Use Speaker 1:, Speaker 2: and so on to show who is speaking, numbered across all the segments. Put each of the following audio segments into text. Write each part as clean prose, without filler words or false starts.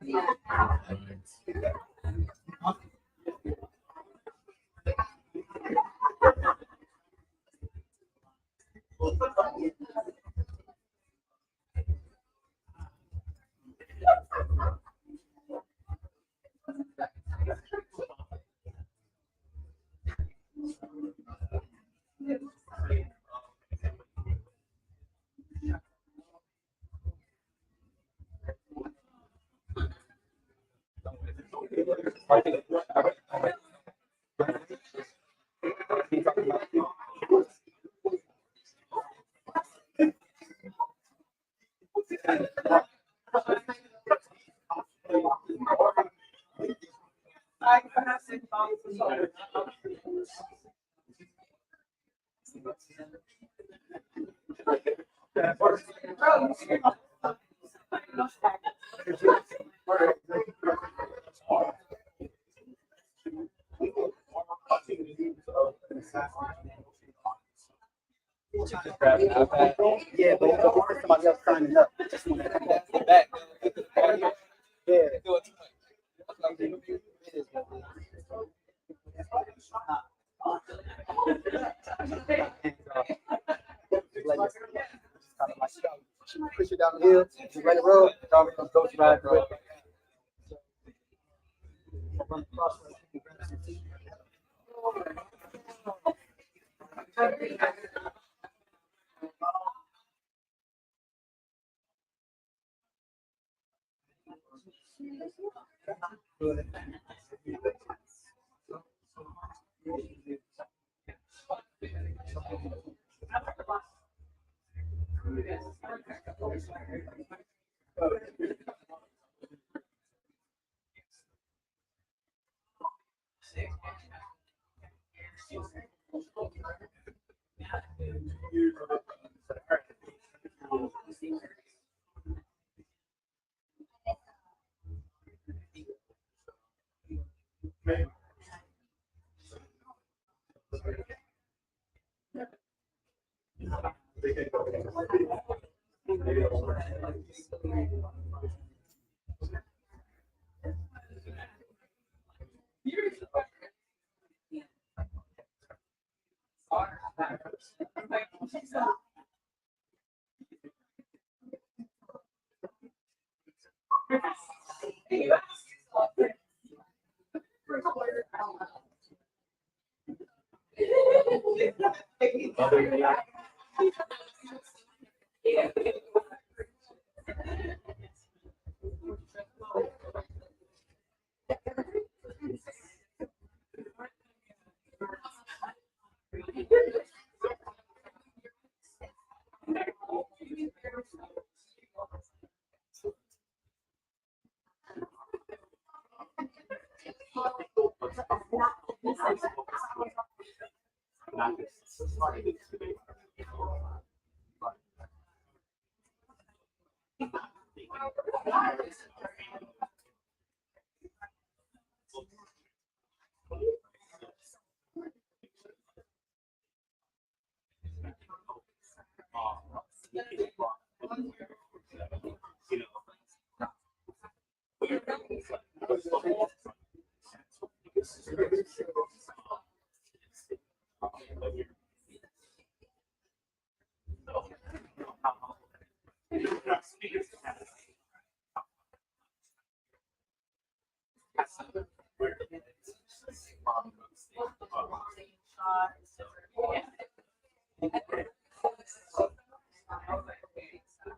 Speaker 1: Yeah, but it's before somebody else signing up. Just want to come back. Yeah. Push it down the hill, just right the road, go to ride the road.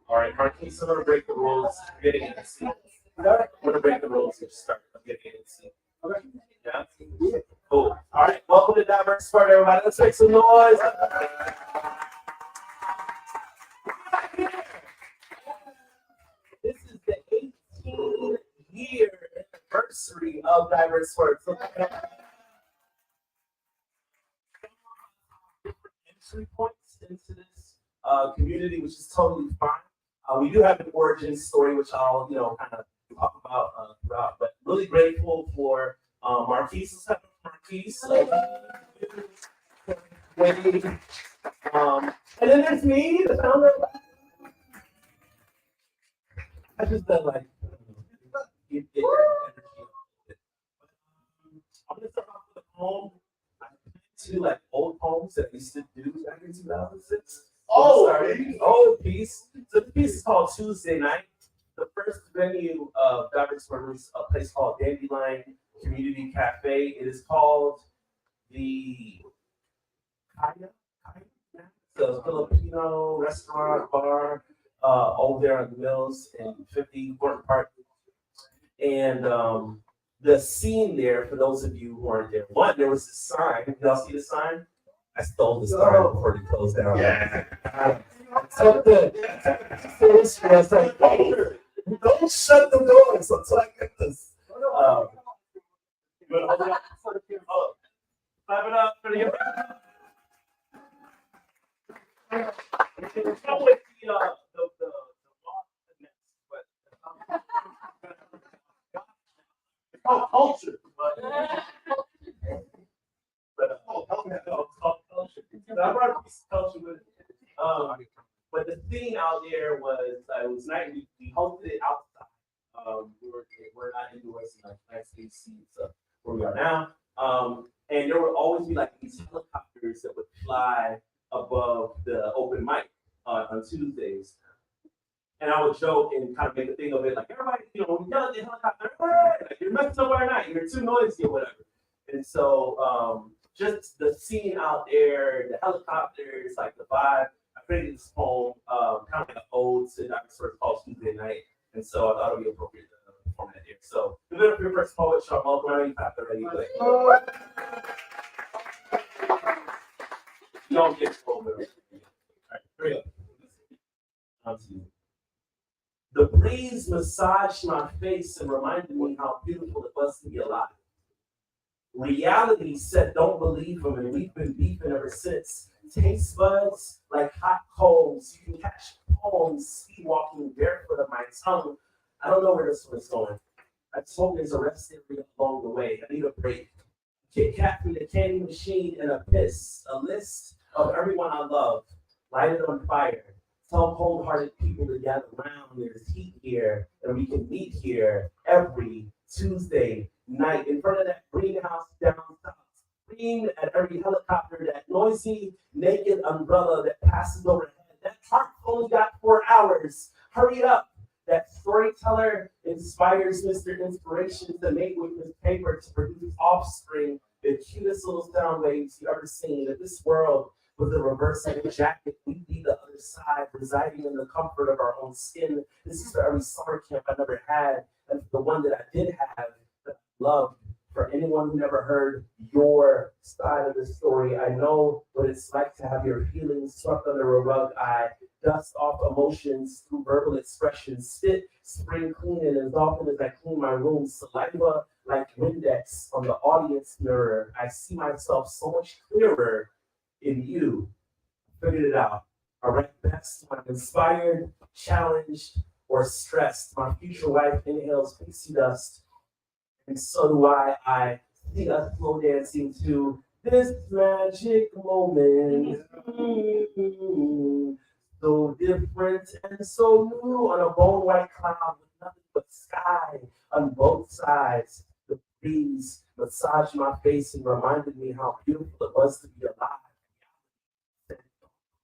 Speaker 2: All right, Marquise, I'm gonna break the rules. I'm getting in the seat. I'm gonna break the rules and start. I'm getting in the seat. Okay. Yeah. Cool. All right. Welcome to Diverse Sport, everybody. Let's make some noise. This is the 18-year anniversary of Diverse Sports. Entry points into this community, which is totally fine. We do have an origin story, which I'll, kind of talk about throughout. But really grateful for Marquise. Let's have Marquise. And then there's me, the founder. I just done like, poems that I used to do back in 2006.
Speaker 1: Oh,
Speaker 2: Old piece. So the piece is called Tuesday Night. The first venue of Diverse was a place called Dandelion Community Cafe. It is called the Kaya. It's a Filipino restaurant bar over there on the Mills in 50 Gordon Park. And the scene there, for those of you who aren't there, one, there was this sign. Y'all see the sign? I stole the sign before they closed down. Yeah. So good. So I was like, oh, don't shut the doors until I get this. You want to hold it up? Oh, clap it up for the. Come with the culture, culture. So I brought a piece of culture with it. But the thing out there was it was night. We hosted it outside. We're not indoors in like nice big seats where we are now. And there would always be like these helicopters that would fly above the open mic on Tuesdays. And I would joke and kind of make a thing of it, like everybody, when you yell at the helicopter, like, you're messing up our night, you're too noisy or whatever. And so just the scene out there, the helicopters, like the vibe. I created this poem, kind of like an ode to Dr. Swords called Tuesday Night. And so I thought it would be appropriate to perform that here. So give it up for your first poet, Shawn Welcome. I know you clapped already, but don't get over it. All right, hurry up. On to you. The breeze massaged my face and reminded me how beautiful it was to be alive. Reality said, don't believe him, and we've been beefing ever since. Taste buds like hot coals. You can catch poems speed walking barefoot on my tongue. I don't know where this one's going. I just hope there's a rest area along the way. I need a break. Kit Kat from the candy machine and a piss. A list of everyone I love. Light it on fire. Tell cold-hearted people to gather around. There's heat here, and we can meet here every Tuesday night in front of that greenhouse downtown. Scream at every helicopter, that noisy, naked umbrella that passes overhead. That park only got 4 hours. Hurry up. That storyteller inspires Mr. Inspiration to make with his paper to produce offspring, the cutest little sound waves you ever seen. If this world was a reversible jacket, we'd be the other side, residing in the comfort of our own skin. This is for every summer camp I never had, and for the one that I did have that I loved. For anyone who never heard your side of the story, I know what it's like to have your feelings swept under a rug. I dust off emotions through verbal expression, spit, spring cleaning as often as I clean my room, saliva like Windex on the audience mirror. I see myself so much clearer in you. Figured it out. I write best when I'm inspired, challenged, or stressed. My future wife inhales pixie dust, and so do I. I see us slow dancing to this magic moment. So different and so new on a bone white cloud with nothing but sky on both sides. The breeze massaged my face and reminded me how beautiful it was to be alive.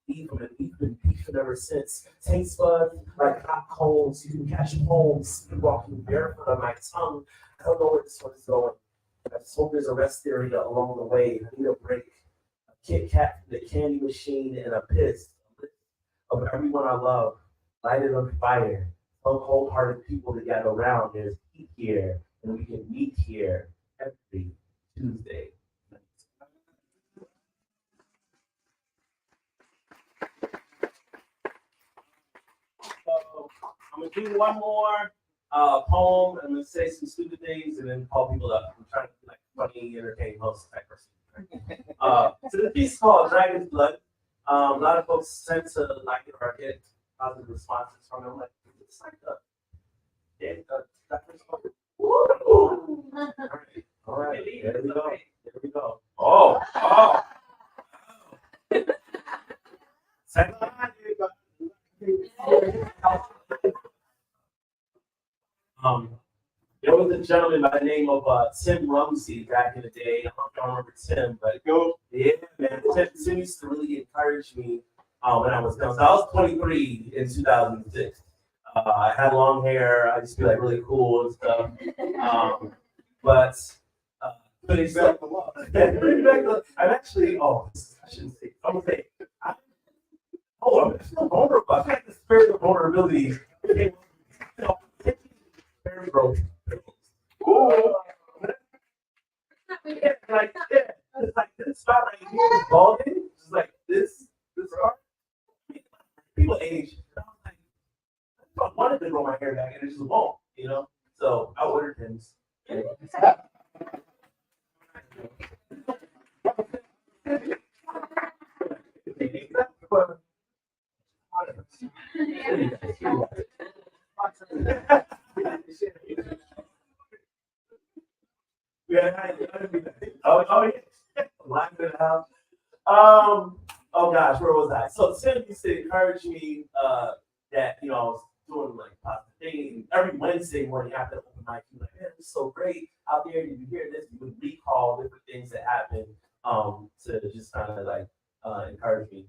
Speaker 2: Even and we've been beefing ever since. Taste buds like hot coals. You can catch poems walking barefoot on my tongue. I don't know where this one is going. I just hope there's a rest area along the way. I need a break. A Kit Kat from the candy machine and a piss of everyone I love. Light it on fire. Tell cold-hearted people to gather around. There's heat here, and we can meet here every Tuesday. So I'm gonna do one more poem. I'm gonna say some stupid things and then call people up. I'm trying to be like funny, entertaining host type person. So the piece is called Dragon's Blood. A lot of folks tend to like it or get positive responses from it. Like it's like that person. All right, there we go. There we go. Oh. There was a gentleman by the name of Tim Rumsey back in the day. I don't know if y'all remember Tim, but yeah, man, Tim used to really encourage me when I was young. So I was 23 in 2006. I had long hair. I used to be like really cool and stuff. But but it's like, I'm actually, I shouldn't say, I'm gonna say, I'm still vulnerable. I think the spirit of vulnerability, you know, very broken. Ooh. Yeah, it's like this spot right here is balding. It's like this part. People age. And I was like, I wanted to grow my hair back, and it just won't, you know. So I ordered him. Yeah, yeah. Live in the house. Oh gosh, where was I? So Tim used to encourage me that I was doing like positive things every Wednesday morning after the open mic. He was like, man, it's so great out there. Did you hear this? You would recall different things that happened to just kind of like encourage me.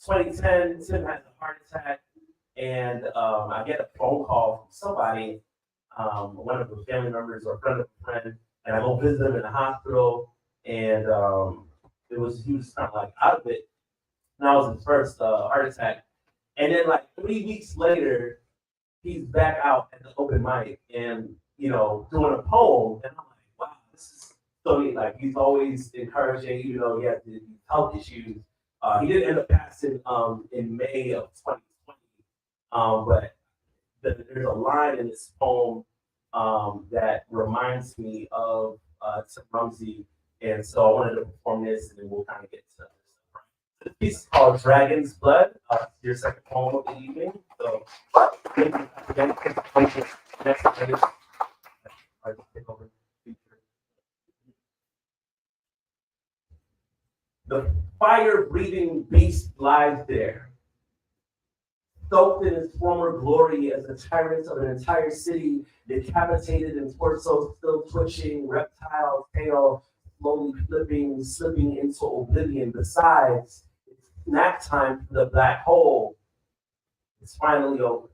Speaker 2: 2010, Tim has a heart attack, and I get a phone call from somebody, one of the family members or a friend of a friend, and I go visit him in the hospital, and he was kind of like out of it. And that was his first heart attack, and then like 3 weeks later, he's back out at the open mic and doing a poem, and I'm like, wow, this is so neat. Like he's always encouraging, even though he has these health issues. He did end up passing in May of 2020, but there's a line in this poem that reminds me of Tim Rumsey, and so I wanted to perform this, and then we'll kind of get to this piece is called Dragon's Blood. Your second poem of the evening. So again, next the fire-breathing beast lies there, soaked in his former glory as the tyrant of an entire city, decapitated and torso still twitching, reptile tail slowly slipping into oblivion. Besides, it's nap time for the black hole. It's finally over.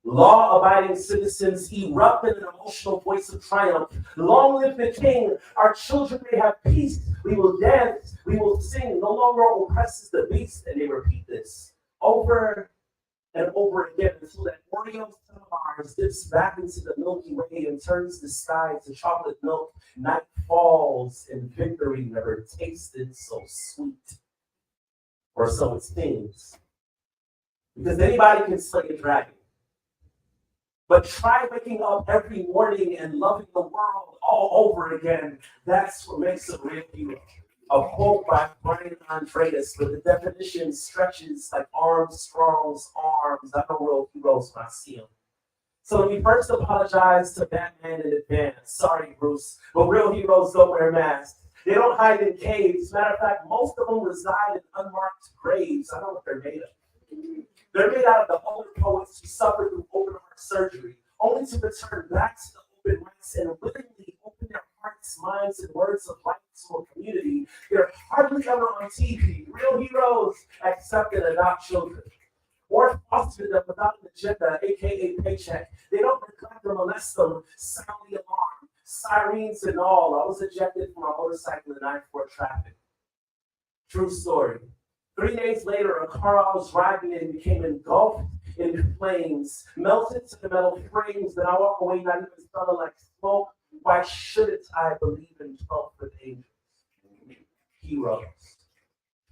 Speaker 2: Law-abiding citizens erupt in an emotional voice of triumph. Long live the king! Our children may have peace. We will dance. We will sing. No longer oppresses the beast. And they repeat this over and over again until that Oreo son of ours dips back into the Milky Way and turns the sky to chocolate milk. Night falls and victory never tasted so sweet. Or so it seems. Because anybody can slay a dragon. But try waking up every morning and loving the world all over again. That's what makes a real hero. A quote by Brian Andreas, but the definition stretches like Armstrong's arms. I know real heroes when I see them. So let me first apologize to Batman in advance. Sorry, Bruce, but real heroes don't wear masks. They don't hide in caves. Matter of fact, most of them reside in unmarked graves. I know what they're made of. They're made out of the older poets who suffered through open heart surgery, only to return back to the open ranks and willingly open their hearts, minds, and words of life to a community. They're hardly ever on TV. Real heroes accept and adopt children, or foster them without an agenda, aka paycheck. They don't neglect or molest them, sound the alarm, sirens and all. I was ejected from my motorcycle in 9-4 traffic. True story. 3 days later, a car I was riding in became engulfed in flames, melted to the metal frames, then I walk away not even smelling like smoke. Why shouldn't I believe in 12 with angels? Heroes.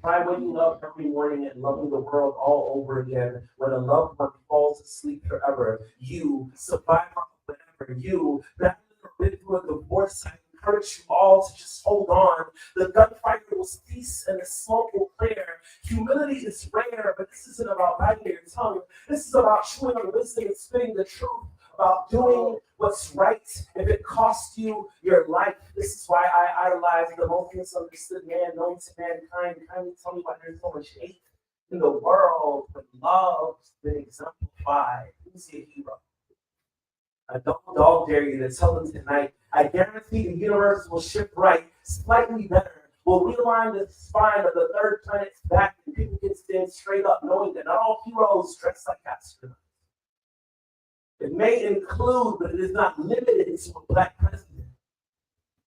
Speaker 2: Try waking up every morning and loving the world all over again when a loved one falls asleep forever. You, survivor of whatever, you, battling or been through a divorce, I encourage you all to just hold on. The gunfire will cease and the smoke will clear. Humility is rare, but this isn't about biting your tongue. This is about chewing on wisdom and spitting the truth, about doing what's right if it costs you your life. This is why I idolize the most misunderstood man known to mankind. Kindly tell me why there's so much hate in the world when love's been exemplified. Who's your hero? I don't dog dare you to tell them tonight. I guarantee the universe will shift right, slightly better. We'll realign the spine of the third planet's back, and people can stand straight up, knowing that not all heroes dress like astronauts. It may include, but it is not limited to a black president.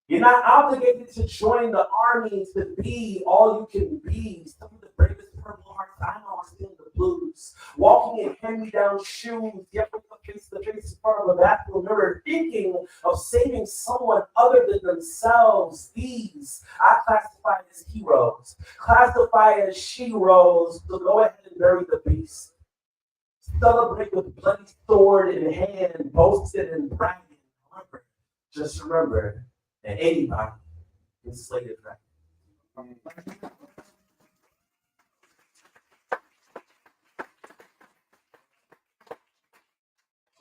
Speaker 2: You're not obligated to join the army to be all you can be. Some of the bravest Purple Hearts I know are still in the blues. Walking in hand-me-down shoes, yet with the face in front of a bathroom mirror, thinking of saving someone other than themselves. These I classify as heroes. Classify as she-ros, so go ahead and bury the beast. Celebrate with bloody sword in hand, boasting and bragging. Remember, just remember, and anybody can slay the dragon.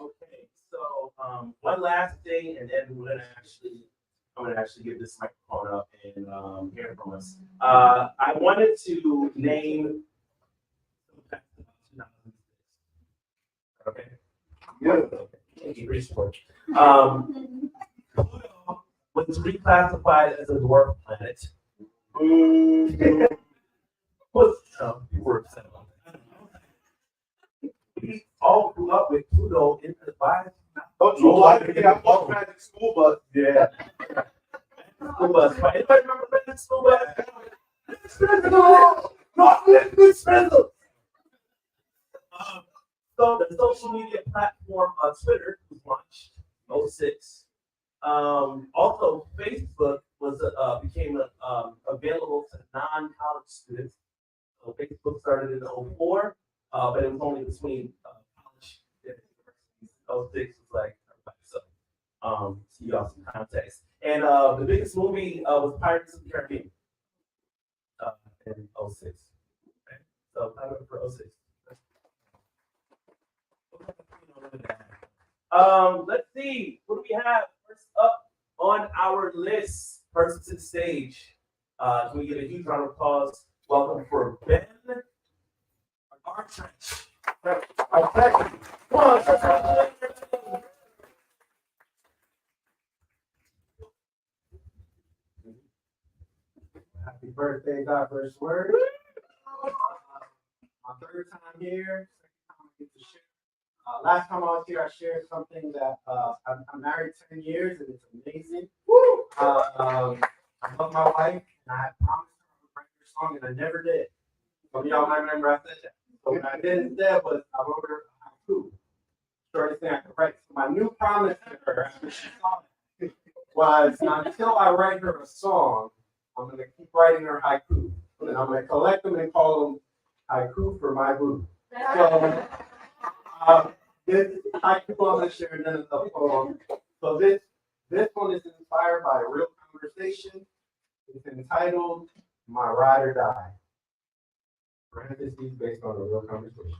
Speaker 2: Okay, so one last thing, and then I'm gonna actually give this microphone up and hear from us. I wanted to name. Okay.
Speaker 1: Yeah.
Speaker 2: Thank you for your support. Pluto was reclassified as a dwarf planet. People were upset about that. We all grew up with Pluto in the Bible.
Speaker 1: Don't you like it? I walked Magic School Bus.
Speaker 2: Yeah. School bus. Anybody remember Magic School Bus? Not Miss Frizzle. So the social media platform Twitter was launched in 2006. Also, Facebook was became available to non-college students. So Facebook started in 2004, but it was only between college and universities. 2006 was like everybody. So see y'all some context. And the biggest movie was Pirates of the Caribbean in 2006. Okay? So I remember for 2006. Let's see. What do we have first up on our list? First to the stage. Can we give a huge round of applause? Welcome for Ben Artrench.
Speaker 1: Happy birthday, God First Word. My third time here, second time I get to share. Last time I was here, I shared something that I'm married 10 years and it's amazing. I love my wife and I had promised her I would write her song and I never did. Some of y'all might remember I said that. So what I did instead was I wrote her a haiku. Shortest thing I could write. So my new promise to her after she saw it was until I write her a song, I'm going to keep writing her haiku. And I'm going to collect them and call them haiku for my boo. So, this haiku I'm going to share none of the poem. So this one is inspired by a real conversation. It's entitled "My Ride or Die." Parentheses based on a real conversation.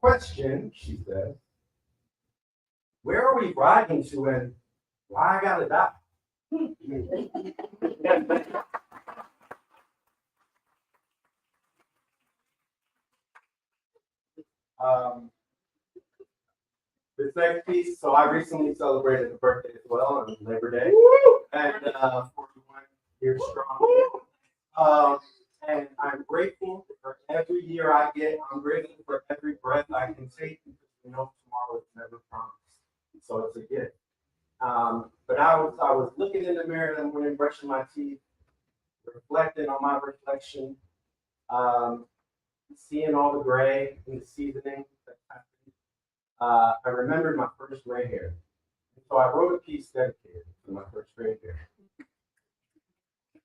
Speaker 1: Question, she says. Where are we riding to and why I gotta die? This next piece, so I recently celebrated a birthday as well on Labor Day. And 41 years strong. And I'm grateful for every year I get. I'm grateful for every breath I can take because we know tomorrow is never promised. So it's a gift. But I was looking in the mirror that morning, brushing my teeth, reflecting on my reflection, seeing all the gray and the seasoning that's happening. I remembered my first gray hair. So I wrote a piece dedicated to my first gray hair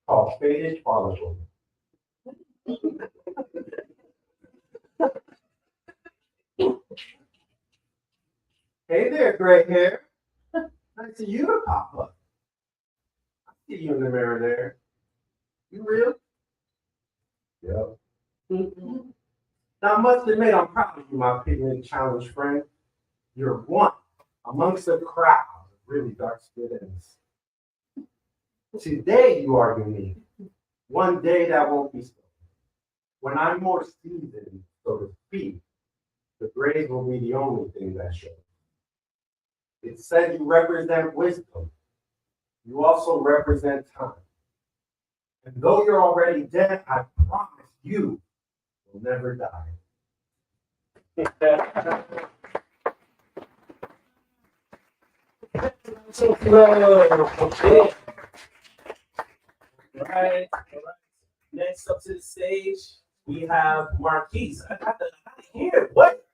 Speaker 1: called Faded Follicle. Hey there, gray hair. Nice of you to pop up. I see you in the mirror there. You real? Yep. Now, I must admit, I'm proud of you, my pigment challenge friend. You're one amongst a crowd of really dark skinneds. Today, you are unique. One day that won't be so. When I'm more seasoned, so to speak, the grades will be the only thing that shows. It said you represent wisdom. You also represent time. And though you're already dead, I promise you will never die.
Speaker 2: So flow. All right. Next up to the stage, we have Marquise. I got to hear what?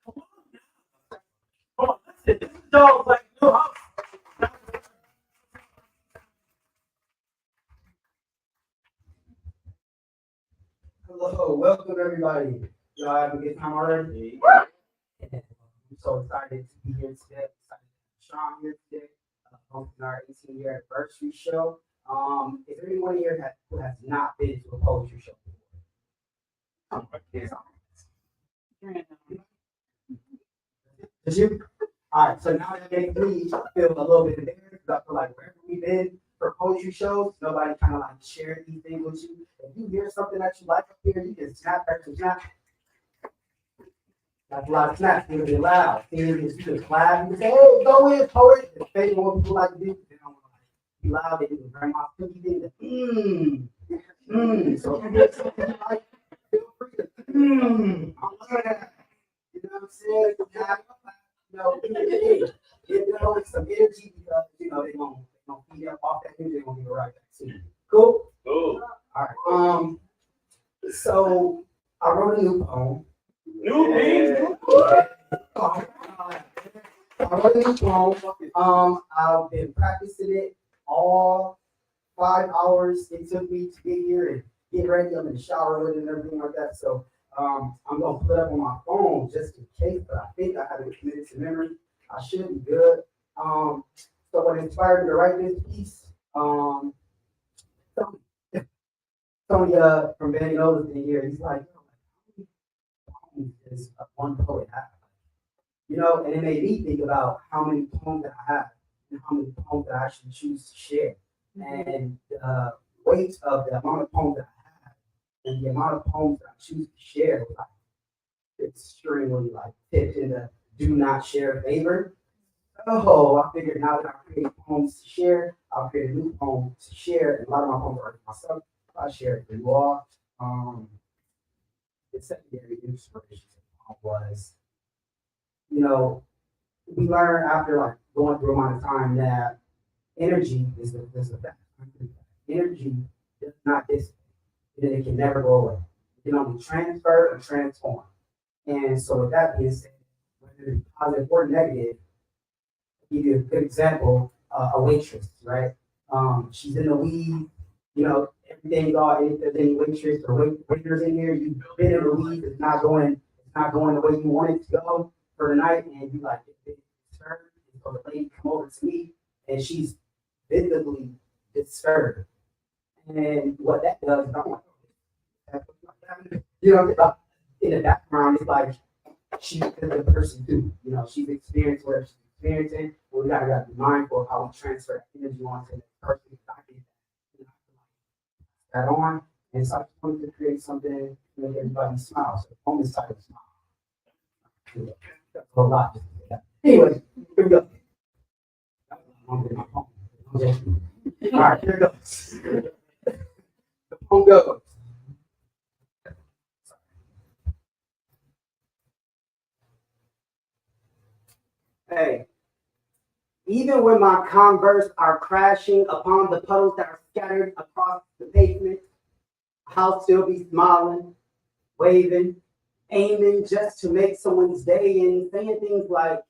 Speaker 2: Come on, listen. This is dog like new house.
Speaker 1: Hello, welcome everybody. Y'all have a good time already? I'm so excited to be here today. Excited to have Shawn here today. Hosting our 18-year anniversary show. Is there anyone here who has not been to a poetry show before? Did you? All right, so now that makes me feel a little bit embarrassed because I feel like wherever we've been for poetry shows, nobody kind of like shared anything with you. If you hear something that you like up here, you can snap back to snap. That's a lot of snaps. You're gonna be loud. You can clap. You can say, "Hey, go in, poet." It's fake what people like to do. They don't want to be loud. They do the grandma cookie thing. So if you hear something you like, feel free to I love that. You know what I'm saying? It's some energy because they're gonna feed up off that energy. They're gonna give it right back to you. Cool.
Speaker 2: Cool.
Speaker 1: All right. So I wrote a new poem.
Speaker 2: New beans.
Speaker 1: I wrote a new poem. I've been practicing it all 5 hours it took me to get here and get ready. I'm in the shower with it and everything like that. So I'm gonna put it up on my phone just in case, but I think I have it committed to memory. I should be good. So what inspired me to write this piece? Tony from Van Nolan in here, he's like, is one poet have? And it made me think about how many poems that I have and how many poems that I actually choose to share. And the weight of the amount of poems that I have and the amount of poems that I choose to share, like, extremely like tipped in the do not share favor. Oh, I figured now that I create poems to share, I'll create a new poem to share. And a lot of my poems are for myself. I share it with you all. The secondary inspiration was, we learned after like going through a amount of time that energy is a fact. Energy does not dissipate. And it can never go away. It can only transfer or transform. And so with that being said, whether it's positive or negative, I'll give you a good example, a waitress, right? She's in the weed, everything's all if there's any waitress or waiters in here, you've been in the weed, it's not going the way you want it to go for the night, and you like it's disturbed. And so the lady come over to me and she's visibly disturbed. And what that does, I'm like, in the background, it's like she's the person too. She's experienced whatever she's experiencing. We gotta be mindful of how we transfer energy onto the person. That on, and so I just wanted to create something to make everybody smile. So the poem is titled Smile. That's a lot. Anyway, here we go. All right, here it goes. The poem goes. Hey, even when my Converse are crashing upon the puddles that are scattered across the pavement, I'll still be smiling, waving, aiming just to make someone's day and saying things like,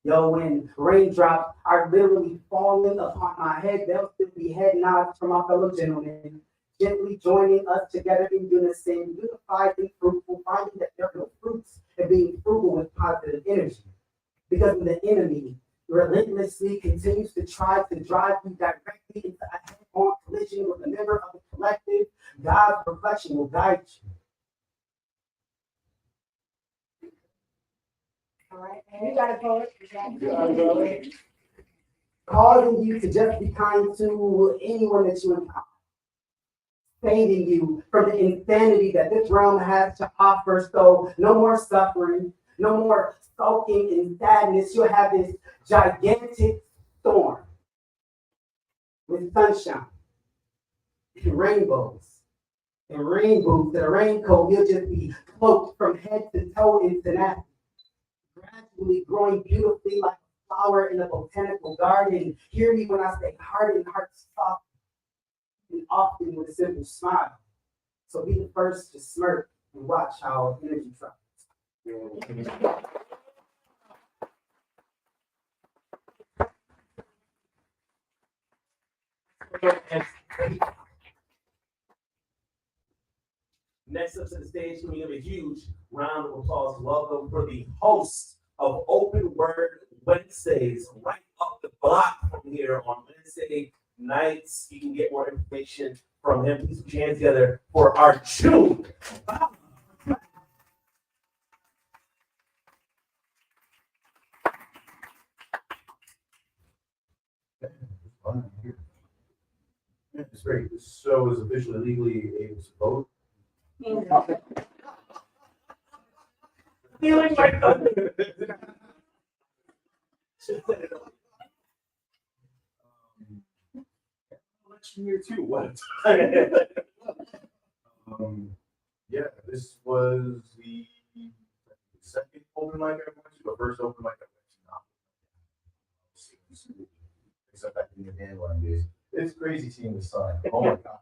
Speaker 1: when raindrops are literally falling upon my head, they'll still be head nods from my fellow gentlemen, gently joining us together in unison, unified and fruitful, finding that there are no fruits and being frugal with positive energy. Because the enemy relentlessly continues to try to drive you directly into a head-on collision with a member of the collective, God's reflection will guide you. All right, you got a poet. Causing you to just be kind to anyone that you encounter. saving you from the insanity that this realm has to offer. So no more suffering, no more sulking in sadness. You'll have this gigantic storm with sunshine and rainbows and rain boots and a raincoat. You'll just be cloaked from head to toe in tenacity, gradually growing beautifully like a flower in a botanical garden. Hear me when I say heart and heart soft and often with a simple smile. So be the first to smirk and watch how energy travels.
Speaker 2: Next up to the stage, can we give a huge round of applause? Welcome for the host of Open Word Wednesdays, right up the block from here on Wednesday nights. You can get more information from him. Please put your hands together for our June.
Speaker 3: It's great. This show is officially legally able to vote.
Speaker 2: Feeling like thunder.
Speaker 3: Election year too. What? Yeah, this was the second open mic I went to, but first open mic I went to not. Except back in the dandelion days. It's crazy seeing the sun. Oh my god.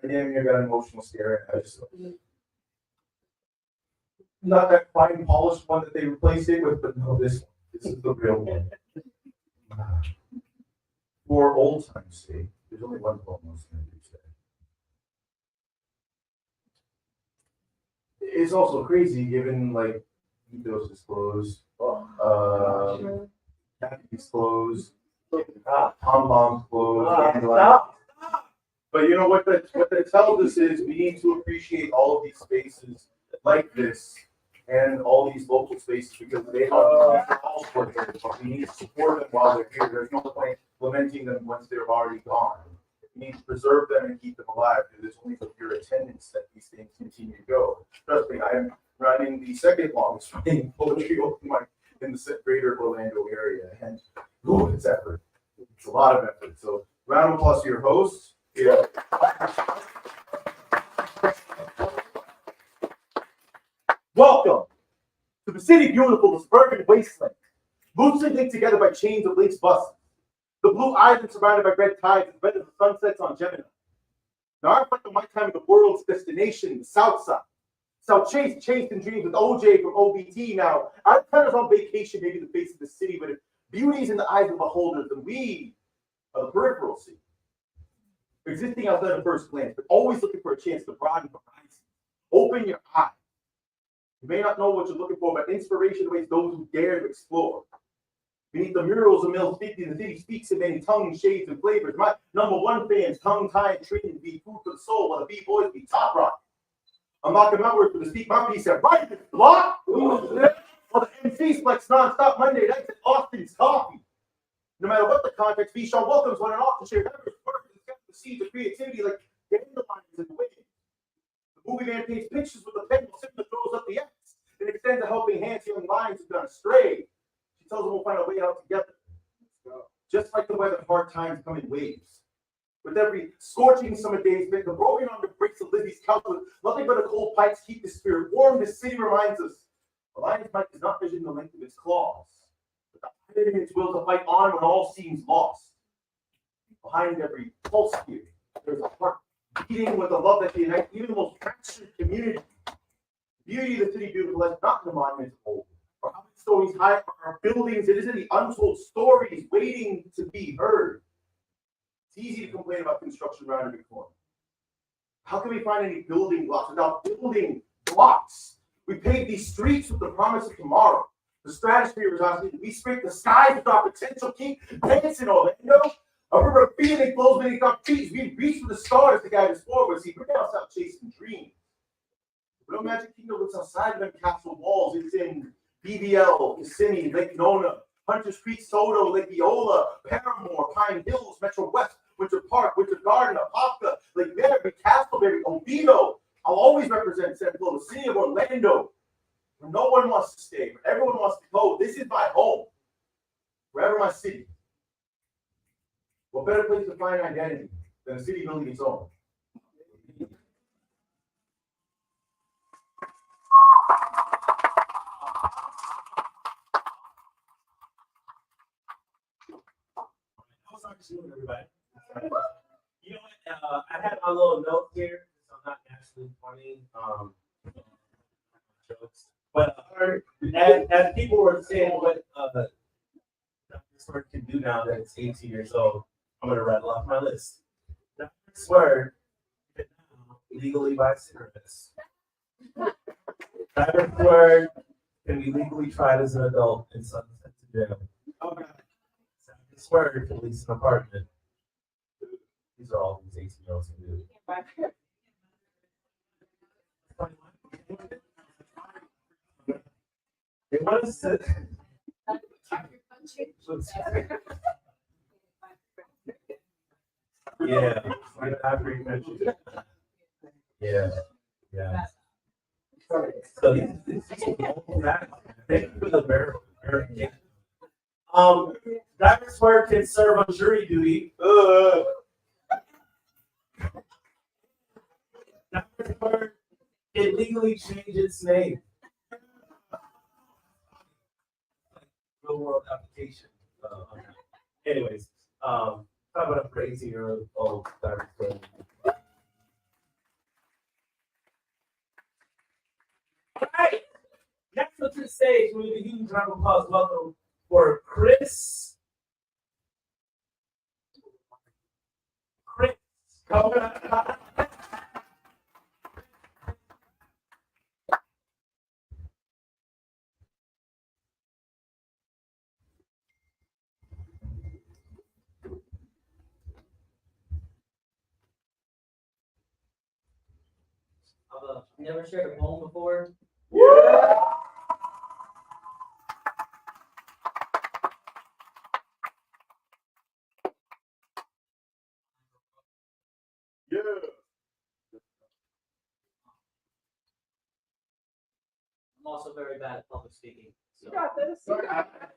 Speaker 3: I damn near got an emotional stare. I just not that fine polished one that they replaced it with, but no, this one. This is the real one. For old time's sake, there's only one vote most going to do today. It's also crazy given like Ethos is closed, Kathy's closed, Tom Bomb's closed, Dandelion. But you know what that tells us is we need to appreciate all of these spaces like this and all these local spaces because they have all support there, but we need to support them while they're here. There's no point lamenting them once they're already gone. We need to preserve them and keep them alive because it's only with your attendance that these things continue to go. Trust me, I'm running the second longest running poetry open mic in the greater Orlando area, and it's effort. It's a lot of effort. So round of applause to your hosts. Yeah.
Speaker 2: Welcome to the city beautiful, the suburban wasteland, loosely linked together by chains of Lynx buses. The blue island surrounded by red tides and red as the sun sets on Gemini. Now I reflect on my time at the world's destination, the South Side. South chased in dreams with OJ from OBT. Now our time is on vacation, maybe the face of the city, but if beauty is in the eyes of beholders, then we are the peripheral city. Existing outside of first glance, but always looking for a chance to broaden horizons. Open your eyes. You may not know what you're looking for, but inspiration awaits those who dare to explore. Beneath the murals of Mill 50, the city speaks in many tongues, shades, and flavors. My number one fans, tongue-tied, treated be food for the soul, while the B-boys be top rock. I'm knocking my word for the speak my piece at right this block. While the MCs flex non-stop Monday nights at Austin's Coffee. No matter what the context be, Shawn Welcome's one and off to share members' work and set the seeds of creativity like dandelions and wicked. The movie man paints pictures with a pen while Simba throws up the X and extends a helping hand to young lions who've gone astray. She tells them we'll find a way out together. Just like the weather, hard times come in waves. With every scorching summer day spent, the broken on the bricks of Lizzie's couch with nothing but a cold pipes keep the spirit warm. This city reminds us the lion's bite does not measure the length of its claws, but the iron in its will to fight on when all seems lost. Behind every pulse here, there's a heart beating with a love that unites even the most fractured community. The beauty of the city beautiful is not in the monuments of old, or how many stories high our buildings. It is in the untold stories waiting to be heard. It's easy to complain about construction around every corner. How can we find any building blocks without building blocks? We pave these streets with the promise of tomorrow. The stratosphere is ours. We scrape the skies with our potential. Keep dancing, Orlando. A river of feeling flows beneath our feet. We reach for the stars to guide us forward. See, we're down south chasing dreams. The real Magic Kingdom looks outside of them castle walls. It's in BBL, Kissimmee, Lake Nona, Hunters Creek, Soto, Lake Eola, Paramore, Pine Hills, Metro West,
Speaker 3: Winter Park, Winter Garden, Apopka, Lake Mary, Castleberry, Oviedo. I'll always represent Central, the city of Orlando, where no one wants to stay, where everyone wants to go. This is my home, wherever my city. What better place to find identity than a city building its own?
Speaker 2: Everybody. You know what? I had my little note here, so I'm not actually funny jokes. But as people were saying what Dr. Sword can do now that it's 18 years old, I'm going to rattle off my list. Dr. Sword can now legally buy cigarettes. Dr. Sword can be legally tried as an adult and sent to jail. Okay. Swear to lease an apartment. These are all these 18-year-olds can do. They want us to. Yeah, after you mentioned it. Yeah, yeah. So these thank you for the verification. Dr. Swear can serve on jury duty. Dr. Swear can legally change its name. Real world application. Anyways, talk about a crazy year old Dr. Swear. All right. Next up to the stage, we need a huge round of applause. Welcome for Chris.
Speaker 4: Never shared a poem before.
Speaker 3: Yeah. Yeah.
Speaker 4: I'm also very bad at public speaking. So.
Speaker 3: You got this. You got it.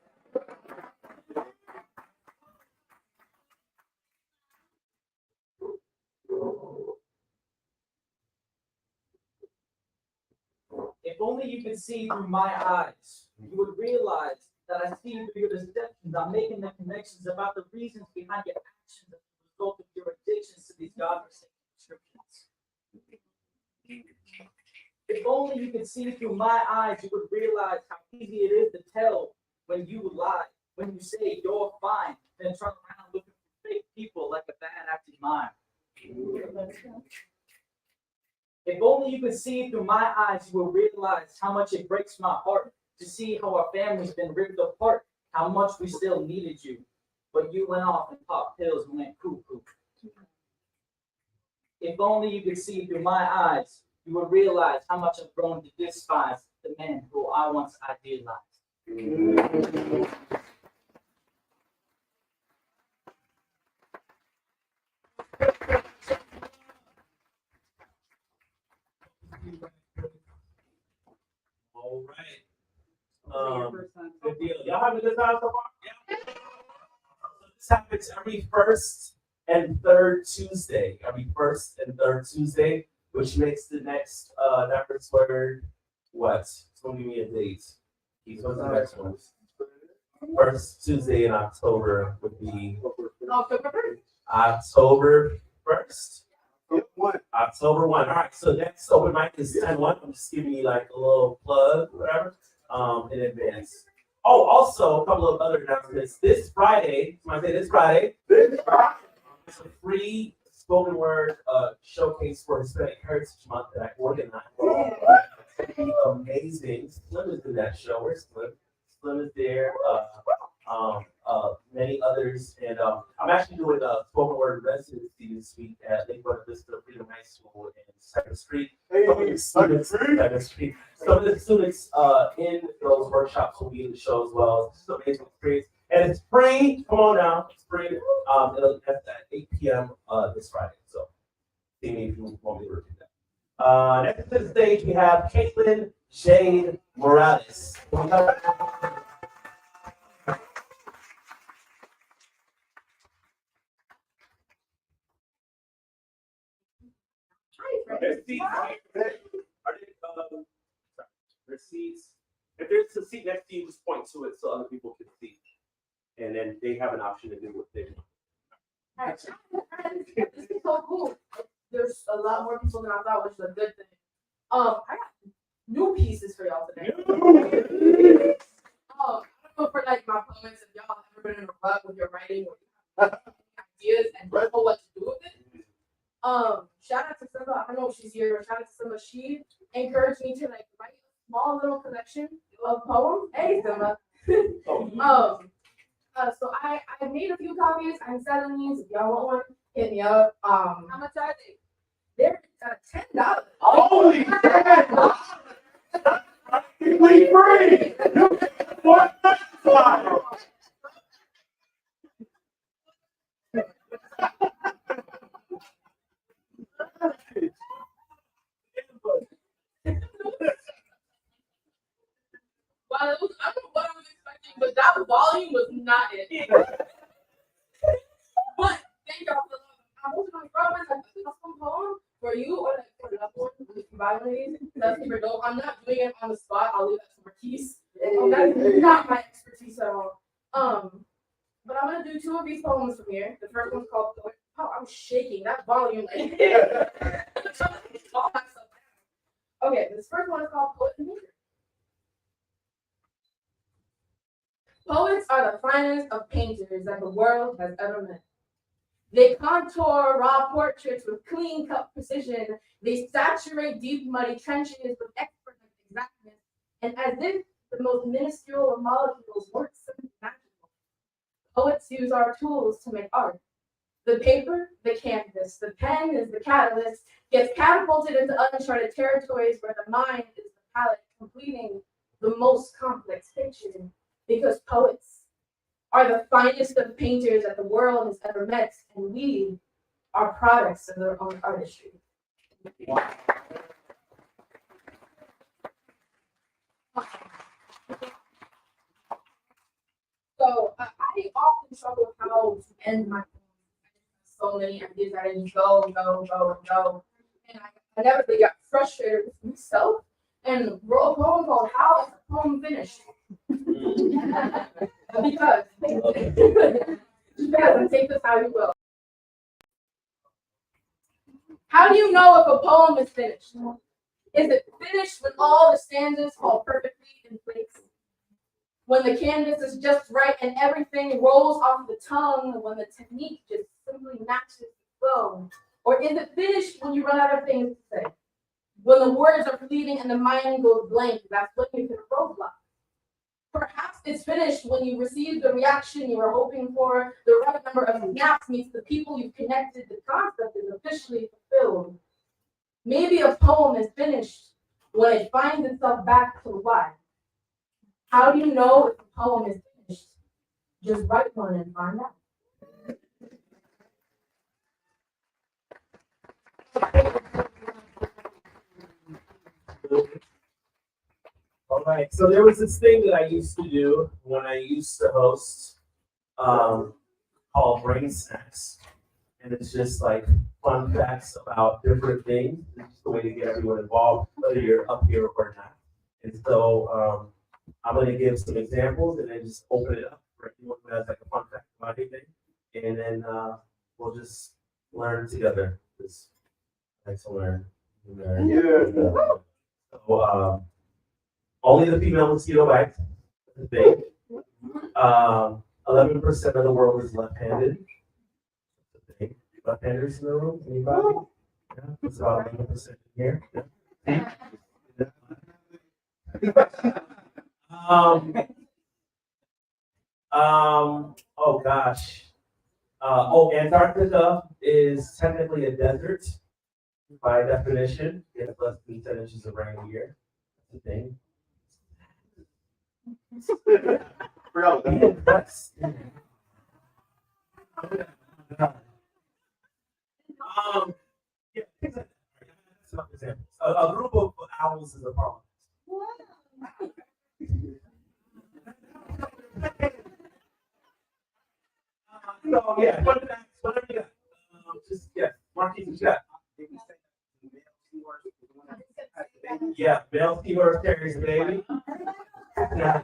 Speaker 4: If only you could see through my eyes, you would realize that I see through your deceptions. I'm making the connections about the reasons behind your actions as a result of your addictions to these godforsaken prescriptions. If only you could see through my eyes, you would realize how easy it is to tell when you lie, when you say you're fine, then turn around looking for fake people like a bad acting mime. If only you could see through my eyes, you will realize how much it breaks my heart to see how our family's been ripped apart, how much we still needed you. But you went off and popped pills and went cuckoo. If only you could see through my eyes, you would realize how much I've grown to despise the men who I once idealized.
Speaker 2: All right. Good deal. Y'all having a good time so far? Yeah. So this happens every first and third Tuesday. Every first and third Tuesday, which makes the next Dr. Swear what? Someone give me a date. What's the next one? First Tuesday in October would be October 1st. October 1. All right, so next open mic is 10-1. I'm just giving you like a little plug, whatever, in advance. Oh, also a couple of other announcements. This Friday, it's a free spoken word showcase for Hispanic Heritage Month that I organized. It's gonna be amazing. Slim is in that show. Where's Slim? Slim is there. Many others, and I'm actually doing a spoken word residency this week at Lakewood Vista Freedom High School in 2nd Street. Some of the students in those workshops will be in the show as well. It's just an amazing experience. And it's free. Come on now, it's free. That's at 8 p.m. This Friday. So see me if you want me to repeat that. Next to the stage we have Caitlin Jade Morales. There's seats. Are they, sorry, there's seats. If there's a seat next to you, just point to it so other people can see. And then they have an option to do what they want.
Speaker 5: This is so cool. There's a lot more people than I thought, which is a good thing. I got new pieces for y'all today. I don't know for like my poets, if y'all have ever been in a rut with your writing or you have ideas and don't know what to do with it. Shout out to Simba. I don't know if she's here, but shout out to Simba. She encouraged me to like write a small little collection of poems. Hey Simba. So I made a few copies. I'm selling these. If y'all want one, hit me up. How much are they? They're $10.
Speaker 3: Holy crap! Practically free! What the fuck?
Speaker 5: Well, it was, I don't know what I was expecting, but that volume was not it. But thank y'all for the love. I'm hoping on Robert, I think that's some poem for you or like for another one. If you buy one of these, that's super dope. I'm not doing it on the spot. I'll leave that to Marquise. That's not my expertise at all. But I'm gonna do two of these poems from here. The first one's called Poet. Oh, I'm shaking. That volume. Like, all that stuff. Okay, this first one is called Poet and Painter. Poets are the finest of painters that the world has ever met. They contour raw portraits with clean-cut precision. They saturate deep, muddy trenches with expert exactness. And as if the most minuscule of molecules weren't simply magical, poets use our tools to make art. The paper, the canvas, the pen is the catalyst, gets catapulted into uncharted territories where the mind is the palette, completing the most complex picture. Because poets are the finest of painters that the world has ever met, and we are products of their own artistry.
Speaker 2: Wow.
Speaker 5: So I often struggle with how to end my poems. So many ideas that I just go. And I never really got frustrated with myself and wrote a poem called How is the Poem Finished? Because take this how you will. How do you know if a poem is finished? Is it finished when all the stanzas fall perfectly in place? When the canvas is just right and everything rolls off the tongue, when the technique just simply matches the flow? Or is it finished when you run out of things to say? When the words are fleeting and the mind goes blank, that's when you hit a roadblock. Perhaps it's finished when you receive the reaction you were hoping for, the right number of snaps meets the people you've connected, the concept is officially fulfilled. Maybe a poem is finished when it finds itself back to the why. How do you know if a poem is finished? Just write one and find out.
Speaker 2: All right, so there was this thing that I used to do when I used to host called Brain Snacks. And it's just like fun facts about different things. It's just a way to get everyone involved, whether you're up here or not. And so I'm going to give some examples and then just open it up for anyone who has like a fun fact about anything. And then we'll just learn together. Just like to learn.
Speaker 3: Yeah.
Speaker 2: So, only the female mosquito bites. That's the thing. 11% of the world is left-handed. That's the thing. Left-handers in the room? Anybody? Yeah, it's about 11% in here. Oh gosh. Antarctica is technically a desert by definition. It has less than 10 inches of rain a year. That's the thing.
Speaker 3: Forgot about that.
Speaker 2: Yes. Yeah, things like that. That's an example. A group of owls is a problem. So yeah, whatever you got. Just yeah, Marquise, what you got? Yeah, male seahorse carries the baby. Yeah.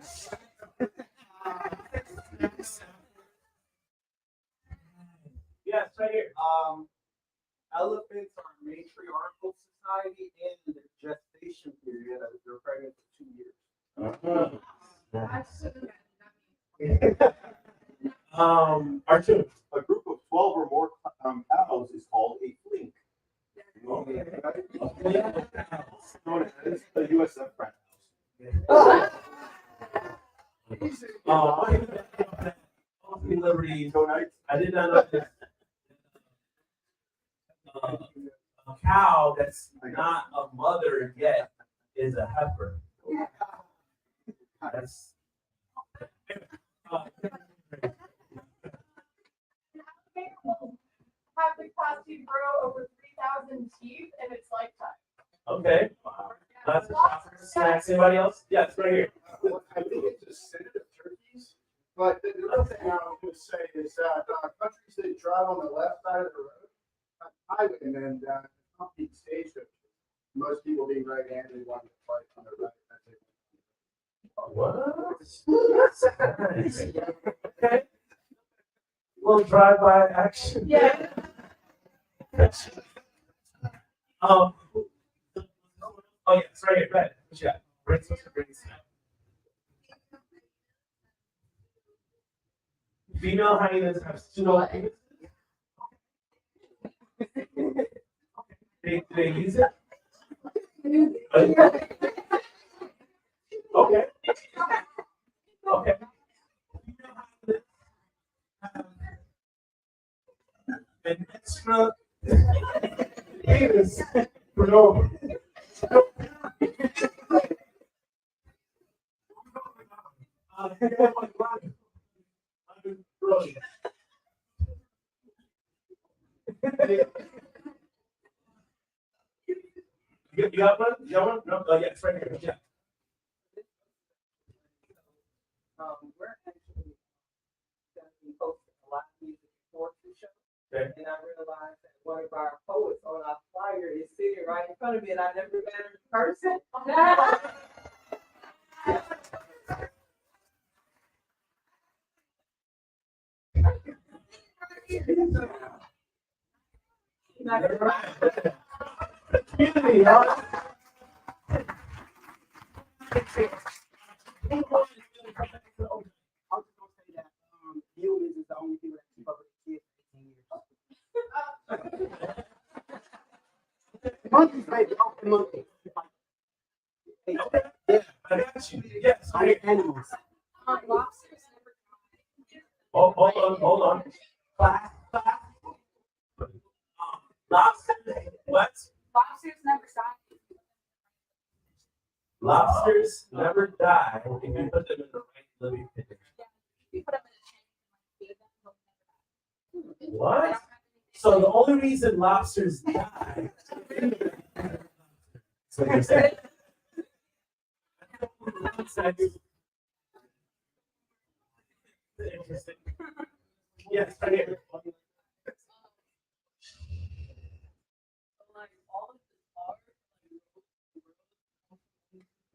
Speaker 2: Yes, right here.
Speaker 1: Elephants are a matriarchal society in the gestation period that they're pregnant for 2 years.
Speaker 2: Arjun.
Speaker 3: A group of 12 or more cows is called a flink. Known as a USF frat
Speaker 2: house. Liberty. I did not know this. A cow that's not a mother yet is a heifer. That's
Speaker 5: Have the capacity to grow over 3,000 teeth in its lifetime.
Speaker 2: okay. Lots of choppers, snacks. Anybody else? Yes, right here.
Speaker 3: I think it's a set of turkeys. But the real thing I was going to say is that countries that drive on the left side of the road, highwaymen and complete stagecoaches. Most people being right-handed want to fight on the right.
Speaker 2: What? Okay. Little drive-by action.
Speaker 5: Yeah.
Speaker 2: Oh yeah, it's right here. Go ahead. What you got? Female hyenas have pseudo. They use it? Okay. Okay. An extra penis for no. You got one? You got one? No, yeah, it's right here. Yeah.
Speaker 6: We're actually going to be hosting a live music poetry show.
Speaker 2: Okay.
Speaker 6: And I realized that one of our poets on our flyer is sitting right in front of me, and I never met her in person.
Speaker 2: Community, huh?
Speaker 1: I'll just gonna say that humans is the only people that keep up with kids for 18 years. Monkeys, baby, open monkeys.
Speaker 2: Yeah, I got you. Yes,
Speaker 1: I hate animals.
Speaker 5: Lobsters never
Speaker 2: hold on. Class. Lobster. What?
Speaker 5: Lobsters never die.
Speaker 2: Lobsters never die if you put them in the right living condition.
Speaker 5: You put them in a tank and feed them, they'll never die.
Speaker 2: What? So the only reason lobsters die. So you're saying. Interesting. Yes, right here.
Speaker 6: Like all of the stars,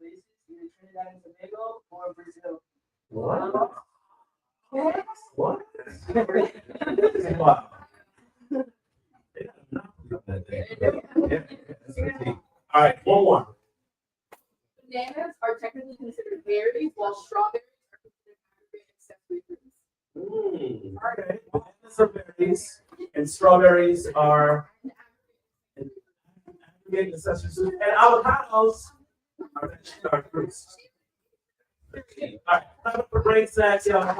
Speaker 6: places, either Trinidad and Tobago or Brazil.
Speaker 2: What? What? Wow. They got enough of that thing. Yeah, that's the thing. All right, one more.
Speaker 5: Bananas are technically considered berries, while strawberries are considered aggregate accessory fruits.
Speaker 2: Okay. Bananas are berries, and strawberries are aggregate accessory fruits, and avocados are fruits. All right, time for break snacks, y'all. I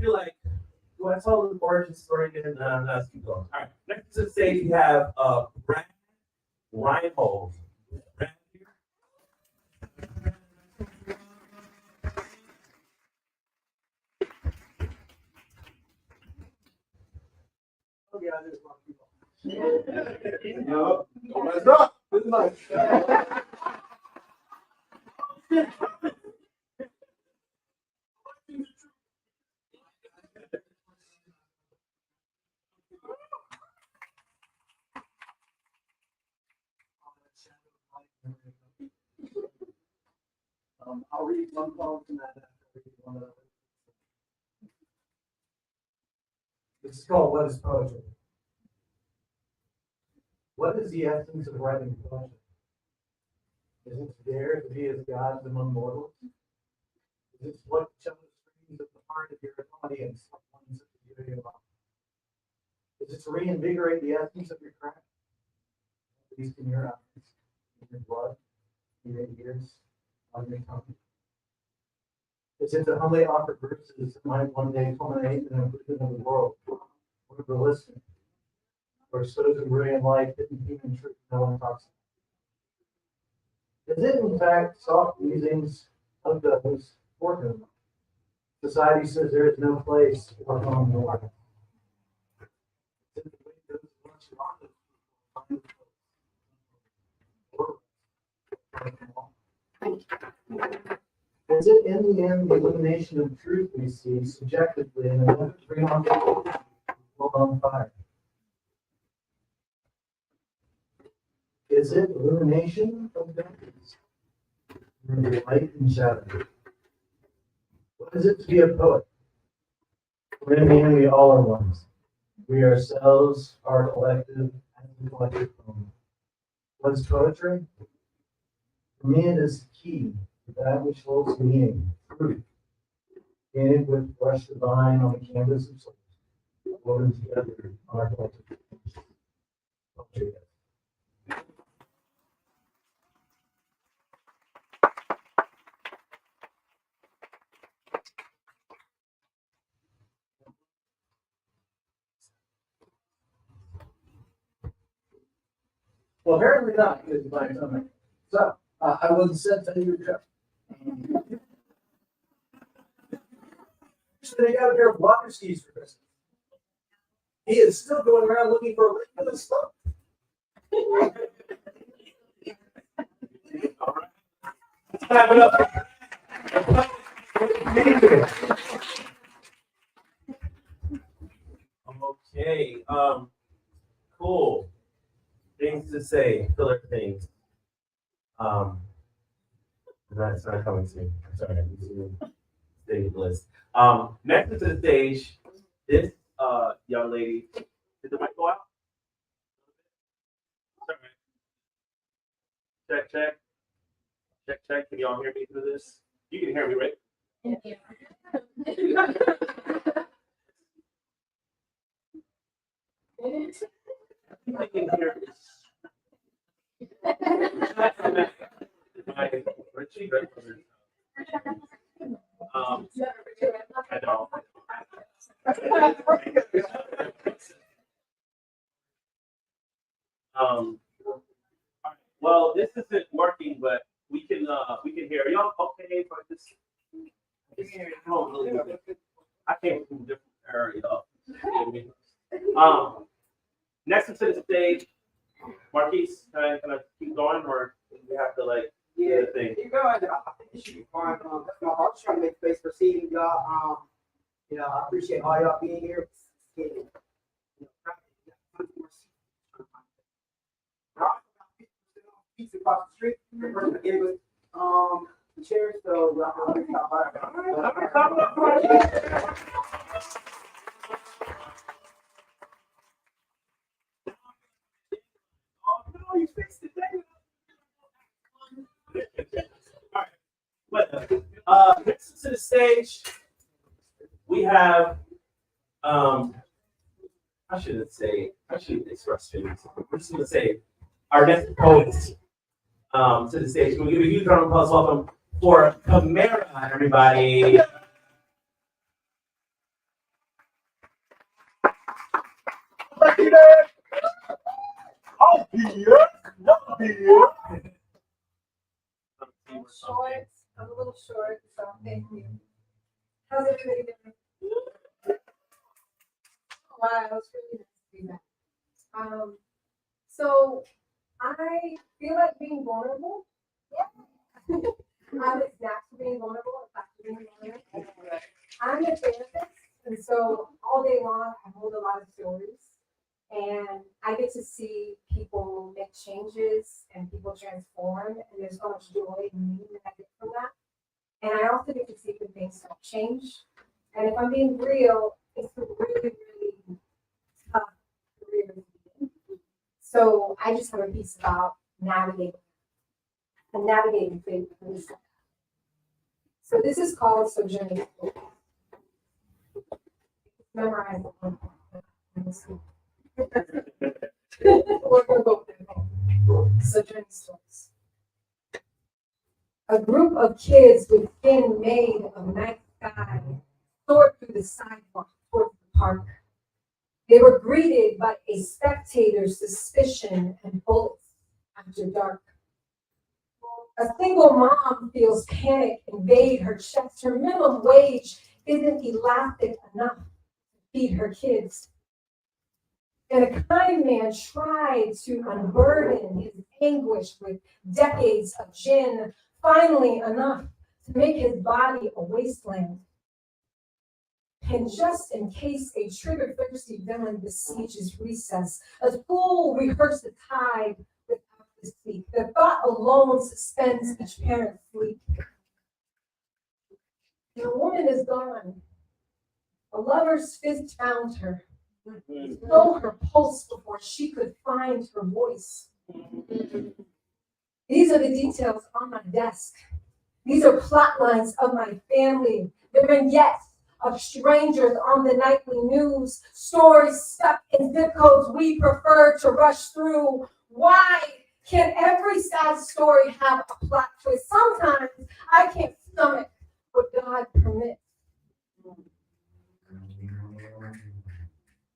Speaker 2: feel like, well, I told the origin story and let's keep going. All right, next to the stage we have Brad Reinhold.
Speaker 1: Oh, yeah, there's a lot of people.
Speaker 3: No, don't mess up.
Speaker 1: This is nice. I'll read one poem tonight after I read one of them. It's called What is Poetry? What is the essence of writing poetry? Is it to dare to be as gods among mortals? Is it to look each other's screams at the heart of your audience, ones at the beauty of life? Is it to reinvigorate the essence of your craft? At least in your eyes, in your blood, in your ears, on your tongue. Is it to humbly offer verses that might one day culminate in an improvement of the world, or the listener, or sows a brilliant light hidden human truth no one talks about? Is it in fact soft musings of those for whom society says there is no place or home nor life? Is it the way those once wanted find Is it in the end the illumination of truth we see subjectively in another 300 on fire? Is it illumination of darkness? Through light and shadow? What is it to be a poet? For in the end we all are ones. We ourselves are collective and the collective home. What is poetry? For me it is the key to that which holds meaning, truth, painted with brush divine on the canvas of soul, woven together on our collective poetry. Well, apparently not, because you find something. So, I was sent to your trip. So they got a pair of water skis for Christmas. He is still going around looking for a link for this stuff.
Speaker 2: All right. Let's clap it up. Okay. Cool. Things to say, filler things. That's not coming soon. I'm sorry. I'm using stage list. Next to the stage, this young lady. Did the mic go out? Sorry. Check, check. Check, check. Can y'all hear me through this? You can hear me, right? I can hear my Richie grandmother. I know. Well, this isn't working, but we can hear y'all okay for this. I came from a different area. Next to the stage, Marquise, can I keep going, or do we have to like
Speaker 6: Yeah,
Speaker 2: do the thing?
Speaker 6: keep going. I think it should be fine. I'm just trying to make space for seating y'all. I appreciate all y'all being here. Seats across the street. The person that gave us the chairs, so
Speaker 2: No, you fixed it. Next to the stage, we have I shouldn't express feelings. I'm just gonna say our next poets to the stage. We'll give a huge round of applause. Welcome for Camara, everybody. Oh, yeah. No.
Speaker 7: I'm short. I'm a little short, so thank you. How's everybody doing? Wow, it's really nice to be back. So I feel like being vulnerable. Yeah. I'm exact to being vulnerable. In fact, being vulnerable. I'm a therapist, and so all day long I hold a lot of stories, and I get to see people make changes and people transform, and there's so much joy and meaning that I get from that. And I also get to see when things don't change. And if I'm being real, it's a really, really tough career to be in. So I just have a piece about navigating and navigating things. So this is called Sojourning. Memorize it. We're gonna go there. Sojourning stories. A group of kids with skin made of night sky soared through the sidewalk towards the park. They were greeted by a spectator's suspicion and bullets after dark. A single mom feels panic invade her chest. Her minimum wage isn't elastic enough to feed her kids. And a kind man tried to unburden his anguish with decades of gin, finally enough to make his body a wasteland. And just in case a trigger-thirsty villain besieges recess, a fool rehearsed the tide without the speak. The thought alone suspends each parent's sleep. And a woman is gone. A lover's fist found her. Stole her pulse before she could find her voice. These are the details on my desk. These are plot lines of my family. They're vignettes of strangers on the nightly news. Stories stuck in zip codes we prefer to rush through. Why can't every sad story have a plot twist? Sometimes I can't stomach what God permits.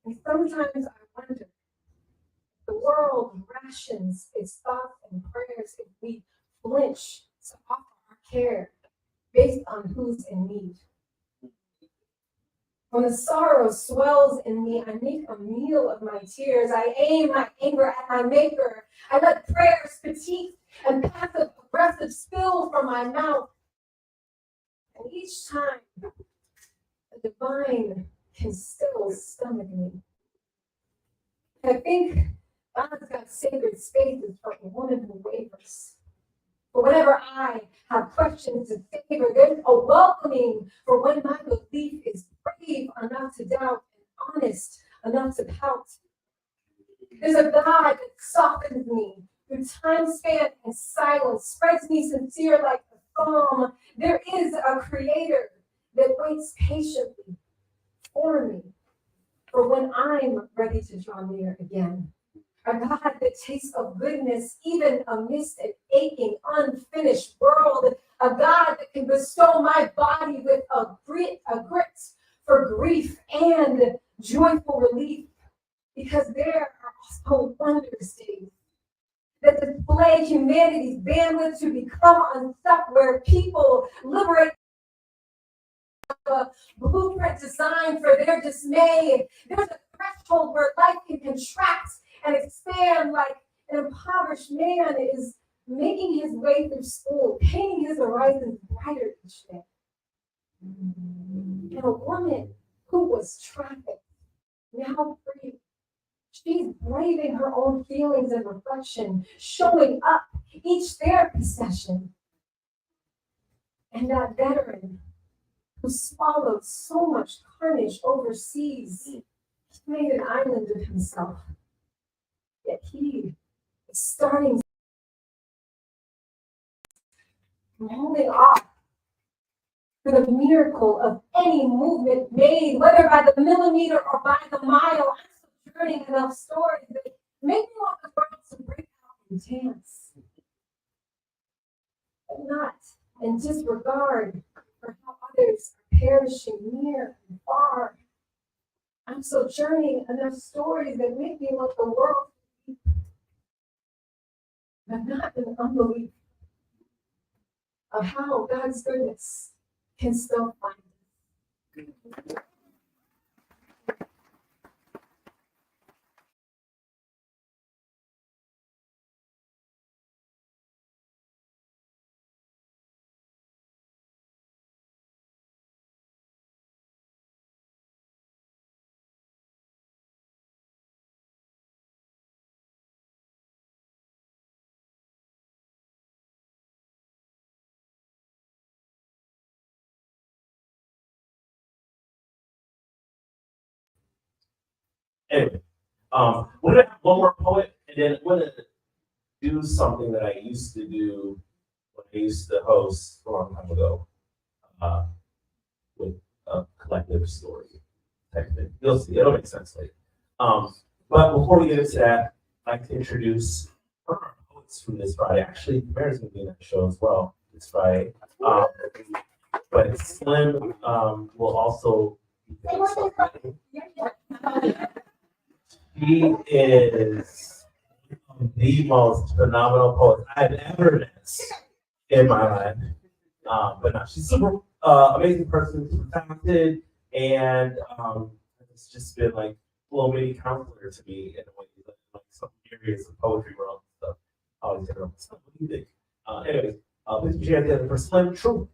Speaker 7: And sometimes I wonder, the world rations its thoughts and prayers if we flinch to offer our care based on who's in need. When the sorrow swells in me, I make a meal of my tears. I aim my anger at my maker. I let prayers, fatigue, and passive aggressive spill from my mouth. And each time, the divine can still stomach me. I think God's got sacred spaces for a woman who wavers. For whenever I have questions to favor, there's a welcoming for when my belief is brave enough to doubt and honest enough to pout. There's a God that softens me through time span and silence, spreads me sincere like a psalm. There is a creator that waits patiently for me, for when I'm ready to draw near again. A God that tastes of goodness even amidst an aching, unfinished world. A God that can bestow my body with a grit for grief and joyful relief. Because there are also wondrous days that display humanity's bandwidth to become unstuck, where people liberate a blueprint designed for their dismay. There's a threshold where life can contract and expand, like an impoverished man is making his way through school, painting his horizons brighter each day. And a woman who was trafficked, now free, she's braving her own feelings and reflection, showing up each therapy session. And that veteran who swallowed so much carnage overseas, he made an island of himself. Yet he is starting from holding off for the miracle of any movement made, whether by the millimeter or by the mile. I'm sojourning enough stories that make me want the world to break out and dance, but not in disregard for how others are perishing near and far. I'm sojourning enough stories that make me want the world. but not in unbelief of how God's goodness can still find us.
Speaker 2: Anyway, we're gonna have one more poet, and then I'm gonna do something that I used to do when I used to host a long time ago, with a collective story type thing. You'll see, it'll make sense later. But before we get into that, I'd like to introduce one of our poets from this Friday. Actually, Mary's gonna be in that show as well this Friday. But Slim will also be doing something. He is the most phenomenal poet I've ever met in my life. But no, she's a super amazing person, super talented, and it's just been like a little mini counselor to me in a way, like some areas of poetry world and stuff. I always hear about stuff. What do you think? Anyways, please put your hands together for Slim True.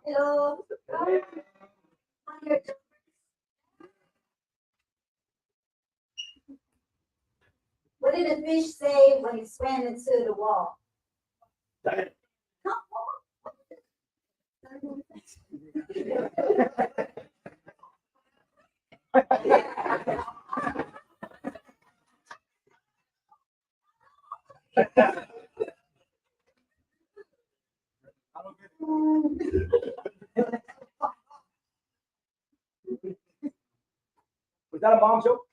Speaker 8: Hello. What did the fish say when it swam into the wall?
Speaker 6: Was that a mom joke?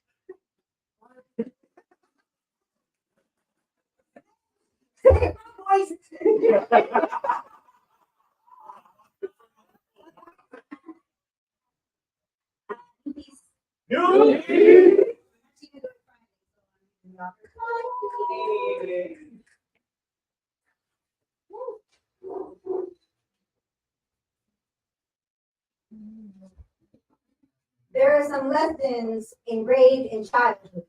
Speaker 8: There are some lessons engraved in childhood.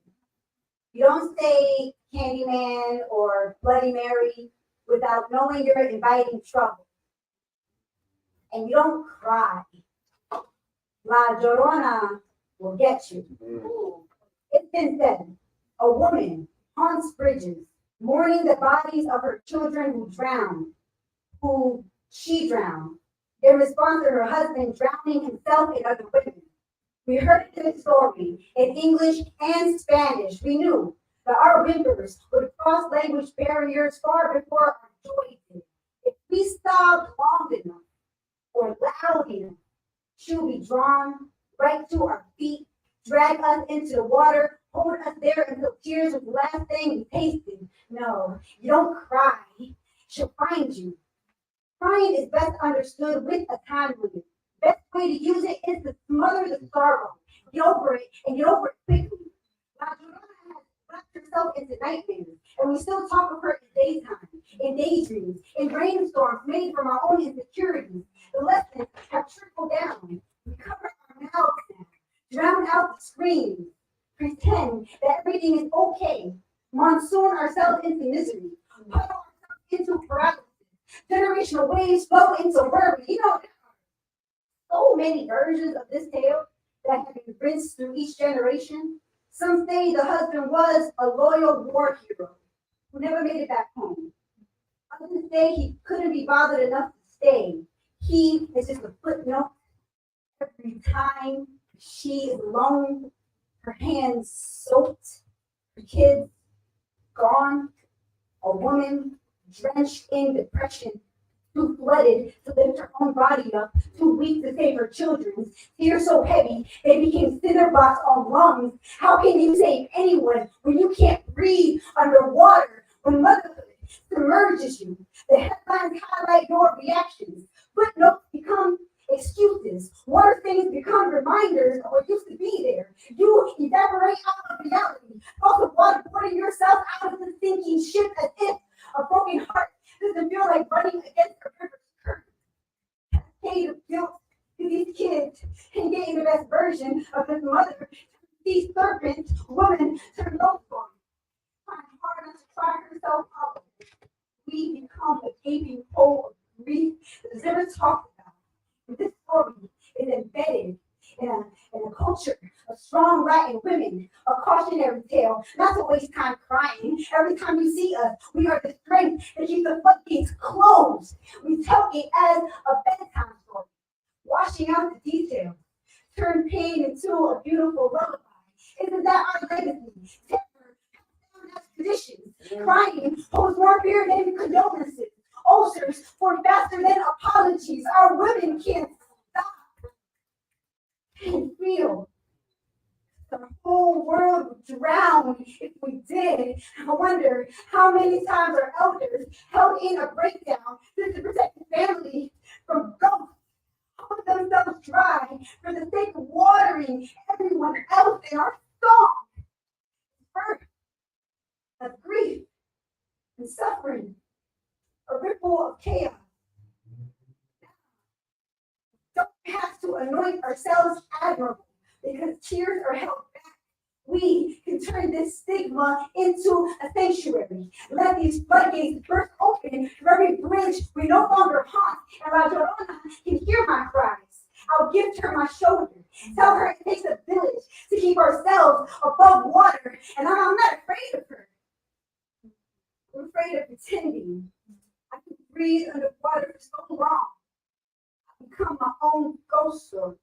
Speaker 8: You don't say Candyman or Bloody Mary without knowing you're inviting trouble. And you don't cry. La Llorona will get you. It's been said, a woman haunts bridges, mourning the bodies of her children who she drowned, in response to her husband drowning himself in other women. We heard this story in English and Spanish. We knew that our whimpers would cross language barriers far before our joy did. If we stopped long enough or loud enough, she'll be drawn right to our feet, drag us into the water, hold us there until tears was the last thing we tasted. No, you don't cry. She'll find you. Crying is best understood with a time limit. Best way to use it is to smother the sorrow. Get over it and get over it quickly. La Llorona has wrapped herself into nightmares, and we still talk of her in daytime, in daydreams, in rainstorms made from our own insecurities. The lessons have trickled down. We cover our mouths now, drown out the screams, pretend that everything is okay, monsoon ourselves into misery, puddle ourselves into paralysis. Generational waves flow into worry. You know, so many versions of this tale that have been rinsed through each generation. Some say the husband was a loyal war hero who never made it back home. Others say he couldn't be bothered enough to stay. He is just a footnote. Every time she is alone, her hands soaked, her kids gone, a woman drenched in depression, too flooded to lift her own body up, too weak to save her children's, tears so heavy they became cinderblocks on lungs. How can you save anyone when you can't breathe underwater? When motherhood submerges you. The headlines highlight your reactions. Footnotes become excuses. Worse things become reminders of what used to be there. You evaporate out of reality. Also waterboarding yourself out of the sinking ship as if a broken heart doesn't feel like running against a river's current. Cascade of guilt to these kids and getting the best version of his mother. These serpent women turn low for him. Trying hard not to try herself out. We become a gaping hole of grief that is never talked about. And this story is embedded in a culture of strong Latin women, a cautionary tale, not to waste time crying. Every time you see us, we are the strength that keeps the floodgates closed. We tell it as a bedtime story, washing out the details, turn pain into a beautiful lullaby. Isn't that our legacy? Terror, traditions, crying holds more fear than condolences. Ulcers form faster than apologies. Our women can't stop and feel. The whole world would drown if we did. I wonder how many times our elders held in a breakdown just to protect the family from ghosts, hold themselves dry for the sake of watering everyone else in our song. Birth of grief and suffering, a ripple of chaos. Don't have to anoint ourselves admirable because tears are held back. We can turn this stigma into a sanctuary. Let these floodgates burst open to every bridge we no longer haunt. And La Llorona can hear my cries. I'll gift her my shoulder. Tell her it takes a village to keep ourselves above water. And I'm not afraid of her. I'm afraid of pretending. I can breathe underwater for so long. I become my own ghost story.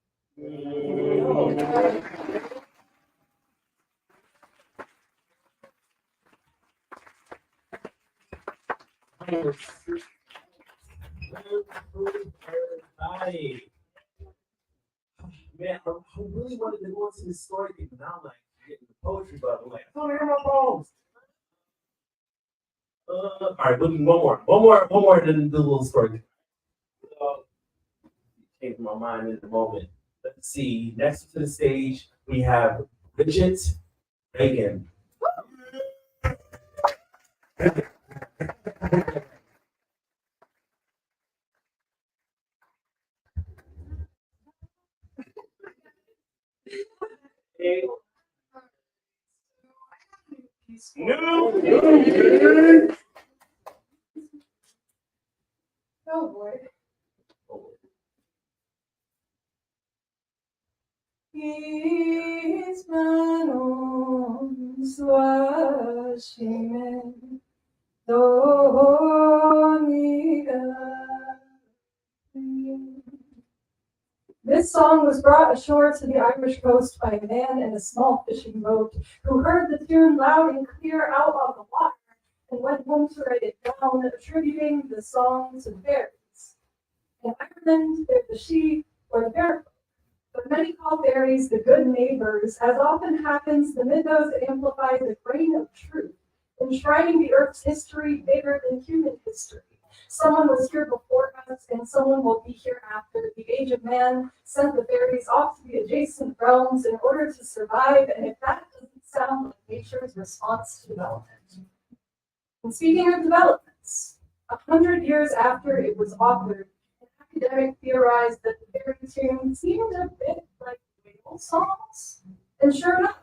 Speaker 2: Everybody. Man, I really wanted to go into this story thing, but now I'm like getting the poetry bubble. Like, I don't hear my bones. All right, we'll do one more, then do a little story. Changed my mind in the moment. Let's see. Next to the stage, we have Bridget Reagan.
Speaker 5: Oh boy. Mis manos washing This song was brought ashore to the Irish coast by a man in a small fishing boat who heard the tune loud and clear out on the water and went home to write it down, attributing the song to the fairies. In Ireland, they're the she or the fair folk, but many call fairies the good neighbors. As often happens, the mythos amplify the grain of truth, enshrining the earth's history bigger than human history. Someone was here before us, and someone will be here after. The age of man sent the fairies off to the adjacent realms in order to survive, and if that doesn't sound like nature's response to development. And speaking of developments, 100 years after it was authored, an academic theorized that the fairy tune seemed a bit like whale songs. And sure enough,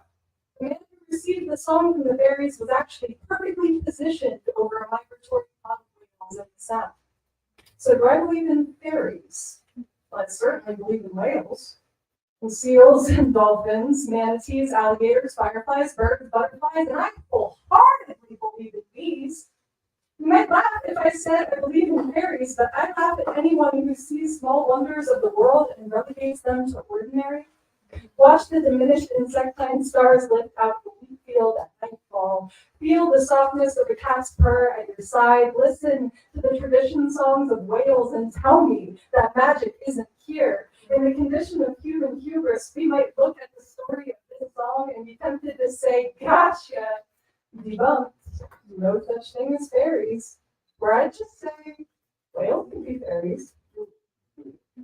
Speaker 5: the man who received the song from the fairies was actually perfectly positioned over a migratory pod of whales at the south. So do I believe in fairies? Well, I certainly believe in whales. And seals and dolphins, manatees, alligators, fireflies, birds, butterflies, and I wholeheartedly believe in bees. You might laugh if I said I believe in fairies, but I laugh at anyone who sees small wonders of the world and relegates them to ordinary. Watch the diminished insectine stars lift out the wheat field at nightfall. Feel the softness of a cat's purr at your side. Listen to the tradition songs of whales and tell me that magic isn't here. In the condition of human hubris, we might look at the story of this song and be tempted to say, gotcha, debunked, no such thing as fairies.
Speaker 7: where I just say, whales can be fairies.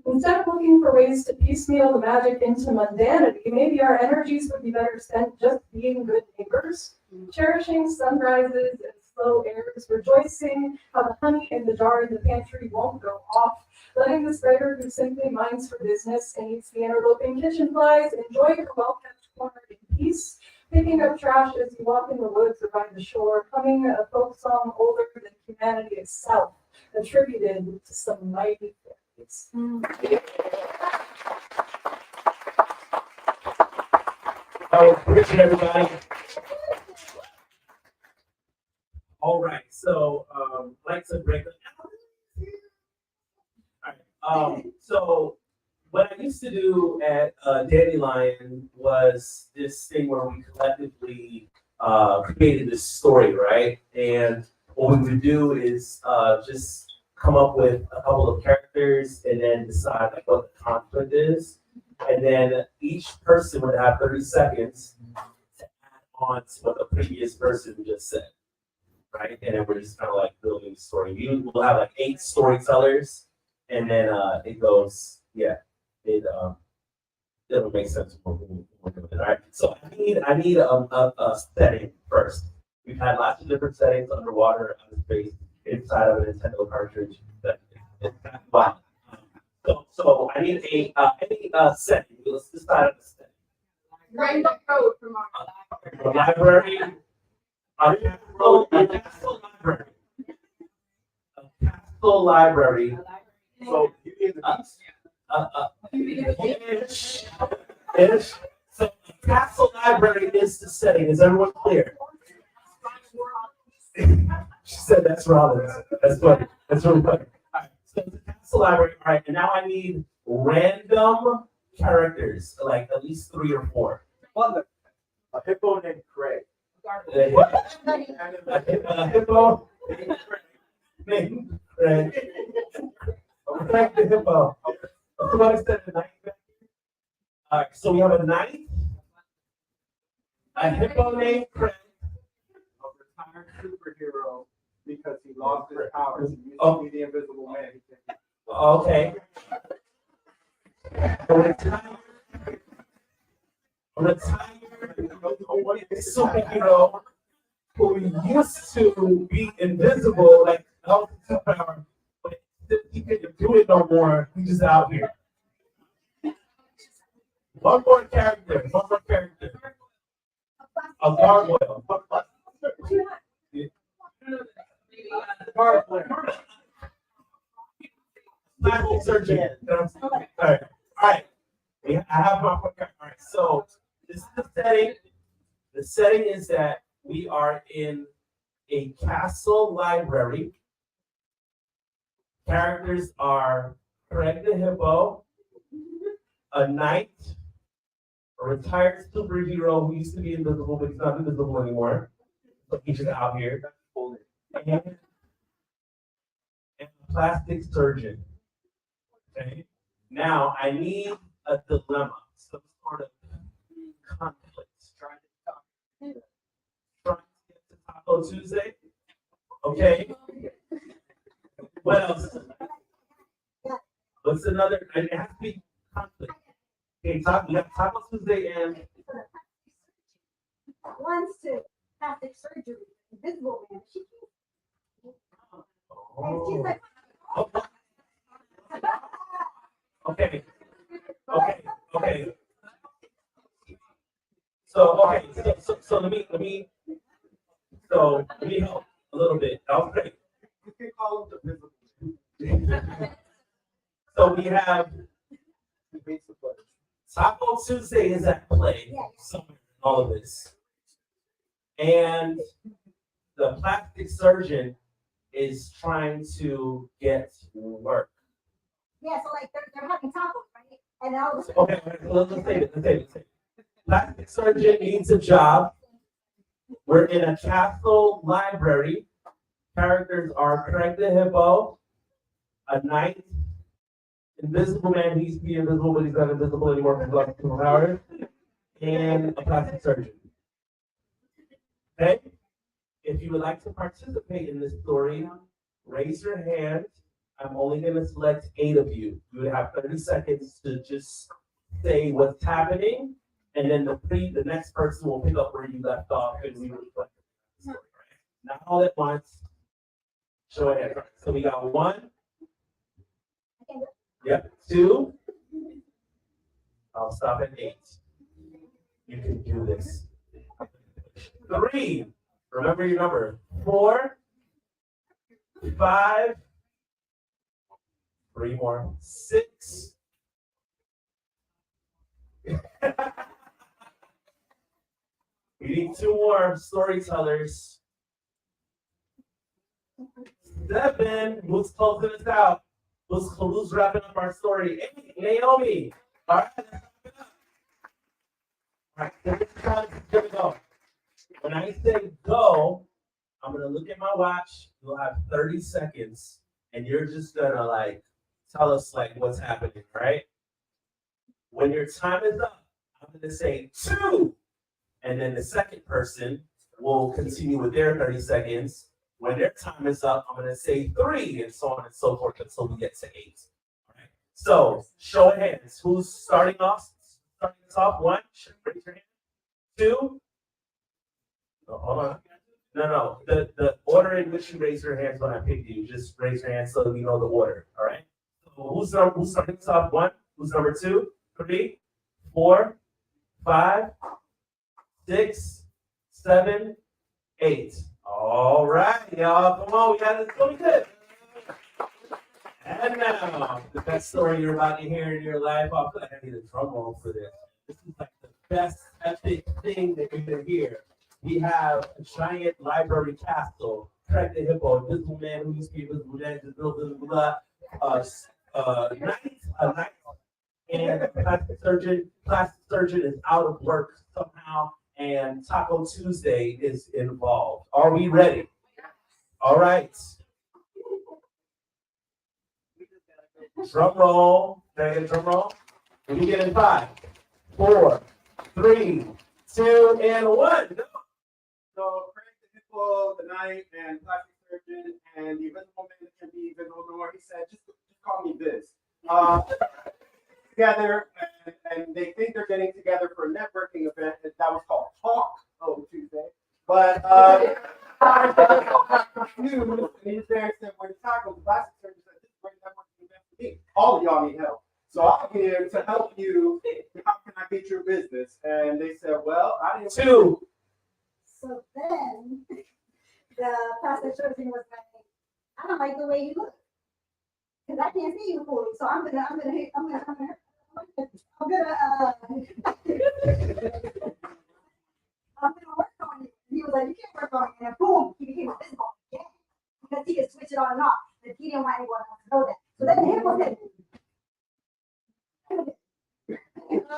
Speaker 7: Instead of looking for ways to piecemeal the magic into mundanity, maybe our energies would be better spent just being good neighbors, cherishing sunrises and slow airs, rejoicing how the honey in the jar in the pantry won't go off, letting the spider who simply minds her business and eats the interloping kitchen flies enjoy her well-kept corner in peace, picking up trash as you walk in the woods or by the shore, humming a folk song older than humanity itself, attributed to some mighty fairies.
Speaker 2: Oh, Richard, everybody. All right, so like to break it. All right, so what I used to do at Dandelion was this thing where we collectively created this story, right? And what we would do is just come up with a couple of characters and then decide like what the conflict is. And then each person would have 30 seconds to add on to what the previous person just said, right? And then we're just kind of like building the story. We'll have like 8 storytellers, and then it goes, yeah, it'll make sense when we're doing it. All right. So I need a setting first. We've had lots of different settings: underwater, outer space, inside of a Nintendo cartridge. Wow. So I need a setting. Let's decide on a setting.
Speaker 5: Rainbow Road from our library.
Speaker 2: A castle library. A castle library.
Speaker 3: So you need the
Speaker 2: Ish. So a castle library is the setting. Is everyone clear? She said that's Rollins. That's funny. That's really funny. All right. So it's a castle library. All right. And now I need random characters, like at least 3 or 4.
Speaker 3: a hippo named Craig.
Speaker 2: A hippo named Craig. Craig the hippo. Somebody said the knight. All right, so we have a knight, a hippo named Craig,
Speaker 1: A retired superhero because he lost his powers. He used
Speaker 2: Oh.
Speaker 1: to be the Invisible Man.
Speaker 2: Okay. A retired superhero who used to be invisible, like no superpower, but he couldn't do it no more. He's just out here. One more character. A gargoyle. Plastic surgeon. All right. I have my quick. All right. So this is the setting. The setting is that we are in a castle library. Characters are Craig the hippo, a knight, a retired superhero who used to be invisible, but he's not invisible anymore. So he's just out here. And a plastic surgeon. Okay. Now I need a dilemma, some sort of conflict. Trying to get to Taco Tuesday. Okay. What else? What's another? It has to be conflict. Okay, we have Taco Tuesday and
Speaker 8: Wants to plastic surgery, Invisible Man. She and she's like,
Speaker 2: okay. So let me help a little bit. Okay.
Speaker 1: You can call him the Invisible.
Speaker 2: So we have
Speaker 1: He hates the place.
Speaker 2: Taco Tuesday is at play somewhere in all of this. And the plastic surgeon is trying to get work.
Speaker 8: yeah, so like they're having tacos, right? And all of a sudden,
Speaker 2: Okay, let's say it. Plastic surgeon needs a job. We're in a castle library. Characters are Craig the hippo, a knight, Invisible Man. He used to be invisible, but he's not invisible anymore because he lost his superpowers, and a plastic surgeon. Okay? If you would like to participate in this story, raise your hand. I'm only going to select 8 of you. You would have 30 seconds to just say what's happening, and then the next person will pick up where you left off, and we reflect the story. Right? Not all at once. Show of hands. So we got 1. Yep. 2. I'll stop at 8. You can do this. 3. Remember your number. 4. 5. 3 more. 6. We need 2 more storytellers. 7. Who's closing us out? Who's wrapping up our story? 8. Naomi. All right. Let's wrap it up. All right. Here we go. When I say go, I'm gonna look at my watch. You'll have 30 seconds, and you're just gonna like tell us like what's happening, right? When your time is up, I'm gonna say 2, and then the second person will continue with their 30 seconds. When their time is up, I'm gonna say 3, and so on and so forth until we get to 8. All right. So show of hands. Who's starting off? Starting us off. 1. Raise your hand. 2. Oh, hold on. No. The order in which you raise your hands when I pick you, just raise your hand so we know the order. All right. So who's starting us off? 1. Who's number 2? 3, 4, 5, 6, 7, 8. All right, y'all. Come on, we got it. Going good. And now, the best story you're about to hear in your life. I feel like I need a drum roll for this. This is like the best epic thing that you're gonna hear. We have a giant library castle, Craig the Hippo, Invisible Man who used to be Invisible Man, blah, a knight, and a plastic surgeon. Plastic surgeon is out of work somehow, and Taco Tuesday is involved. Are we ready? All right. Drum roll. Can I get a drum roll? We get in 5, 4, 3, 2, and 1. Go.
Speaker 1: So Craig the Hippo, the Knight, and Plastic Surgeon, and the Invisible Man that can be invisible no more. He said, just call me Biz. Together, and they think they're getting together for a networking event that was called Talk Tuesday. But I got confused, and he's there and said, "Where the tacos?" The Plastic Surgeon said, "This is where the networking event for me. All of y'all need help. So I'm here to help you. How can I get your business?" And they said, "Well, I didn't."
Speaker 2: 2.
Speaker 8: So then the plastic surgeon was like, I don't like the way you look. Because I can't see you fully. So I'm gonna work on it. He was like, you can't work on it. And boom, he became invisible again. Because he could switch it on and off. But he didn't want anyone else to know that. So then the hippo said,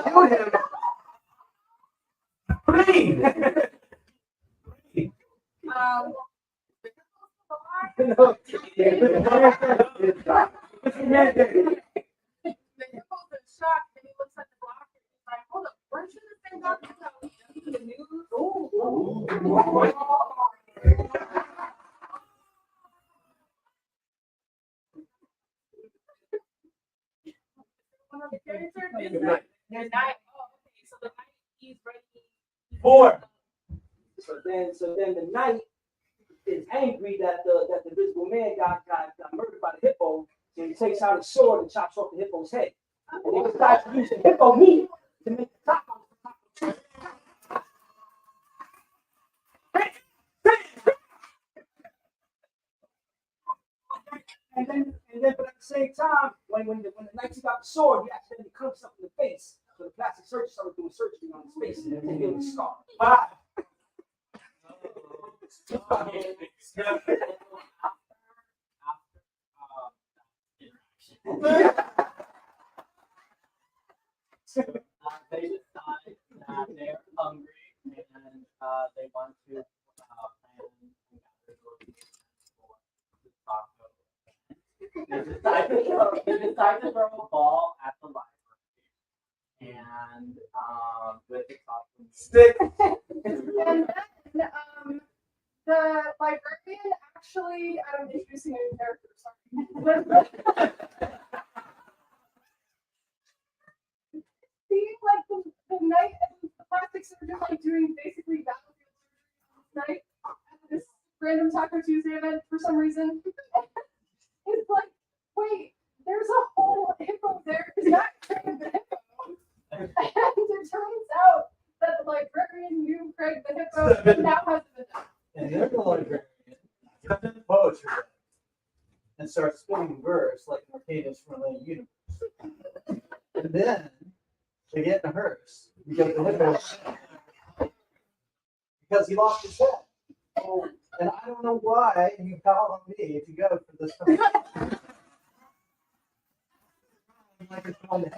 Speaker 1: Kill him.
Speaker 2: Please.
Speaker 5: The hippo's in shock, and he looks at the doctor. He's like, hold up, weren't you the same doctor that was in the news? One of the characters is the night. Oh, okay, so the night he's ready.
Speaker 2: 4.
Speaker 6: So then the knight is angry that the invisible man got murdered by the hippo. So he takes out his sword and chops off the hippo's head. And he decides to use the hippo meat to make the tacos. And then, but at the same time, when the knight took out the sword, he accidentally cut himself in the face. So the plastic surgeon started doing surgery on his face and healed the scar.
Speaker 2: 5.
Speaker 4: They decide that they're hungry and they want to plan and gather for the taco. They decide to throw a ball at the library and with the
Speaker 2: Stick.
Speaker 5: And then the librarian actually, I'm introducing a new character, sorry. Seeing like the night and the plastics are just like doing basically battlefield surgery night at this random Taco Tuesday event for some reason. It's like, wait, there's a whole hippo there because that trained the hippo. And it turns out that the librarian knew Craig the hippo now has the vagina.
Speaker 6: And the other librarian comes into poetry and starts spitting verse like Mercatus from the universe. And then they get in a hearse because the hippo, because he lost his head. And I don't know why you call on me to go for this. Like it's on the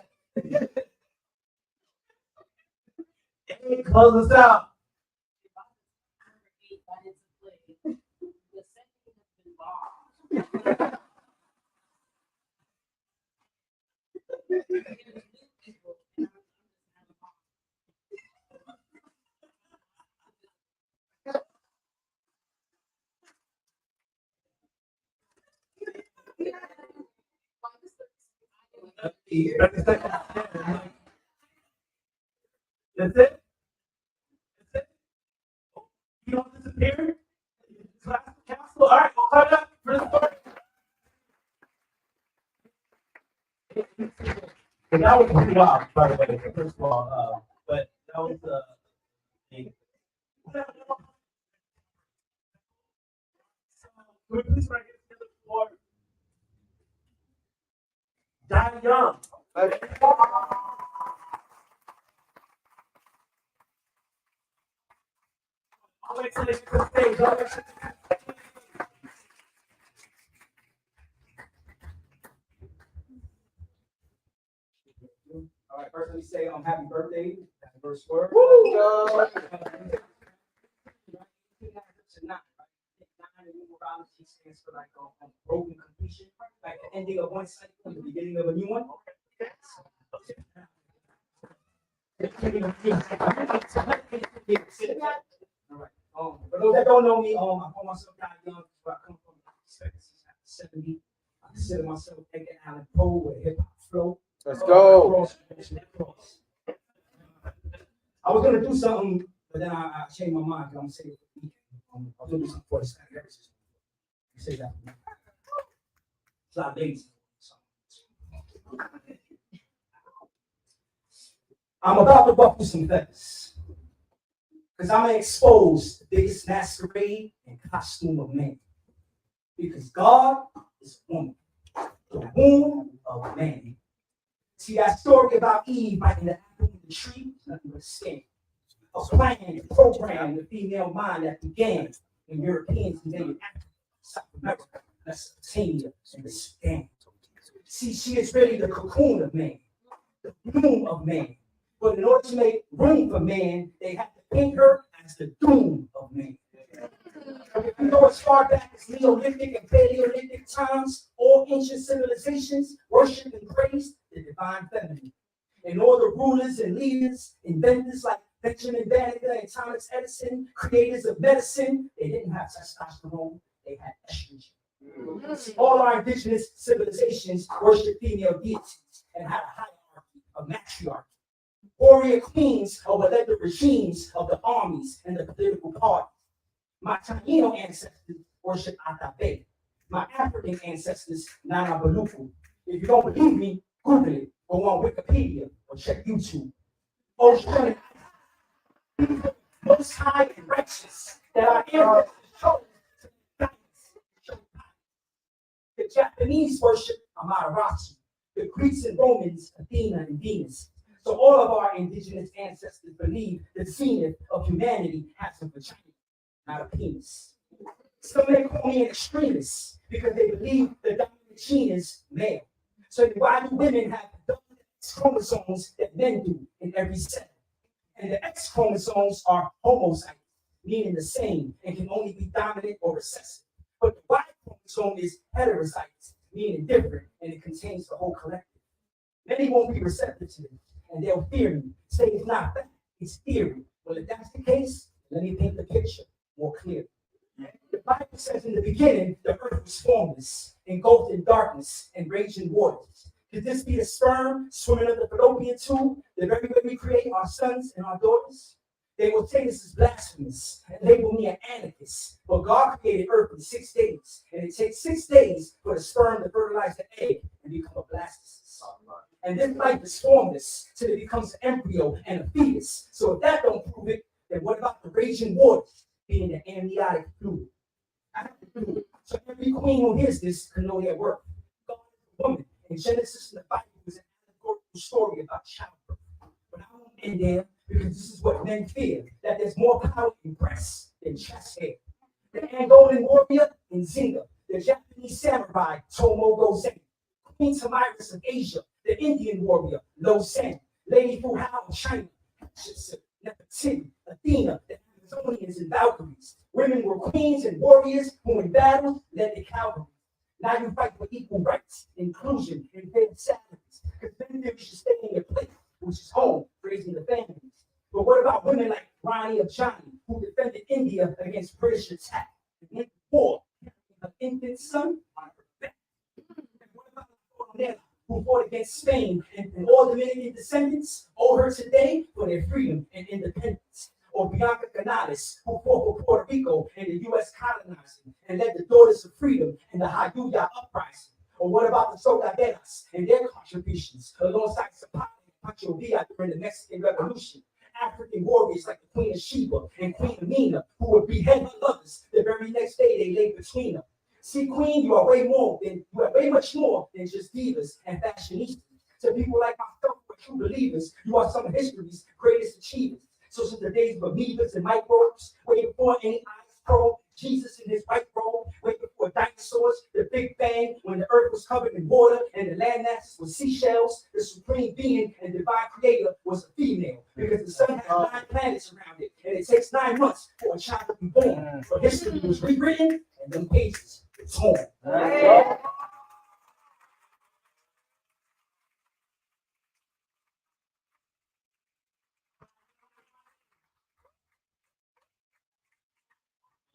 Speaker 2: Hey, close us out. That's it? You don't disappear? Class council? All right, we'll cut it up for the story. And that was pretty wild, by the way, first of all. But that was thing. So, can we please bring it to the floor? Die young. I'll wait till they get to the stage. I'll wait till
Speaker 6: All right, first let me say happy birthday, happy first word. Stands for like broken completion, like the ending of one cycle and the beginning of a new one. All right. For those that don't know me, I call myself Die Young. Where I come from, 70. I consider myself Edgar Allan Poe with hip hop flow.
Speaker 3: Let's go.
Speaker 6: I was gonna do something, but then I changed my mind. I'm gonna say it for the weekend. I was gonna do something for the Saturday. You say that. It's not lazy. I'm about to ruffle some feathers. Because I'm gonna expose the biggest masquerade and costume of man. Because God is a woman, the womb of a man. See that story about Eve biting the apple in the tree, nothing but skin. A plan to program the female mind that began when Europeans invaded Africa, South America, Mesopotamia, and the Sudan. See, she is really the cocoon of man, the womb of man. But in order to make room for man, they have to paint her as the doom of man. If you go as far back as Neolithic and Paleolithic times, all ancient civilizations worship and praise the divine feminine. And all the rulers and leaders, inventors like Benjamin Banneker and Thomas Edison, creators of medicine, they didn't have testosterone, they had estrogen. All our indigenous civilizations worship female deities and had a hierarchy of matriarchy. Warrior queens led the regimes of the armies and the political parties. My Taino ancestors worship Atabe. My African ancestors, Nana Baluku. If you don't believe me, Google it. Go on Wikipedia or check YouTube. Ocean, most high and righteous that our ancestors chose to be guidance. The Japanese worship Amaterasu. The Greeks and Romans, Athena and Venus. So all of our indigenous ancestors believe the zenith of humanity has a vagina, not a penis. Some may call me an extremist because they believe the dominant gene is male. So why do women have the X chromosomes that men do in every cell? And the X chromosomes are homozygotes, meaning the same, and can only be dominant or recessive. But the Y chromosome is heterozygous, meaning different, and it contains the whole collective. Many won't be receptive to it, and they'll fear me, say it's not fact, it's theory. Well, if that's the case, let me paint the picture more clearly. The Bible says in the beginning, the earth was formless, engulfed in darkness and raging waters. Could this be the sperm swimming up the fallopian tube, the very way we create our sons and our daughters? They will say this is blasphemous and label me an anarchist. But God created earth in 6 days, and it takes 6 days for the sperm to fertilize the egg and become a blastocyst. And this life is formless till it becomes an embryo and a fetus. So if that don't prove it, then what about the raging waters being the amniotic fluid? So every queen who hears this can know their worth. God is a woman. In Genesis in the Bible is an allegorical story about childbirth. But I won't end there because this is what men fear, that there's more power in breasts than chest hair. The Angolan warrior in Zinga, the Japanese samurai Tomo Gozen, Queen Tamiris of Asia, the Indian warrior Lo Sen, Lady Fu Hao of China, Nefertiti, Athena, the Amazonians and Valkyries. Women were queens and warriors who in battle led the cavalry. Now you fight for equal rights, inclusion, and fair salaries. Because men think you should stay in your place, which is home, raising the families. But what about women like Rani of Johnny, who defended India against British attack and went to war, an infant son on her back? And what about Coronel, who fought against Spain, and all Dominican descendants owe her today for their freedom and independence? Or Bianca Canales, who fought for Puerto Rico and the U.S. colonizing and led the Daughters of Freedom in the Hayuya uprising? Or what about the Soldaderas and their contributions alongside Zapata and Pancho Villa during the Mexican Revolution? African warriors like the Queen of Sheba and Queen Amina, who would behead her lovers the very next day they lay between them. See, Queen, you are way much more than just divas and fashionistas. To people like myself who are true believers, you are some of history's greatest achievers. So since the days of amoebas and microbes, way before any eyes probe, Jesus in his white robe, way before dinosaurs, the Big Bang, when the earth was covered in water and the land masses were seashells, the supreme being and divine creator was a female, because the sun has 9 planets around it, and it takes 9 months for a child to be born. So history was rewritten, and them pages were torn.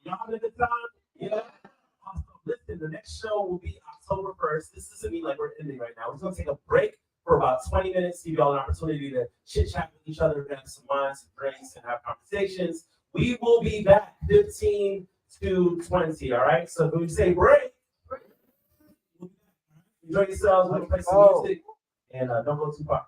Speaker 2: Y'all having a good time? Yeah. Awesome. Listen, the next show will be October 1st. This doesn't mean like we're ending right now. We're just gonna take a break for about 20 minutes, give y'all an opportunity to chit chat with each other, grab some wine, some drinks, and have conversations. We will be back 15 to 20. All right. So when we say break, enjoy yourselves. We're gonna play some music and don't go too far.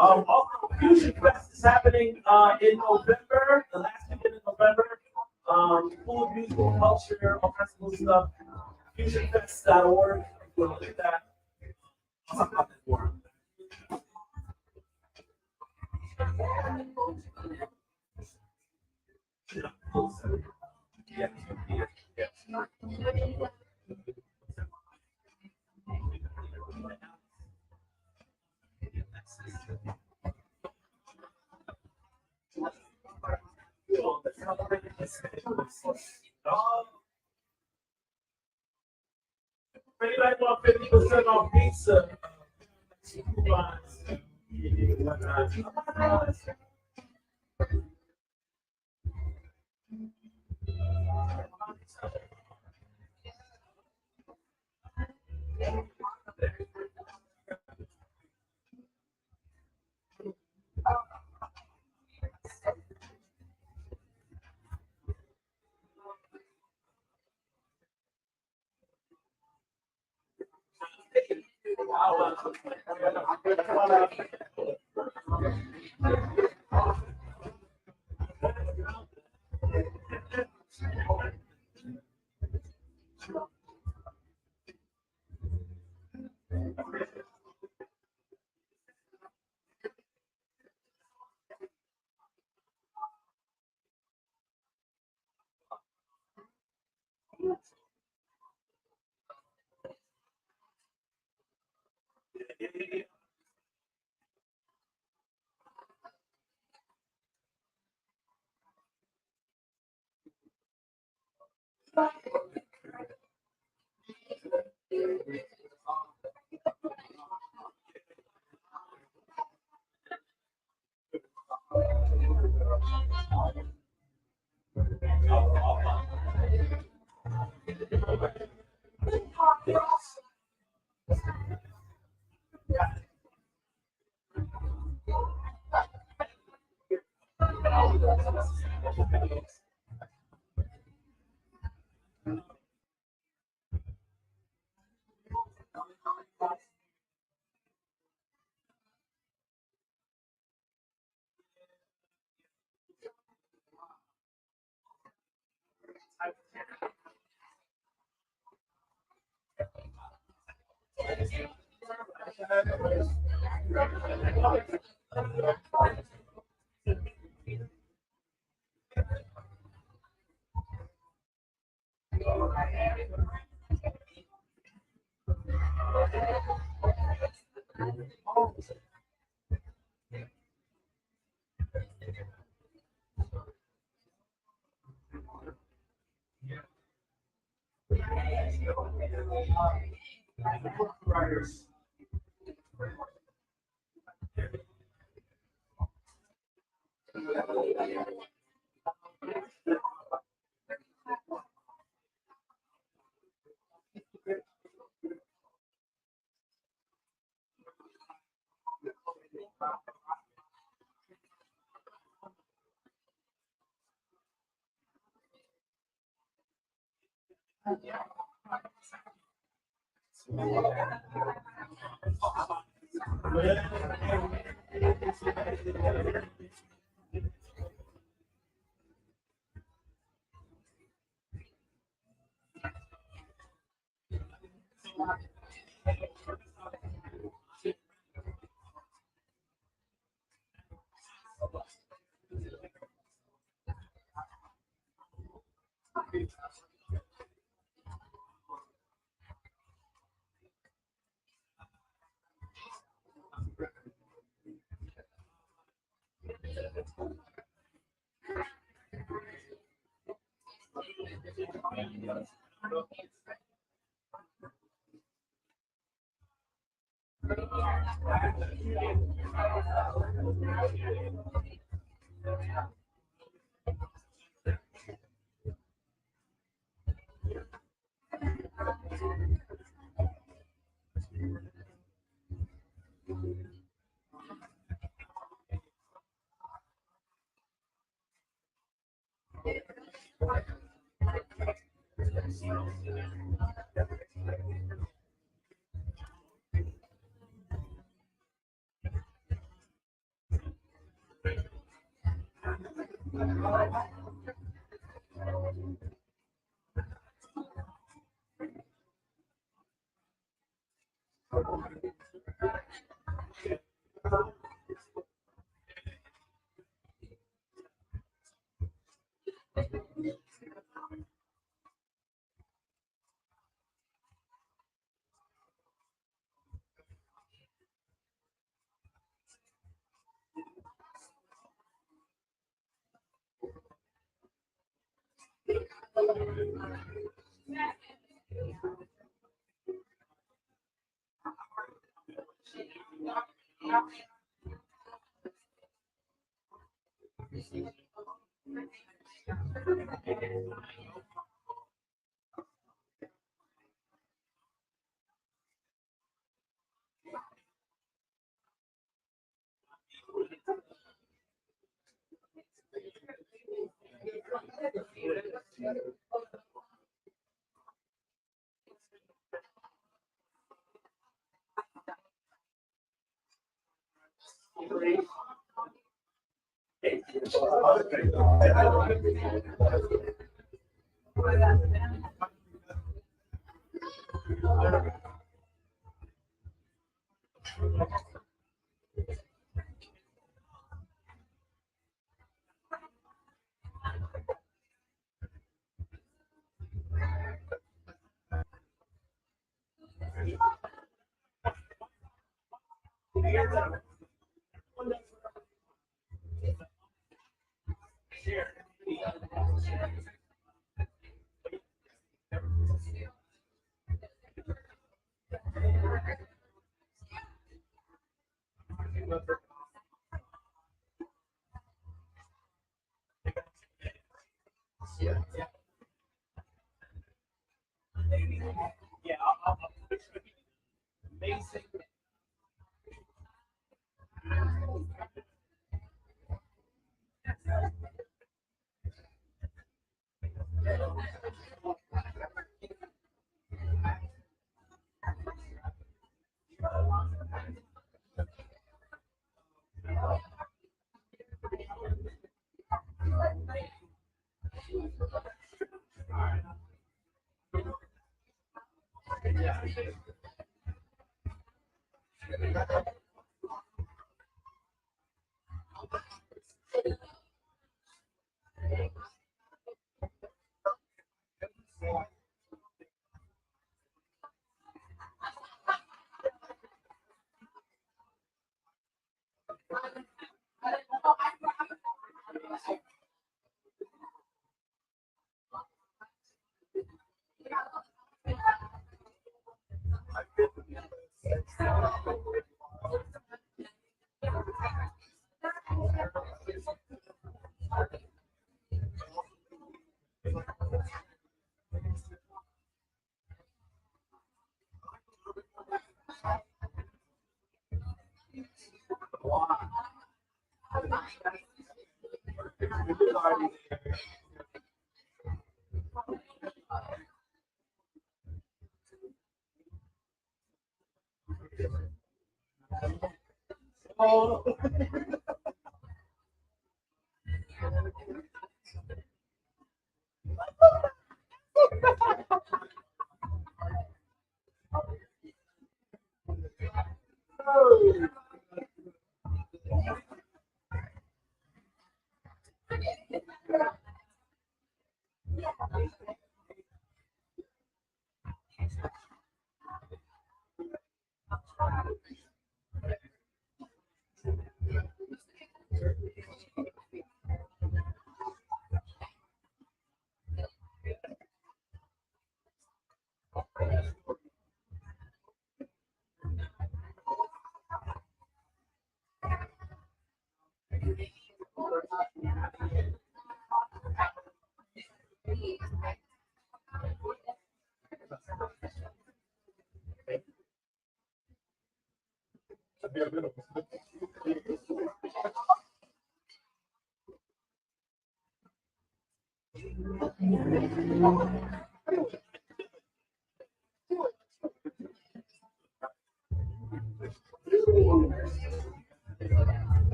Speaker 2: Also, Fusion Fest is happening in November, the last weekend in November. Food, musical, culture, all kinds of cool stuff. FusionFest.org. If you want to look at that, I'll talk about that more. Yeah. Anybody want 50% off pizza? Coupons.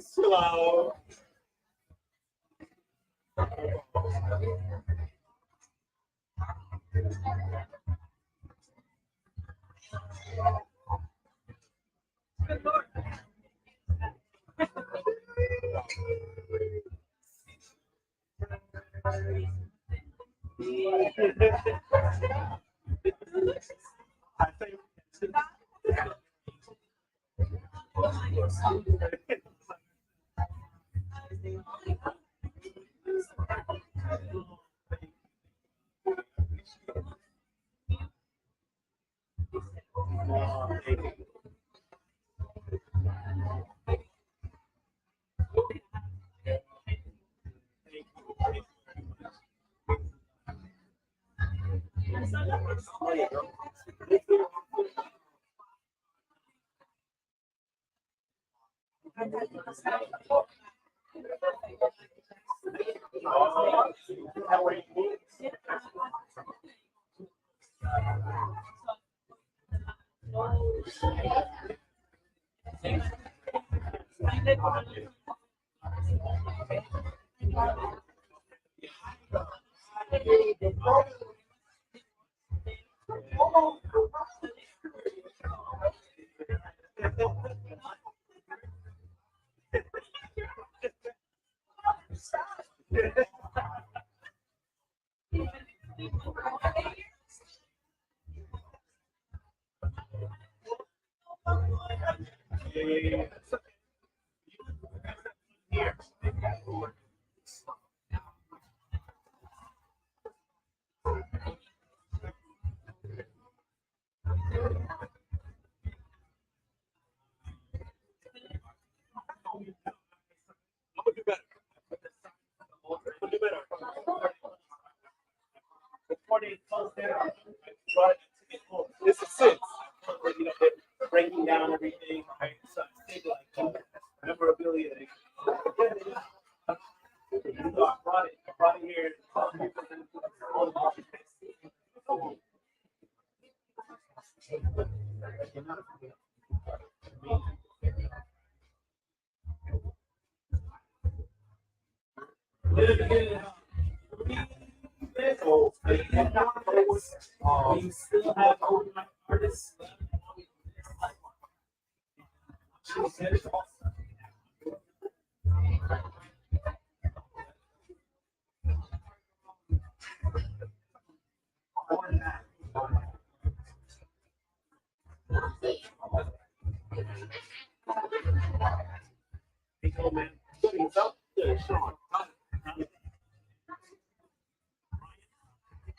Speaker 2: Slow. It's a sense. You know, they're breaking down everything. Right? So I think like memorabilia. So I brought it here. We still have overnight artists.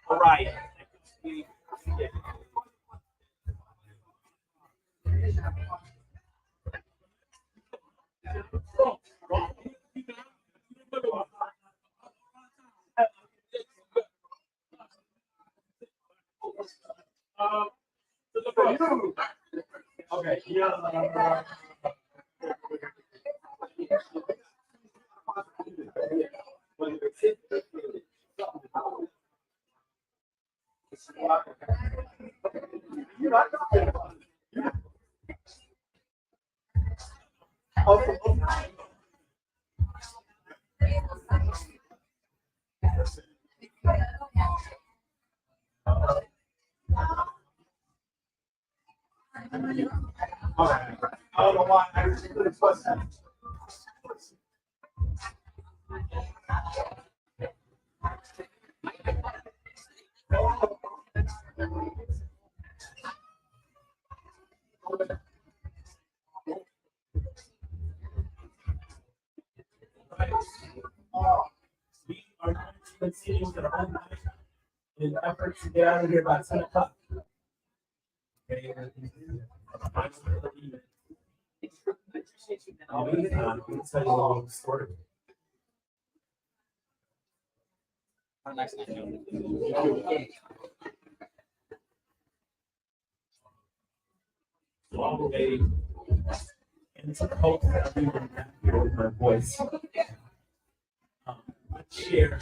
Speaker 2: Orion.
Speaker 1: Okay, yeah. I don't know why I just couldn't trust that.
Speaker 2: folks that are on in an effort to get out of here by 10 o'clock. Okay, in the meantime, I'm gonna tell you a little story. Long way into hope that everyone can hear with my voice. Share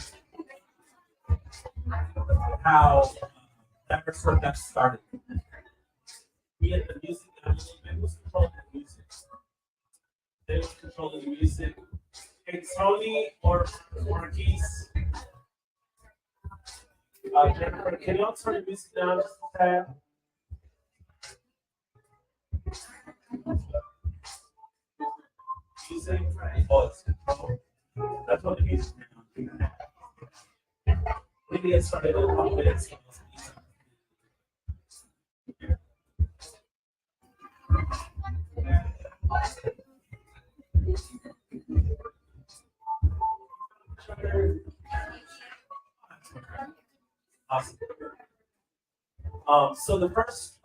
Speaker 2: how that first work got started. We had the music, and was controlling the music. They was controlling the music. Hey, Tony or Marquise, Jennifer, can y'all turn the music down just a tad? Music, oh, it's control. That's what the music now. Maybe it started in a couple minutes. Awesome. So the first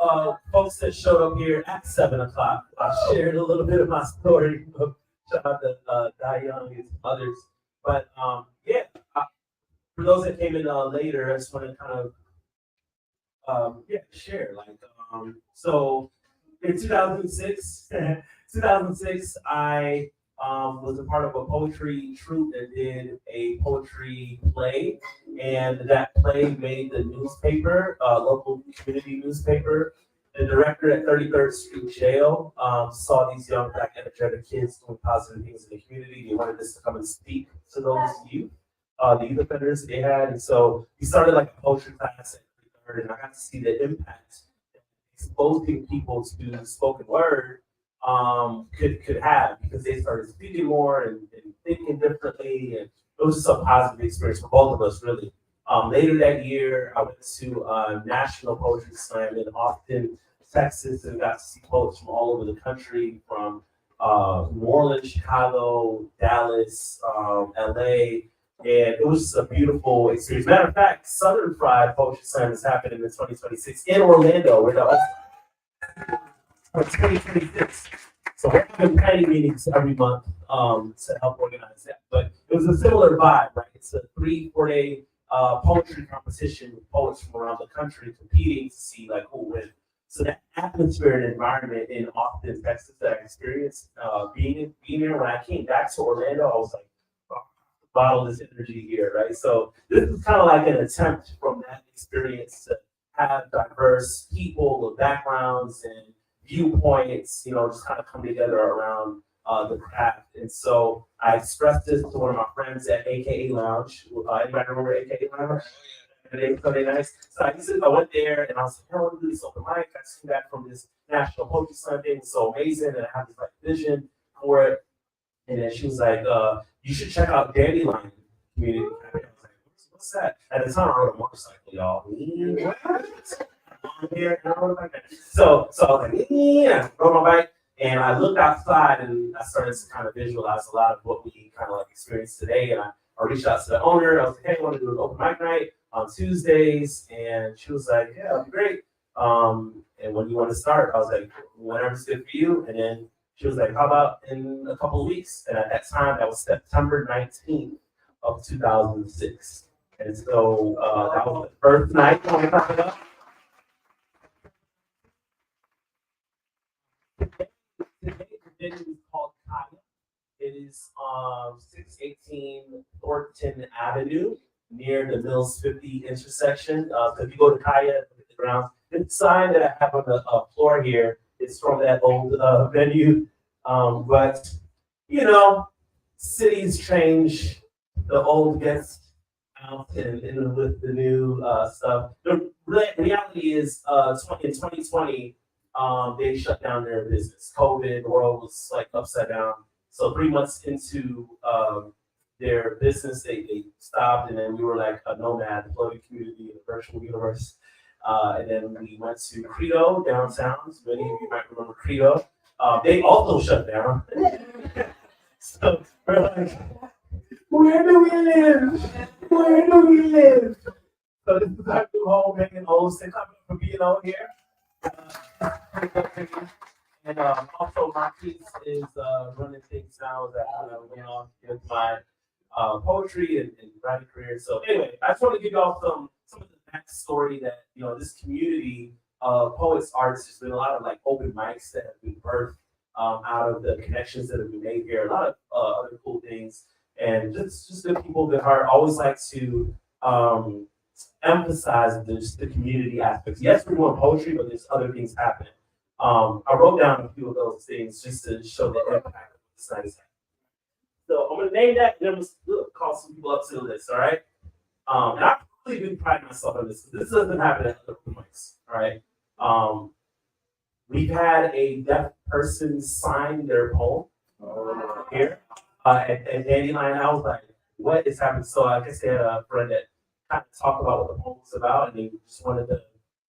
Speaker 2: folks that showed up here at 7 o'clock, I shared a little bit of my story. Shout out to Di Young and others. But yeah, for those that came in later, I just want to kind of share. Like, so in 2006, I was a part of a poetry troupe that did a poetry play, and that play made the newspaper, local community newspaper. The director at 33rd Street Jail saw these young Black energetic kids doing positive things in the community. They wanted us to come and speak to those youth, the youth offenders that they had, and so we started like a poetry class at 33rd, and I got to see the impact that exposing people to spoken word could have, because they started speaking more and thinking differently, and it was just a positive experience for both of us, really. Later that year, I went to a national poetry slam in Austin, Texas, and got to see poets from all over the country, from New Orleans, Chicago, Dallas, LA, and it was just a beautiful experience. Matter of fact, Southern Fried Poetry Slam is happening in 2026 in Orlando. We're the host for 2026. So we're having planning meetings every month to help organize that. But it was a similar vibe, right? It's a 3-4 day poetry competition with poets from around the country competing to see like who wins. So that atmosphere and environment in Austin, Texas that I experienced being there, when I came back to Orlando, I was like, oh, bottle this energy here, right? So this is kind of like an attempt from that experience to have diverse people with backgrounds and viewpoints, just kind of come together around the craft. And so I expressed this to one of my friends at AKA Lounge. Anybody remember AKA Lounge? It was Sunday nights. So I went there and I was like, I want to do this open mic. I just came back from this National Poetry Slam thing. It's so amazing. And I have this like vision for it. And then she was like, you should check out Dandelion Community Cafe. I was like, what's that? At the time I rode a motorcycle, y'all. So I was like, yeah, rode my bike. And I looked outside and I started to kind of visualize a lot of what we kind of like experienced today. And I reached out to the owner. I was like, hey, I want to do an open mic night on Tuesdays. And she was like, yeah, that'd be great. And when you want to start? I was like, whenever's good for you. And then she was like, how about in a couple of weeks? And at that time, that was September 19th of 2006. And so that was the first night. Today, the venue is called Kaya. It is 618 Thornton Avenue near the Mills 50 intersection. So if you go to Kaya, look at the grounds. The sign that I have on the floor here is from that old venue. But, cities change, the old gets out and with the new stuff. The reality is in 2020, they shut down their business. COVID, the world was like upside down. So 3 months into their business, they stopped, and then we were like a nomad, floating community in a virtual universe. And then we went to Credo downtown. So many of you might remember Credo. They also shut down. So we're like, Where do we live? Where do we live? So this is our new home, making Olsen. Thank you for being out here. And also my piece is running things now that went on with my poetry and writing career. So anyway, I just want to give y'all some of the backstory that this community of poets, artists, there's been a lot of like open mics that have been birthed out of the connections that have been made here. A lot of other cool things, and just the people that are always like to emphasize the community aspects. Yes, we're doing poetry, but there's other things happening. I wrote down a few of those things just to show the impact of this night. So I'm gonna name that, and then we'll call some people up to the list. All right. And I really do pride myself on this. This doesn't happen at other points. All right. We've had a deaf person sign their poem here at Dandelion. I was like, what is happening? So I guess they had a friend that kind of talked about what the poem was about, and they just wanted to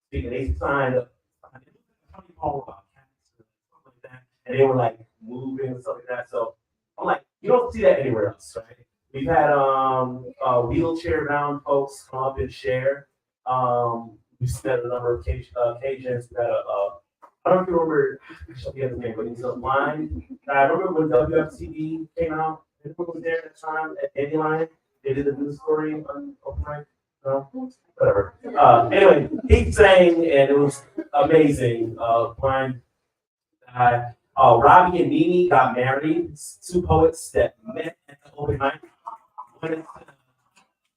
Speaker 2: speak, and they signed a funny poem about cats and stuff like that, and they were like moving and stuff like that. So I'm like, you don't see that anywhere else, right? We've had wheelchair bound folks come up and share. We've spent a number of occasions. We had I don't know if you remember, the other name, but he's a blind. I remember when WFTV came out. Everyone was there at the time at Dandelion. They did the news story on open mic. No, whatever. Anyway, he sang, and it was amazing. Blind guy. Robbie and Nene got married. Two poets that met at the open mic.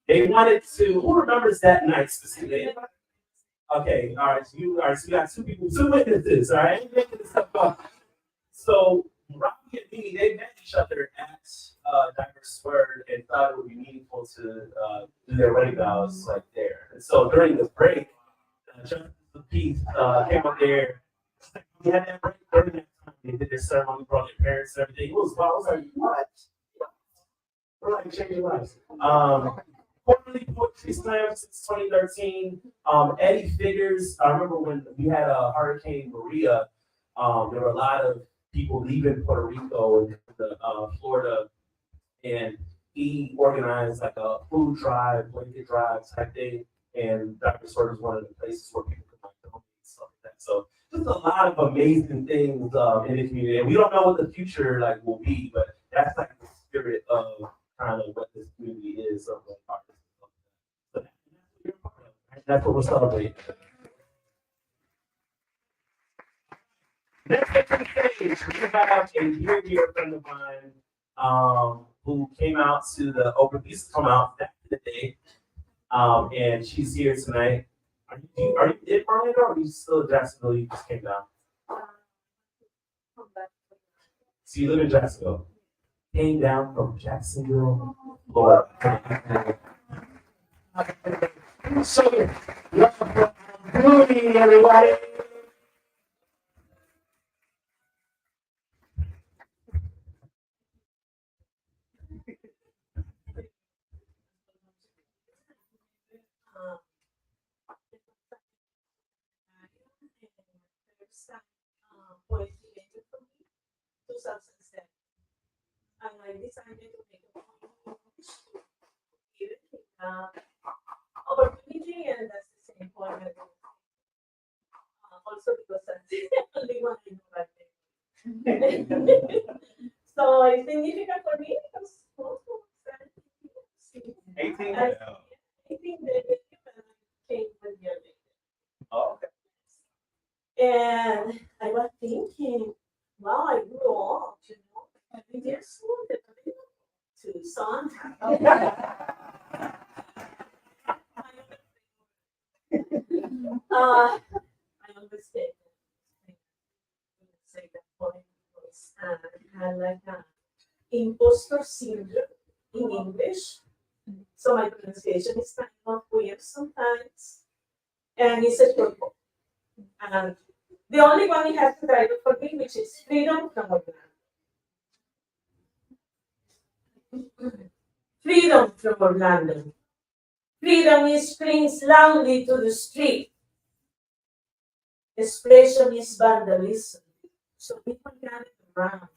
Speaker 2: They wanted to. Who remembers that night specifically? Okay, all right. So we got two people, two witnesses. All right. So Robbie and Nene, they met each other at Diverse Word and thought it would be meaningful to do their wedding vows like there. And so during this break, Justice of Peace came up there. We had that break during that time. They did their ceremony, brought their parents and everything. It was wild. I was like, what? We're like changing lives. Quarterly poetry slam since 2013. Eddie Figures. I remember when we had a Hurricane Maria. There were a lot of people leaving Puerto Rico and Florida, and he organized like a food drive, blanket drive type thing. And Dr. Sword was one of the places where people could like donate stuff like that. So just a lot of amazing things in the community. And we don't know what the future like will be, but that's like the spirit of kind of what this community is of like artists. That's what we're celebrating. Next up to the stage, we have a dear friend of mine who came out to the open. Used to come out back in the day, and she's here tonight. Are you in Orlando, or are you still in Jacksonville? You just came down. So you live in Jacksonville. Came down from Jacksonville, Florida. So, good evening, everybody.
Speaker 9: And I decided to make a opportunity, and that's the same point. Also because that's the only one I know that day. So it's significant for me because also
Speaker 2: 18?
Speaker 9: I think the came 1 year later.
Speaker 2: Oh, okay.
Speaker 9: And I was thinking, wow, I grew up, I think they're soon to son. I always say that point because I had like an imposter syndrome in English. So my pronunciation is kind of weird sometimes. And it's a short book. And the only one it has to title for me, which is Freedom from Orlando. Freedom from Orlando. Freedom is springs loudly to the street. Expression is vandalism. So people gather around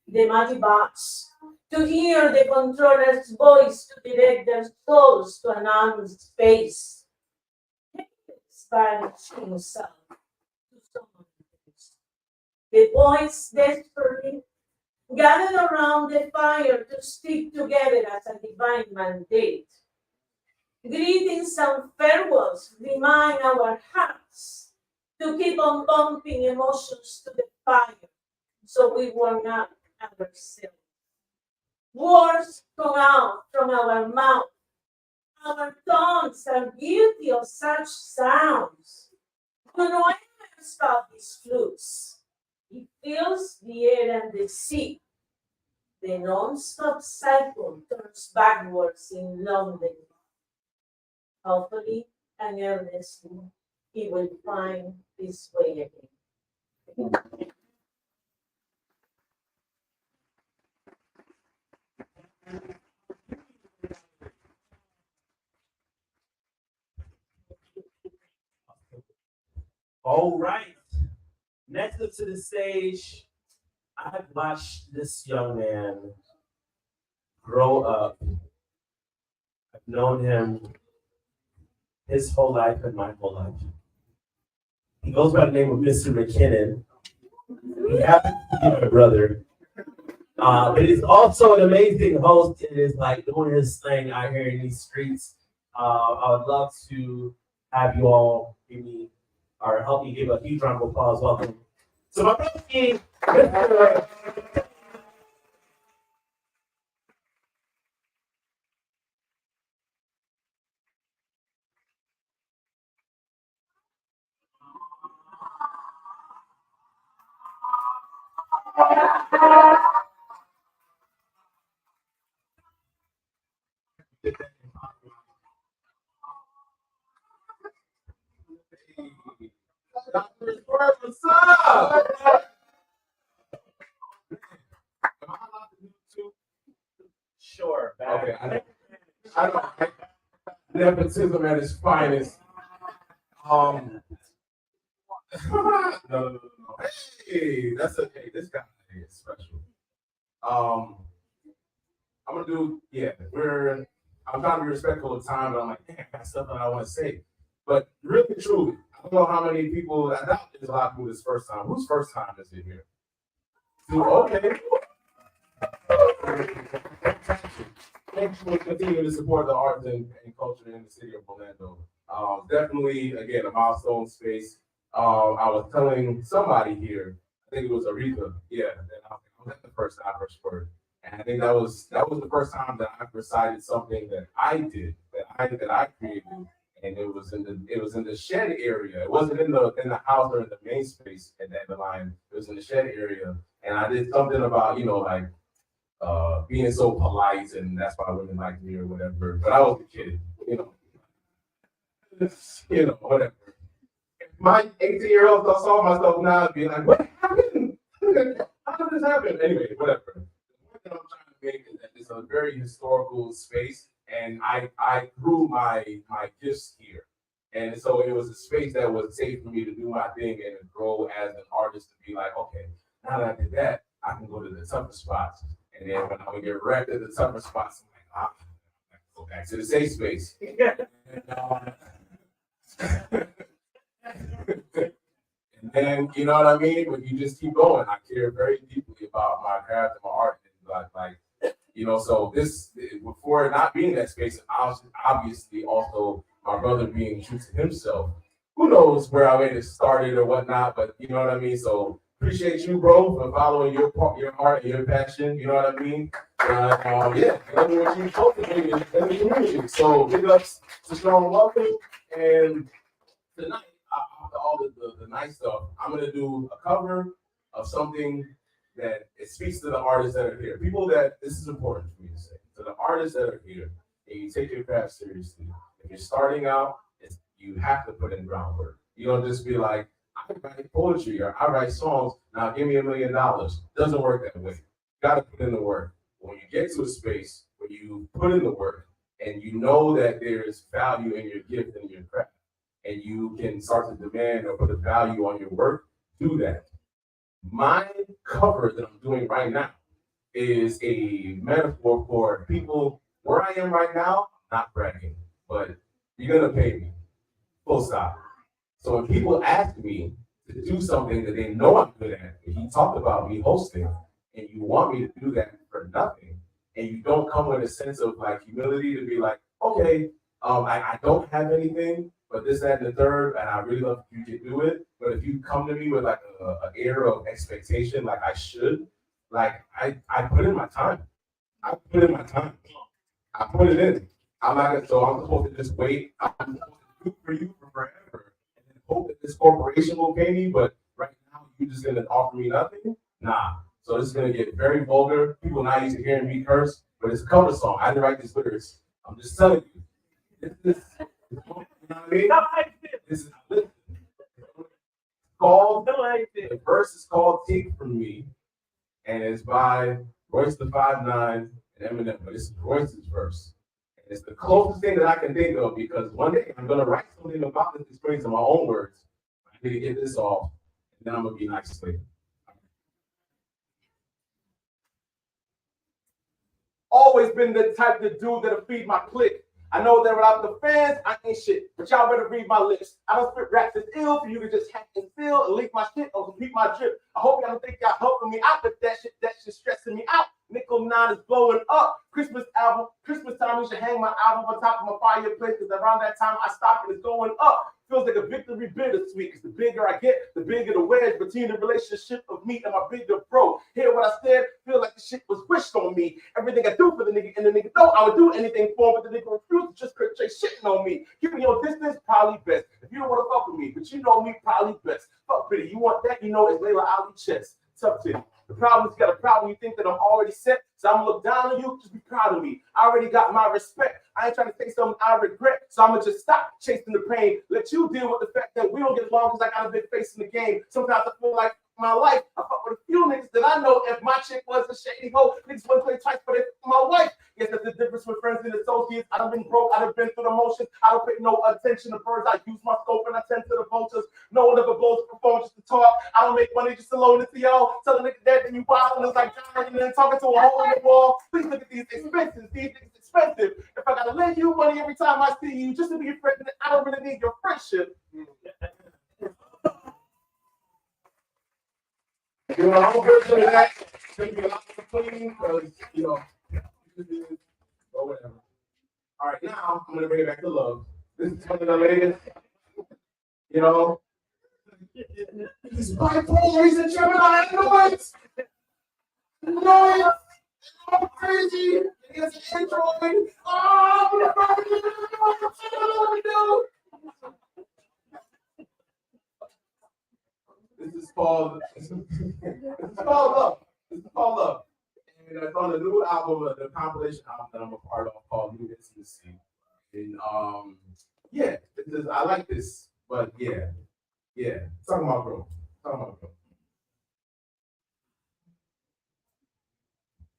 Speaker 9: the magic box, to hear the controller's voice to direct their souls to an unknown space. Spanish himself to someone else. The boys desperately gathered around the fire to stick together as a divine mandate. Greetings and farewells remind our hearts to keep on pumping emotions to the fire so we warm up ourselves. Words come out from our mouth. Our tongues are guilty of such sounds. When one stop these flutes, it fills the air and the sea. The non-stop cycle turns backwards in London. Hopefully and earnestly, he will find his way again.
Speaker 2: All right. Next up to the stage, I've watched this young man grow up. I've known him his whole life and my whole life. He goes by the name of Mr. McKinnon. He happens to be my brother. But he's also an amazing host and is like doing his thing out here in these streets. I would love to have you all give me or help me give a huge round of applause. Welcome. So my brother, Mr.
Speaker 3: What's up? Am I allowed to do two?
Speaker 2: Sure.
Speaker 3: Okay, I don't. Nepotism at its finest. No, no, no, no. Hey, that's okay. This guy is special. I'm gonna do. Yeah, I'm trying to be respectful of time, but I'm like, damn, I got stuff that I want to say. But really, truly, I don't know how many people. I doubt there's a lot of people this first time. Whose first time is it here? Two. Okay. Thanks for continuing to support the arts and culture in the city of Orlando. Definitely, again, a milestone space. I was telling somebody here, I think it was Aretha, yeah, that I was at the first Irish word. And I think that was the first time that I recited something that I did, that I created. And it was in the shed area. It wasn't in the house or in the main space at Dandelion. It was in the shed area. And I did something about, like being so polite, and that's why women like me or whatever. But I was a kid, whatever. My 18-year-old, I saw myself now and be like, what happened? How did this happen? Anyway, whatever. The point that I'm trying to make is that it's a very historical space, and I grew my gifts here. And so it was a space that was safe for me to do my thing and to grow as an artist, to be like, okay, now that I did that, I can go to the tougher spots. And then when I would get wrecked at the tougher spots, I'm like, I go back to the safe space. And then, you know what I mean? But you just keep going. I care very deeply about my craft and my art. And so this, before it not being that space, obviously also my brother being true to himself. Who knows where I may have started or whatnot, but you know what I mean? So appreciate you, bro, for following your heart and your passion. You know what I mean? Yeah, that's what you cultivating in the community. So big ups to Shawn Welcome. And tonight, after all the nice stuff, I'm gonna do a cover of something that it speaks to the artists that are here. People that this is important for me to say. To the artists that are here, and you take your craft seriously. If you're starting out, you have to put in groundwork. You don't just be like, I write poetry or I write songs, now give me $1 million. Doesn't work that way. You gotta put in the work. When you get to a space where you put in the work and you know that there's value in your gift and your craft, and you can start to demand or put a value on your work, do that. My cover that I'm doing right now is a metaphor for people where I am right now, not bragging, but you're gonna pay me. Full stop. So when people ask me to do something that they know I'm good at, and he talked about me hosting, and you want me to do that for nothing, and you don't come with a sense of like humility to be like, okay, I don't have anything, but this, that, and the third, and I really love you to do it. But if you come to me with like an air of expectation, like I should, like I put in my time. I put in my time. I put it in. I'm not gonna, so I'm supposed to just wait. I'm supposed to do for you for forever and then hope that this corporation will pay me, but right now you're just gonna offer me nothing? Nah. So this is gonna get very vulgar. People not used to hearing me curse, but it's a cover song. I didn't write these lyrics. I'm just telling you. You know what I mean? This is called, the verse is called Take From Me, and it's by Royce the 5'9" and Eminem, but it's Royce's verse. And it's the closest thing that I can think of because one day I'm gonna write something about this experience in my own words. I need to get this off, and then I'm gonna be nice later. Always been the type to do that'll feed my clique. I know that without the fans, I ain't shit, but y'all better read my lips. I don't spit raps that's ill for you to just hack and feel and leak my shit or repeat my drip. I hope y'all don't think y'all helping me out, but that shit stressing me out. Nickel 9 is blowing up. Christmas time, we should hang my album on top of my fireplace, because around that time I stop and it's going up. Feels like a victory bittersweet, because the bigger I get, the bigger the wedge between the relationship of me and my bigger bro. Hear what I said? Feel like the shit was wished on me. Everything I do for the nigga, and the nigga know I would do anything for him, but the nigga refused to just straight shitting on me. Keeping your distance, probably best. If you don't want to fuck with me, but you know me, probably best. Fuck pretty, you want that, you know it's Layla Ali chest. Tough titty. The problem is you got a problem, you think that I'm already set, so I'm gonna look down on you, just be proud of me. I already got my respect. I ain't trying to say something I regret, so I'm gonna just stop chasing the pain. Let you deal with the fact that we don't get along because I got a big face in the game. Sometimes I feel like my life, I fuck with a few niggas that I know. If my chick was a shady hoe, niggas wouldn't play twice, but if my wife, guess that's the difference with friends and associates. I done been broke, I done been through the motions. I don't pay no attention to birds. I use my scope and I tend to the vultures. No one ever blows a performance just to talk. I don't make money just to loan it to y'all. Tell a nigga that then you wild and it's like dying and then talking to a hole in the wall. Please look at these expenses. These things expensive. If I gotta lend you money every time I see you just to be a friend, I don't really need your friendship. You know, I'm version of that. It's gonna be a lot more clean because, you know, or whatever. All right, now I'm gonna bring it back to love. This is one of the latest. You know, he's bipolar. He's a Gemini. Noise. I'm crazy. He has an Android. Oh, no. This is called Love. This is called Love. And it's on the new album, the compilation album that I'm a part of called New Intimacy. And yeah, I like this, but yeah. Talking about growth.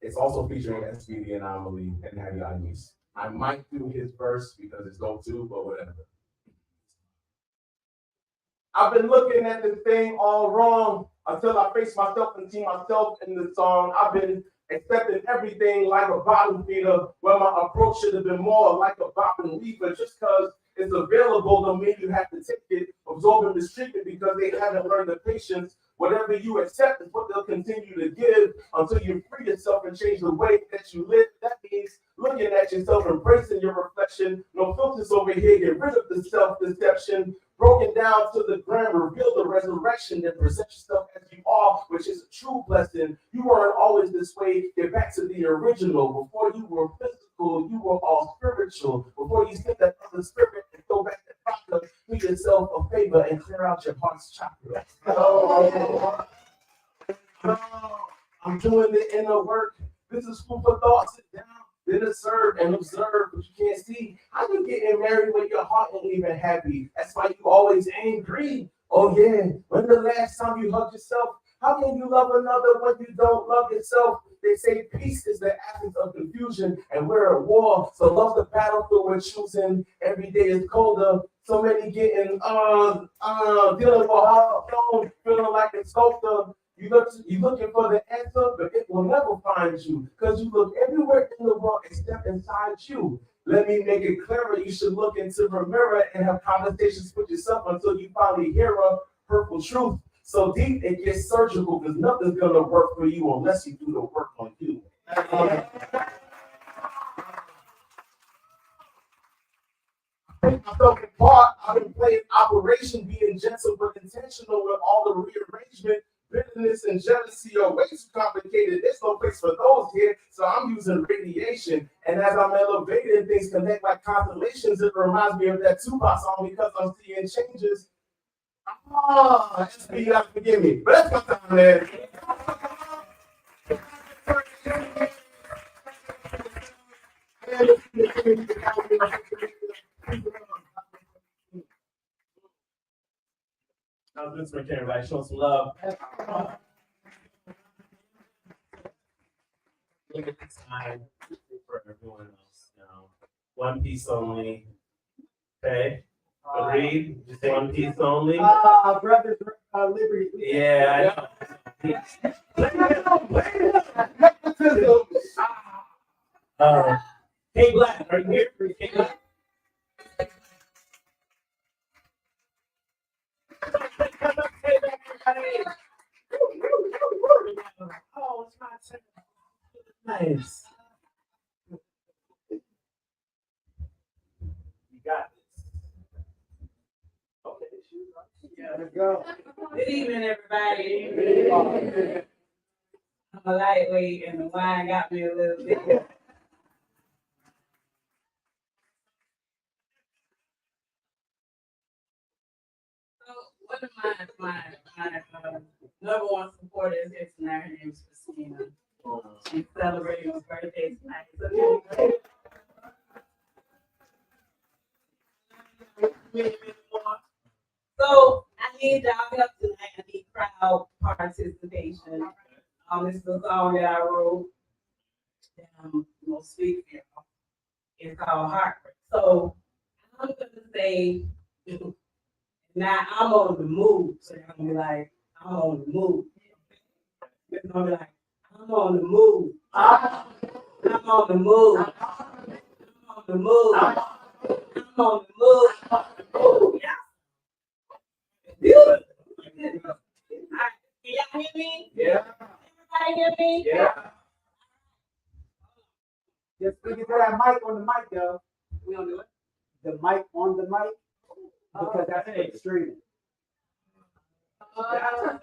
Speaker 3: It's also featuring SB the Anomaly and Hattie Anise. I might do his verse because it's dope too, but whatever. I've been looking at this thing all wrong until I face myself and see myself in the song. I've been accepting everything like a bottom feeder, where my approach should have been more like a bopping leaper. Just because it's available don't mean you have to take it, absorb and mistreat it because they haven't learned the patience. Whatever you accept is what they'll continue to give until you free yourself and change the way that you live. That means looking at yourself, embracing your reflection. No filters over here. Get rid of the self-deception. Broken down to the ground, reveal the resurrection and present yourself as you are, which is a true blessing. You weren't always this way. Get back to the original. Before you were physical, you were all spiritual. Before you sent that other spirit and go back to chakra, do yourself a favor and clear out your heart's chakra. I'm doing the inner work. This is food for thought. Sit down. Then observe and observe, but you can't see. How you getting married when your heart ain't even happy? That's why you always angry. Oh yeah, when the last time you hugged yourself? How can you love another when you don't love yourself? They say peace is the absence of confusion, and we're at war. So love the battlefield we're choosing. Every day is colder. So many getting dealing with hard stone, feeling like a sculptor.
Speaker 2: You looking for the answer, but it will never find you because you look everywhere in the world except inside you. Let me make it clearer. You should look into the mirror and have conversations with yourself until you finally hear a hurtful truth. So deep it gets surgical because nothing's gonna work for you unless you do the work on you. So part, I've been playing Operation Being Gentle but Intentional with all the rearrangement, bitterness, and jealousy are way too complicated. There's no place for those here, so I'm using radiation. And as I'm elevating, things connect like constellations. It reminds me of that Tupac song because I'm seeing changes. You gotta forgive me, but that's my time, man. Now this one, everybody, show some love. Look at this time for everyone else. One piece only. Okay. Agreed. Just one piece only.
Speaker 1: Brothers, liberty.
Speaker 2: Yeah, I know. Hey, Black, are you here? Hey, Black. Oh, it's my turn. Nice. You got this. Okay,
Speaker 1: Yeah, let's go.
Speaker 10: Good evening, everybody. I'm a lightweight, and the wine got me a little bit. So, one of my number one supporters is tonight. Her name is Christina. She's celebrating her birthday tonight. So I need y'all help tonight. I need crowd participation. This is a song that I wrote that I'm gonna speak for y'all. It's called Heartbreak. So I'm gonna say, now I'm on the move. So you're gonna be like, I'm on the move. It's gonna be like, I'm on the move. I'm on the move. I'm on the move. I'm on the move. Yeah. Beautiful. All right. Can y'all hear me?
Speaker 1: Yeah.
Speaker 10: Everybody hear me?
Speaker 1: Yeah. Just speak to that mic on the mic, yo.
Speaker 10: We don't do it.
Speaker 1: The mic on the mic, because that's for the streaming. Okay.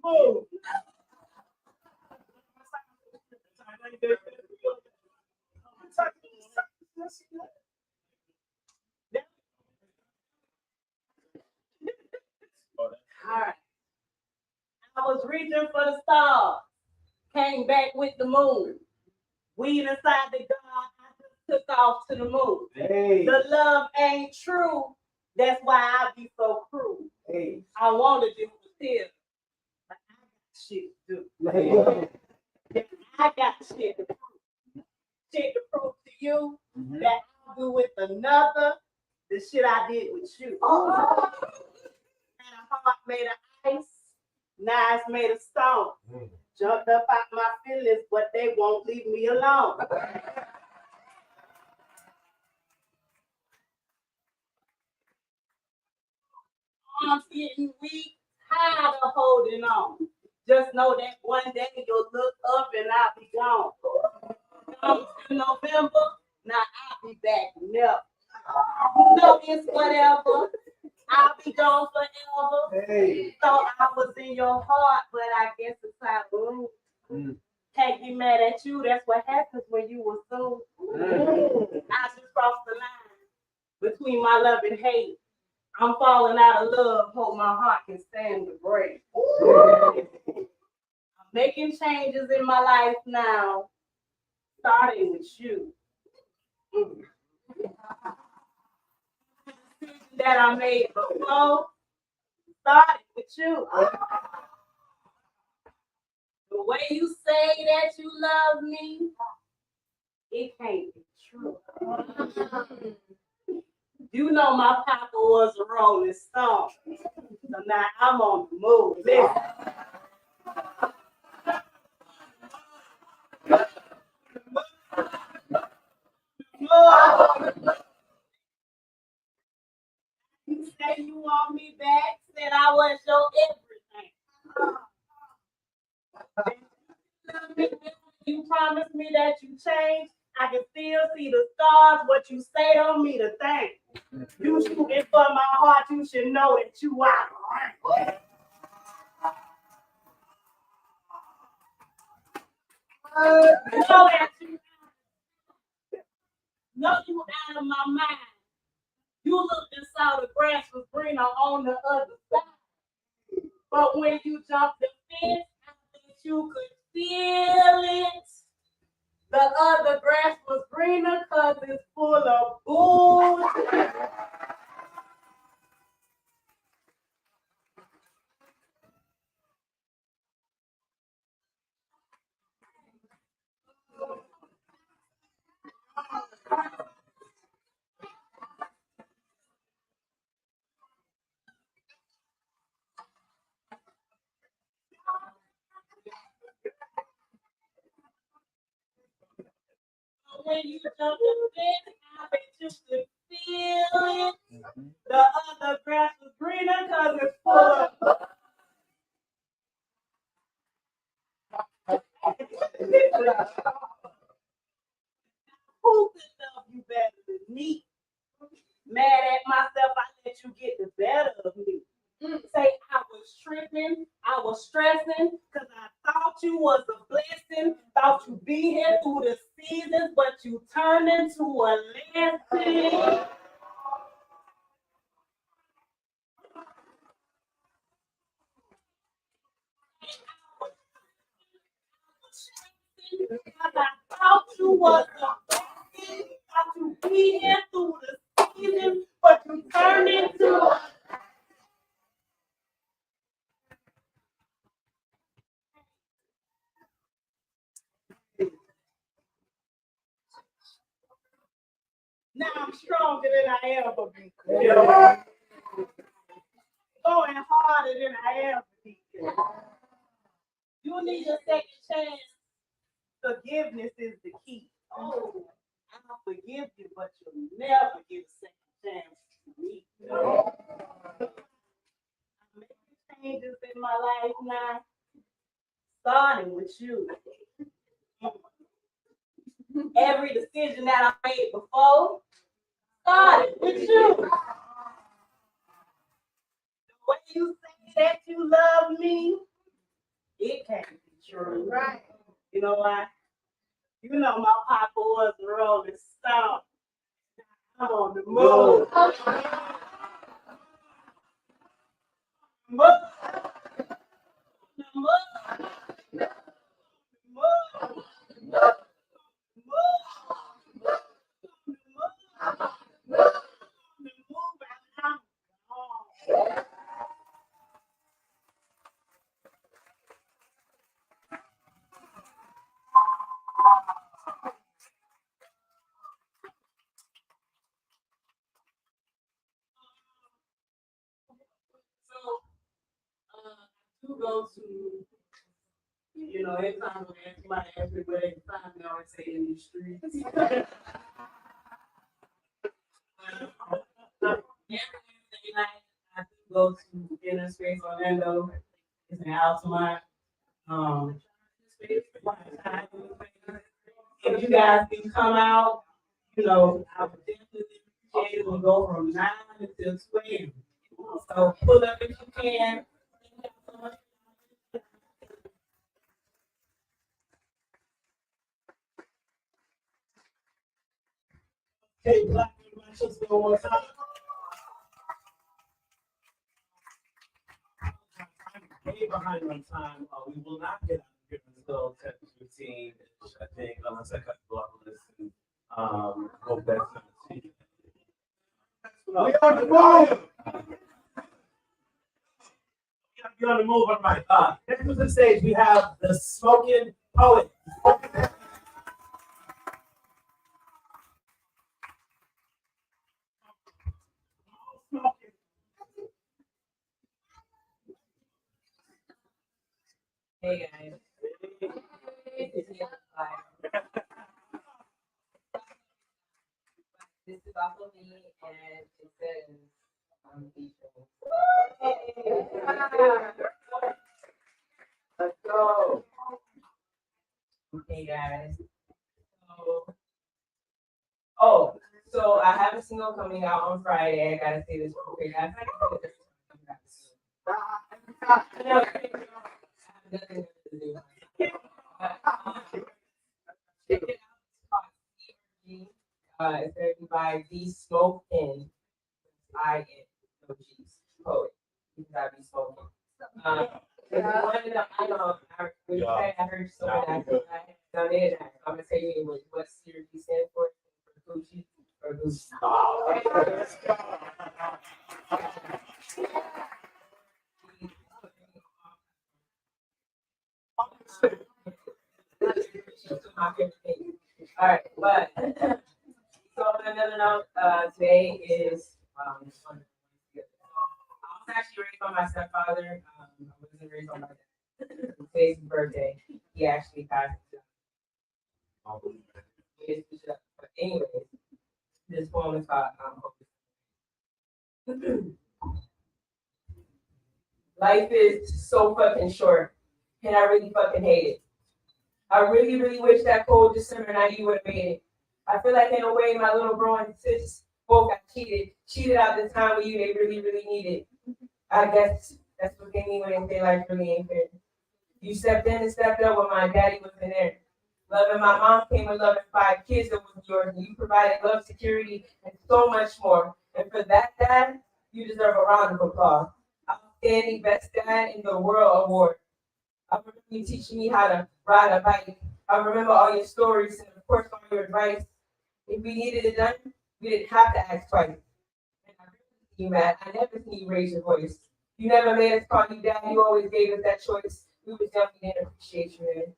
Speaker 2: Move.
Speaker 10: All right. I was reaching for the stars, came back with the moon. Weed inside the God, I just took off to the moon.
Speaker 1: Hey.
Speaker 10: The love ain't true, that's why I be so cruel.
Speaker 1: Hey.
Speaker 10: I wanted you to feel, but I got shit to do.
Speaker 1: Hey.
Speaker 10: I got shit to prove. Shit to prove to you that I'll do with another the shit I did with you.
Speaker 1: Oh.
Speaker 10: And a heart made of ice, knives made of stone. Jumped up out my feelings, but they won't leave me alone. Arms getting weak, tired of holding on. Just know that one day you'll look up and I'll be gone. Come to November, now I'll be back never. No, it's whatever. I'll be gone forever.
Speaker 1: Hey.
Speaker 10: Thought I was in your heart, but I guess it's out of room. Can't be mad at you. That's what happens when you were so. I just crossed the line between my love and hate. I'm falling out of love. Hope my heart can stand the break. I'm making changes in my life now, starting with you. That I made before started with you. The way you say that you love me, it can't be true. You know my papa was a Rolling Stone, so now I'm on the move. Listen. You say you want me back, said I was your everything. You promised me that you changed. I can still see the stars. What you say don't mean a thing. You shooting for my heart. You should know that you out. Know that you out of my mind. You looked and saw the grass was greener on the other side. But when you jumped the fence, I think you could feel it. The other grass was greener because it's full of bullshit. When you jump the fence, I bet you could feel it. The other grass was greener because it's full of who could love you better than me? Mad at myself, I let you get the better of me. Say I was tripping, I was stressing, because I thought you was a blessing, thought you'd be here through the seasons, but you turned into a lesson. Because I thought you was a blessing, thought you'd be here through the seasons, but you turned into a now I'm stronger than I ever be. Going harder than I ever be. You need a second chance. Forgiveness is the key. Oh, I'll forgive you, but you'll never get a second chance to me. I'm making changes in my life now, starting with you. Every decision that I made before started with you. The way you say that you love me, it can't be true. Right. You know why? You know my papa was a Rolling Stone. I'm on the move. To go to, you know, every time I ask somebody ask me where they can find me, I always say in these streets. Every night I do go to Inner Space Orlando. It's in Altamont. If you guys can come out, you know, I would definitely appreciate it. We'll go from 9 until 2 a.m. So pull up if you can. Hey, Black just one more time. Way behind on time. We will not get out of here until 10:15, I think, unless I cut you off and listen. Go
Speaker 3: on the move.
Speaker 2: Be on the move, all right. Next to the stage, we have the Smoking Poet.
Speaker 10: Hey guys. This is also me, and it says
Speaker 1: Let's go.
Speaker 10: Hey guys. So I have a single coming out on Friday. I gotta say this real quick. I have nothing to do. Check it out. It's gonna be by D Smoke N. I N. No G's. Poet. Because I be smoking. I heard so many actors. I haven't done it. I'm gonna tell you what series you stand for Gucci or Gucci. My favorite thing. All right, but so on another note, today is I was actually raised by my stepfather. I wasn't raised by my dad. Today's his birthday. He actually passed. But anyways, this poem is called Life is so fucking short, and I really fucking hate it. I really, really wish that cold December night you would have made it. I feel like in a way my little bro and sis both got cheated out the time when they really, really needed. I guess that's what they mean when they say life really ain't fair. You stepped in and stepped up when my daddy wasn't there. Loving my mom came with loving 5 kids that was yours, and you provided love, security, and so much more. And for that, Dad, you deserve a round of applause. Outstanding best dad in the world award. I remember you teaching me how to ride a bike. I remember all your stories and of course all your advice. If we needed it done, we didn't have to ask twice. And I really see you, Matt. I never seen you raise your voice. You never made us call you dad. You always gave us that choice. We was young and didn't appreciate you, man.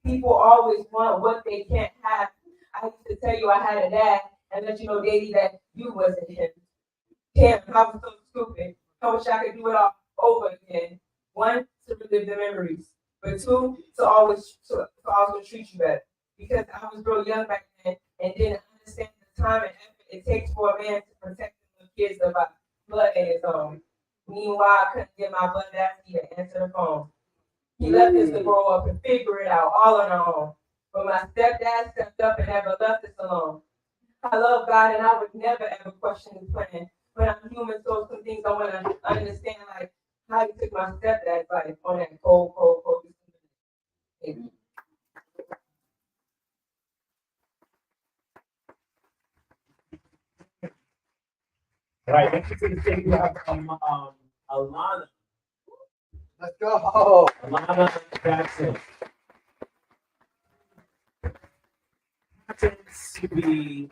Speaker 10: People always want what they can't have. I used to tell you I had a dad and let you know daily that you wasn't him. Damn, I was so stupid. I wish I could do it all over again. 1, to relive the memories, but 2, to also treat you better. Because I was real young back then and didn't understand the time and effort it takes for a man to protect the kids about blood in his own. Meanwhile, I couldn't get my blood daddy to answer the phone. He left us to grow up and figure it out all on our own. But my stepdad stepped up and never left us alone. I love God and I would never ever question his plan. But I'm human, so some things I want to understand, like how you took my stepdad's life on that cold. Thank you.
Speaker 2: All right, next to the stage, we have Alana.
Speaker 1: Let's go.
Speaker 2: Alana Jackson. Happens to be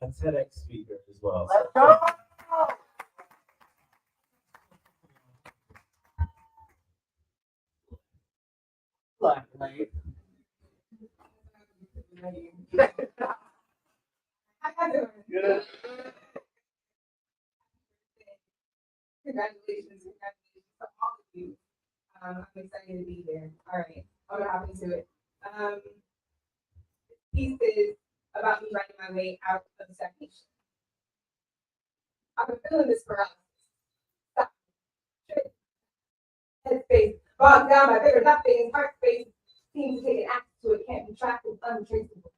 Speaker 2: a TEDx speaker as well.
Speaker 1: Let's go.
Speaker 10: Black light.
Speaker 1: Good.
Speaker 10: Congratulations to all of you. I'm excited to be here. All right, I'm gonna hop into it. Piece is about me writing my way out of stagnation. I've been feeling this paralysis. Stop. Headspace, bogged down by bigger nothing, heart space seems to take an axe to it, can't be tracked and untraceable.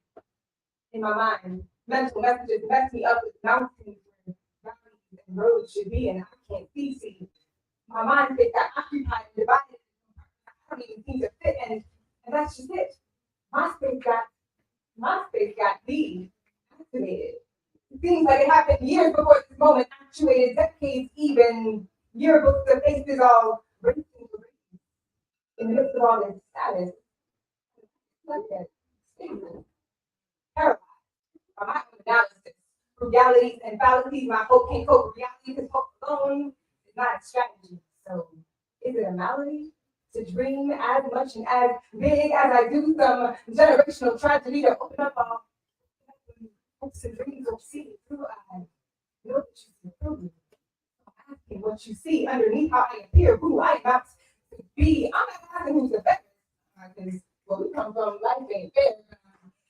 Speaker 10: In my mind, mental messages mess me up with mountains where valleys and roads should be, and I can't see. My mind space got occupied and divided. I don't even seem to fit, and that's just it. My space got deactivated. It seems like it happened years before this moment, actuated decades, even yearbooks of faces all racing to race. In the midst of all this status, like that, paralyzed by my own analysis,
Speaker 11: realities and fallacies. My hope can't cope with reality because hope alone is not a strategy. So is it a malady to dream as much and as big as I do some generational tragedy to open up all hopes and dreams or see it through eyes? Know that you see through me. I'm asking what you see underneath how I appear, who I am about to be. I'm not asking who's the best. Because where we come from, life ain't fair.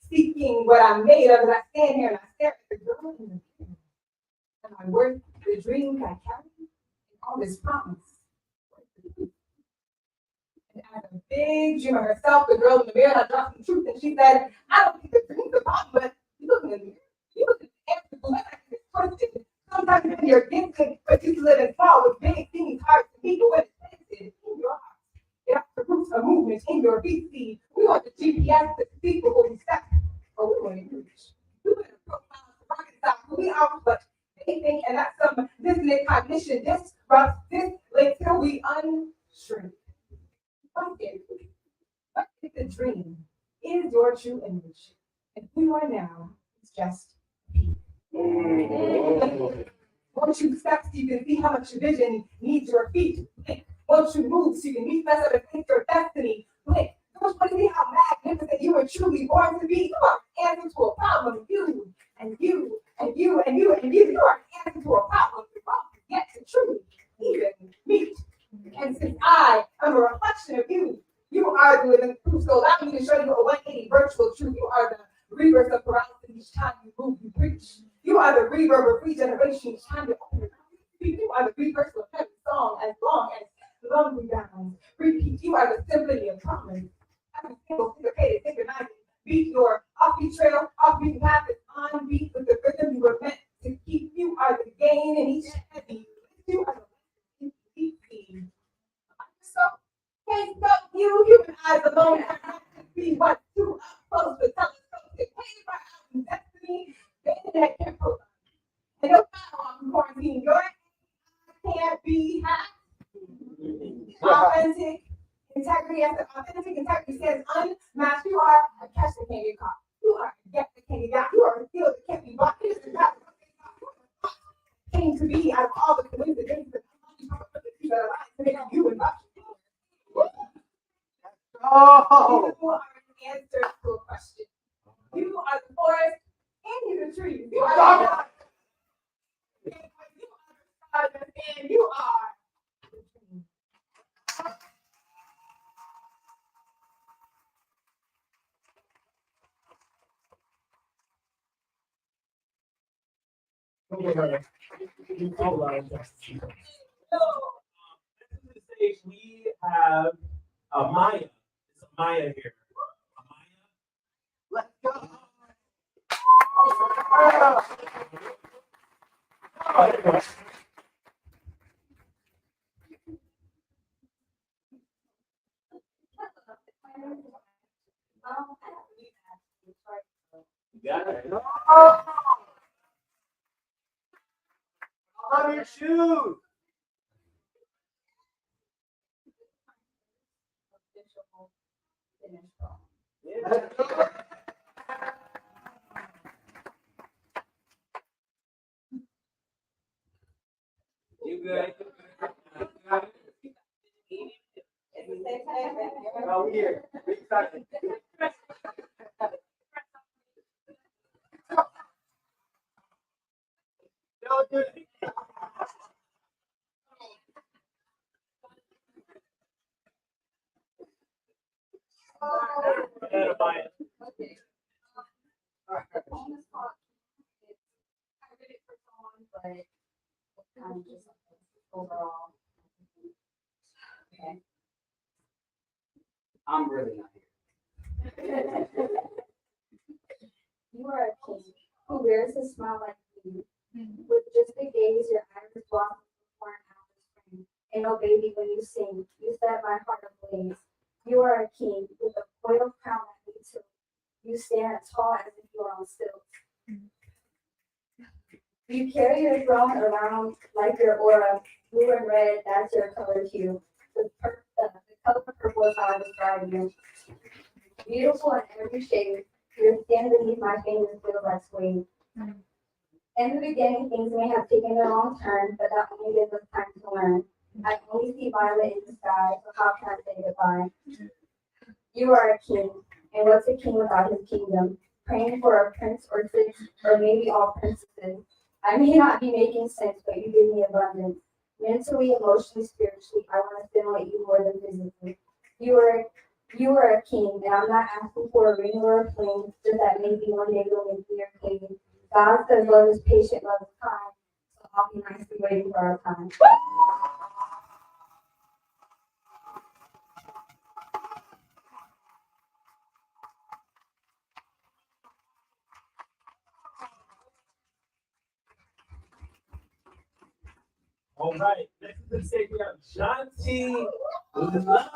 Speaker 11: Seeking what I'm made of, and I stand here and I stare at the girl in the mirror. And I work the dreams I carry and all this promise. And as a big dreamer herself, the girl in the mirror, I dropped some truth, and she said, I don't think the dream's a problem, but you look in the mirror, you look at the answer, but it's twisted. Sometimes when you're gifted, but you live in small with big things hard to meet, but when it's planted in your heart, it has to root a movement in your feet. See, we want the GPS to see before we step, or we want to reach. We want to profile the rocket stop who we are, but they think, and that's some dissonant cognition, disrupt this link till we unshrink. What if the dream is your true image, and who you are now is just peak? Won't you step so you can see how much your vision needs your feet? Blink. Won't you move so you can meet mess up and think your destiny? Blink. Don't you want to see how magnificent you were truly born to be? You are an answer to a problem. You and you and you and you and you. You are an answer to a problem. You're wrong yet to truly even meet. And since I am a reflection of you, you are the living proof. So allow me to show you a 180 virtual truth. You are the reverse of paralysis each time you move, you preach. You are the reverb of regeneration each time you open your mouth. You are the reverse of every song as long as love rebounds. Repeat. You are the symphony of promise. Every single syncopated, synchronizing beat, your offbeat trail, offbeat path is on beat with the rhythm you were meant to keep. You are the gain in each and every. You are the theme. So can't stop you. Human eyes alone are not to be what too up close to telescope. They paid by out in destiny. They that can't provide. And no matter I'm quarantining, your can't be hacked. Authentic integrity, as the authentic integrity says, unmatched. You are a catch that can't get caught. You are a get that can't get got. You are a skill that can't be bought. It is not came to be out of all the coincidences that you and
Speaker 1: Oh!
Speaker 11: You are an answer to a question. You are the forest and you're the tree. You are the and you are the tree.
Speaker 2: Stage, we have Maya. It's Maya here. Maya.
Speaker 1: Let's go!
Speaker 2: You got it.
Speaker 1: Oh! I love your shoes!
Speaker 2: You good?
Speaker 1: Oh, here. Big second.
Speaker 5: Okay. On the spot, I read it for someone, but kind of just overall. Okay.
Speaker 1: I'm really not here.
Speaker 7: You are a king who wears a smile like you. With just a gaze, your iris blossoms before an hour's spring. And oh, baby, when you sing, you set my heart ablaze. You are a king with a royal crown at me too. You stand tall as if you are on stilts. You carry your throne around like your aura, blue and red, that's your color hue. The color purple is how I describe you. Beautiful in every shade, your skin beneath my fingers feels like suede.
Speaker 8: In the beginning, things may have taken a wrong turn, but that only gives us time to learn. I only see violet in the sky, so how can I say goodbye? You are a king, and what's a king without his kingdom? Praying for a prince or six, or maybe all princesses. I may not be making sense, but you give me abundance. Mentally, emotionally, spiritually, I want to stimulate you more than physically. You are a king, and I'm not asking for a ring or a fling, just that maybe one day you'll make me your king. God says love is patient, love is kind, so I'll be nicely waiting for our time.
Speaker 2: All right, next to the stage we have Shanti Love.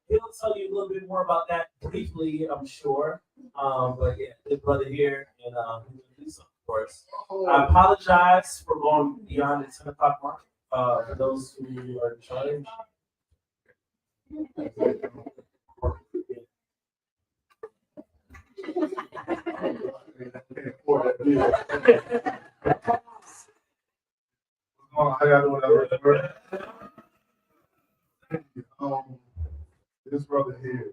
Speaker 2: He'll tell you a little bit more about that briefly, I'm sure. But yeah, good brother here, and he's gonna do something for us. I apologize for going beyond the 10 o'clock mark. For those who are in charge.
Speaker 3: I got whatever. This brother here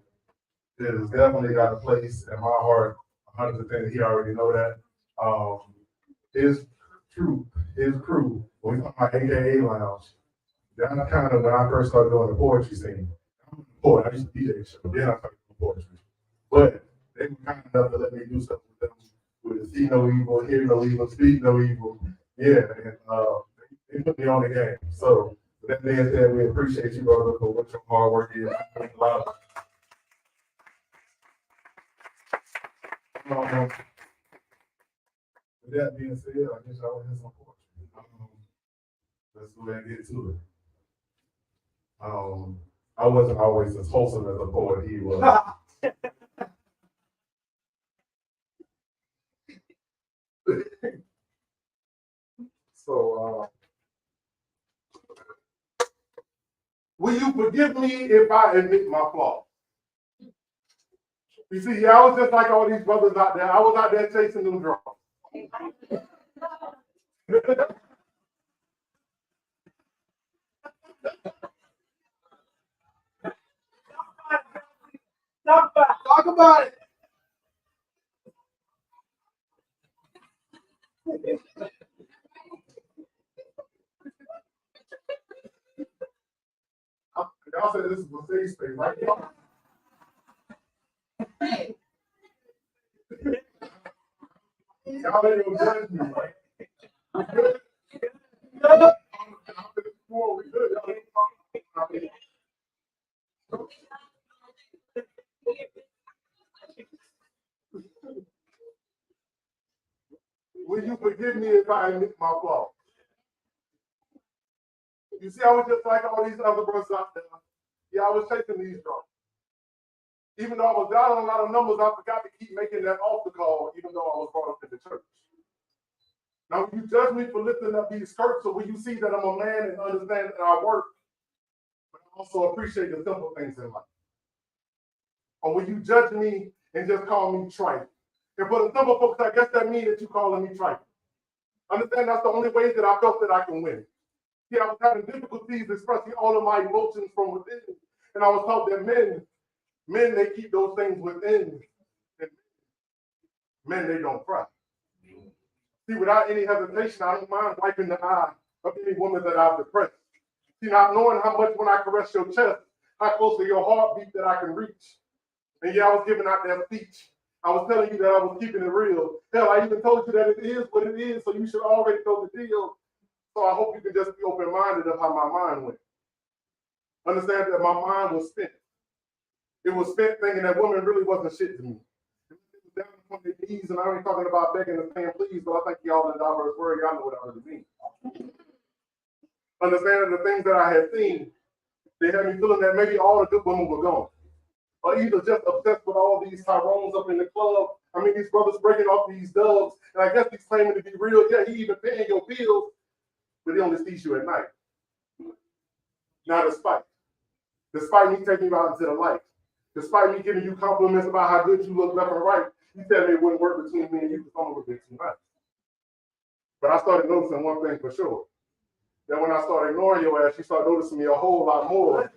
Speaker 3: has definitely got a place in my heart, 100%. He already know that. His crew, when we talk about AKA Lounge, that's kind of when I first started doing the poetry scene. I'm a poet, I used to DJ show, then I started doing poetry. But they were kind enough to let me do stuff with them, with the see no evil, hear no evil, speak no evil. Yeah, and they put me on the game. So with that being said, we appreciate you, brother, for what your hard work is. With that being said, I guess I will have some poetry. Let's go ahead and get to it. I wasn't always as wholesome as a poet he was. So, will you forgive me if I admit my flaws? You see, I was just like all these brothers out there. I was out there chasing them drums. Talk about it. Y'all said this is a safe space, right? Y'all ain't gonna judge me, right? Will you forgive me if I admit my flaws? You see, I was just like all these other brothers out there. Yeah, I was chasing these drums. Even though I was down on a lot of numbers, I forgot to keep making that altar call, even though I was brought up in the church. Now, when you judge me for lifting up these skirts, or when you see that I'm a man and understand that I work, but I also appreciate the simple things in life. Or when you judge me and just call me trite. And for the simple folks, I guess that means that you calling me trite. Understand that's the only way that I felt that I can win. See, I was having difficulties expressing all of my emotions from within. And I was taught that men, they keep those things within. And men, they don't cry. See, without any hesitation, I don't mind wiping the eye of any woman that I've depressed. See, not knowing how much when I caress your chest, how close to your heartbeat that I can reach. And yeah, I was giving out that speech. I was telling you that I was keeping it real. Hell, I even told you that it is what it is, so you should already know the deal. So I hope you can just be open-minded of how my mind went. Understand that my mind was spent. It was spent thinking that woman really wasn't shit to me. It was down on their knees, and I ain't talking about begging and saying please, but I think y'all in the diverse word, y'all know what I really mean. Understanding the things that I had seen, they had me feeling that maybe all the good women were gone. Or either just obsessed with all these Tyrones up in the club. I mean, these brothers breaking off these dubs, and I guess he's claiming to be real. Yeah, he even paying your bills, but he only sees you at night. Now, despite me taking you out into the light, Despite me giving you compliments about how good you look left and right, you tell me it wouldn't work between me and you because I'm a little bit too much. But I started noticing one thing for sure. That when I started ignoring your ass, you start noticing me a whole lot more.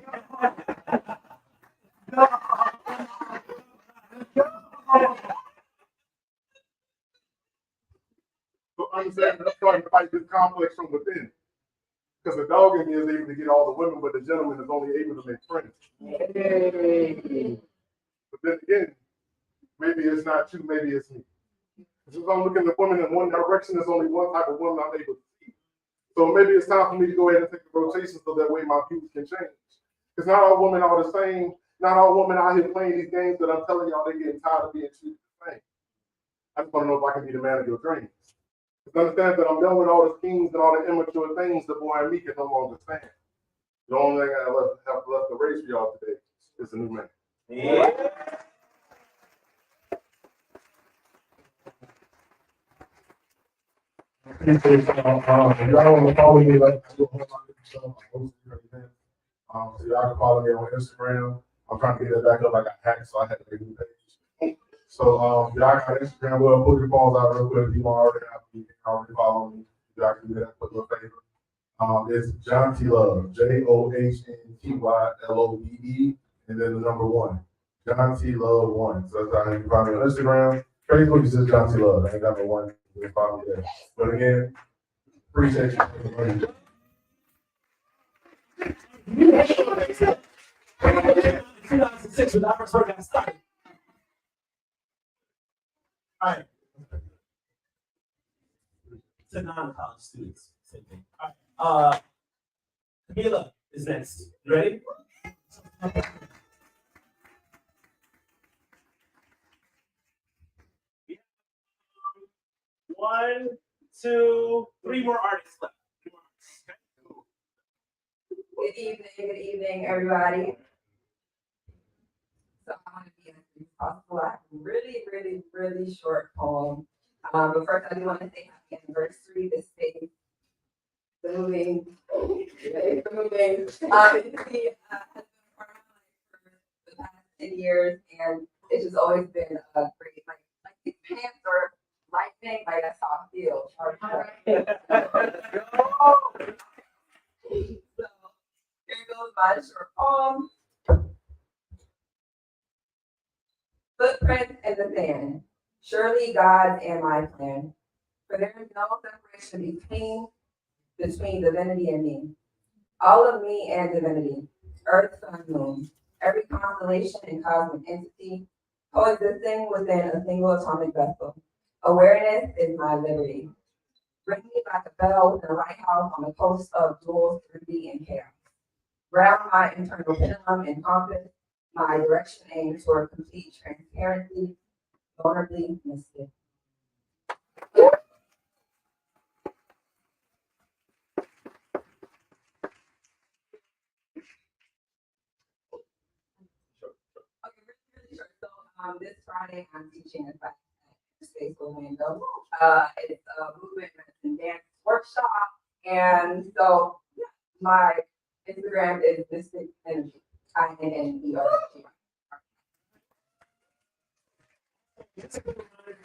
Speaker 3: So understand, I'm starting to fight this complex from within. Because the dog in me is able to get all the women, but the gentleman is only able to make friends. Yay. But then again, maybe it's not you, maybe it's me. Because if I'm looking at women in one direction, there's only one type of woman I'm able to see. So maybe it's time for me to go ahead and take the rotation so that way my views can change. Because not all women are the same. Not all women out here playing these games that I'm telling y'all they're getting tired of being treated the same. I just want to know if I can be the man of your dreams. Just understand that I'm done with all the schemes and all the immature things the boy and me can no longer stand. The only thing I have left to raise for y'all today is a new man.
Speaker 2: Yeah.
Speaker 3: Y'all want to follow me like I do a whole lot of stuff. I host everything. So y'all can follow me on Instagram. I'm trying to get that back up. I got hacked, so I had to make a new page. So y'all got Instagram. Well, put your phones out real quick. If you don't already have me, you can already follow me. Y'all can do that. Put a little favor. It's John T Love, JOHNTYLOVE, and then the number 1. John T Love 1. So that's how you can find me on Instagram. Facebook is just John T Love. I ain't got no 1. You can find me there. But again, appreciate you.
Speaker 2: 2006 when I first heard that started. All right. To non-college students, same thing. All right. Camila is next. You ready? One, two, 3 more artists left.
Speaker 12: Good evening, everybody. So I want to be as brief as possible. I have a really short poem. But first, I do want to say happy anniversary. This space, the moving. It's moving. Has been part of my life for the past 10 years, and it's just always been a great, like these pants are lightning, like that's how I feel. So here goes my short poem. Footprints in the sand. Surely God's and my plan. For there is no separation between divinity and me. All of me and divinity. Earth, sun, moon. Every constellation and cosmic entity coexisting within a single atomic vessel. Awareness is my liberty. Bring me like a bell in a lighthouse on the coast of jewels, beauty, and chaos. Ground my internal pendulum and compass, my direction aims toward complete transparency, vulnerably mystic. Okay, really short. So this Friday I'm teaching a class at Space Orlando. It's a movement and dance workshop, and so yeah, my Instagram is Mystic Energy. INNERG.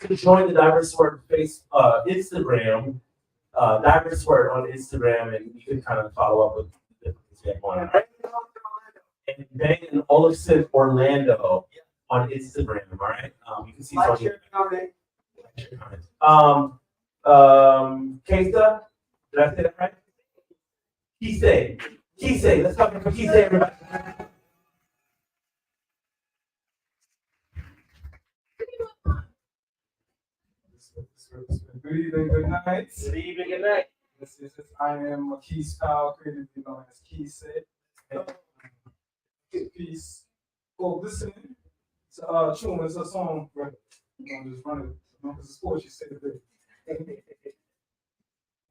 Speaker 2: To join the Diverse Word Instagram, Diverse Word on Instagram, and you can kind of follow up with the different things going on. And Bang and Olafson Orlando on Instagram, all right? You can see some of your comments. Kesa, did I say that right? Kisei, let's talk for Kisei, everybody.
Speaker 13: Good evening, good night.
Speaker 2: Good evening, good night.
Speaker 13: I am Keith Powell, creatively known as Keith said. Peace. Oh, listening to tune is a song, brother. You know, just run it. Because it's sports, you said it.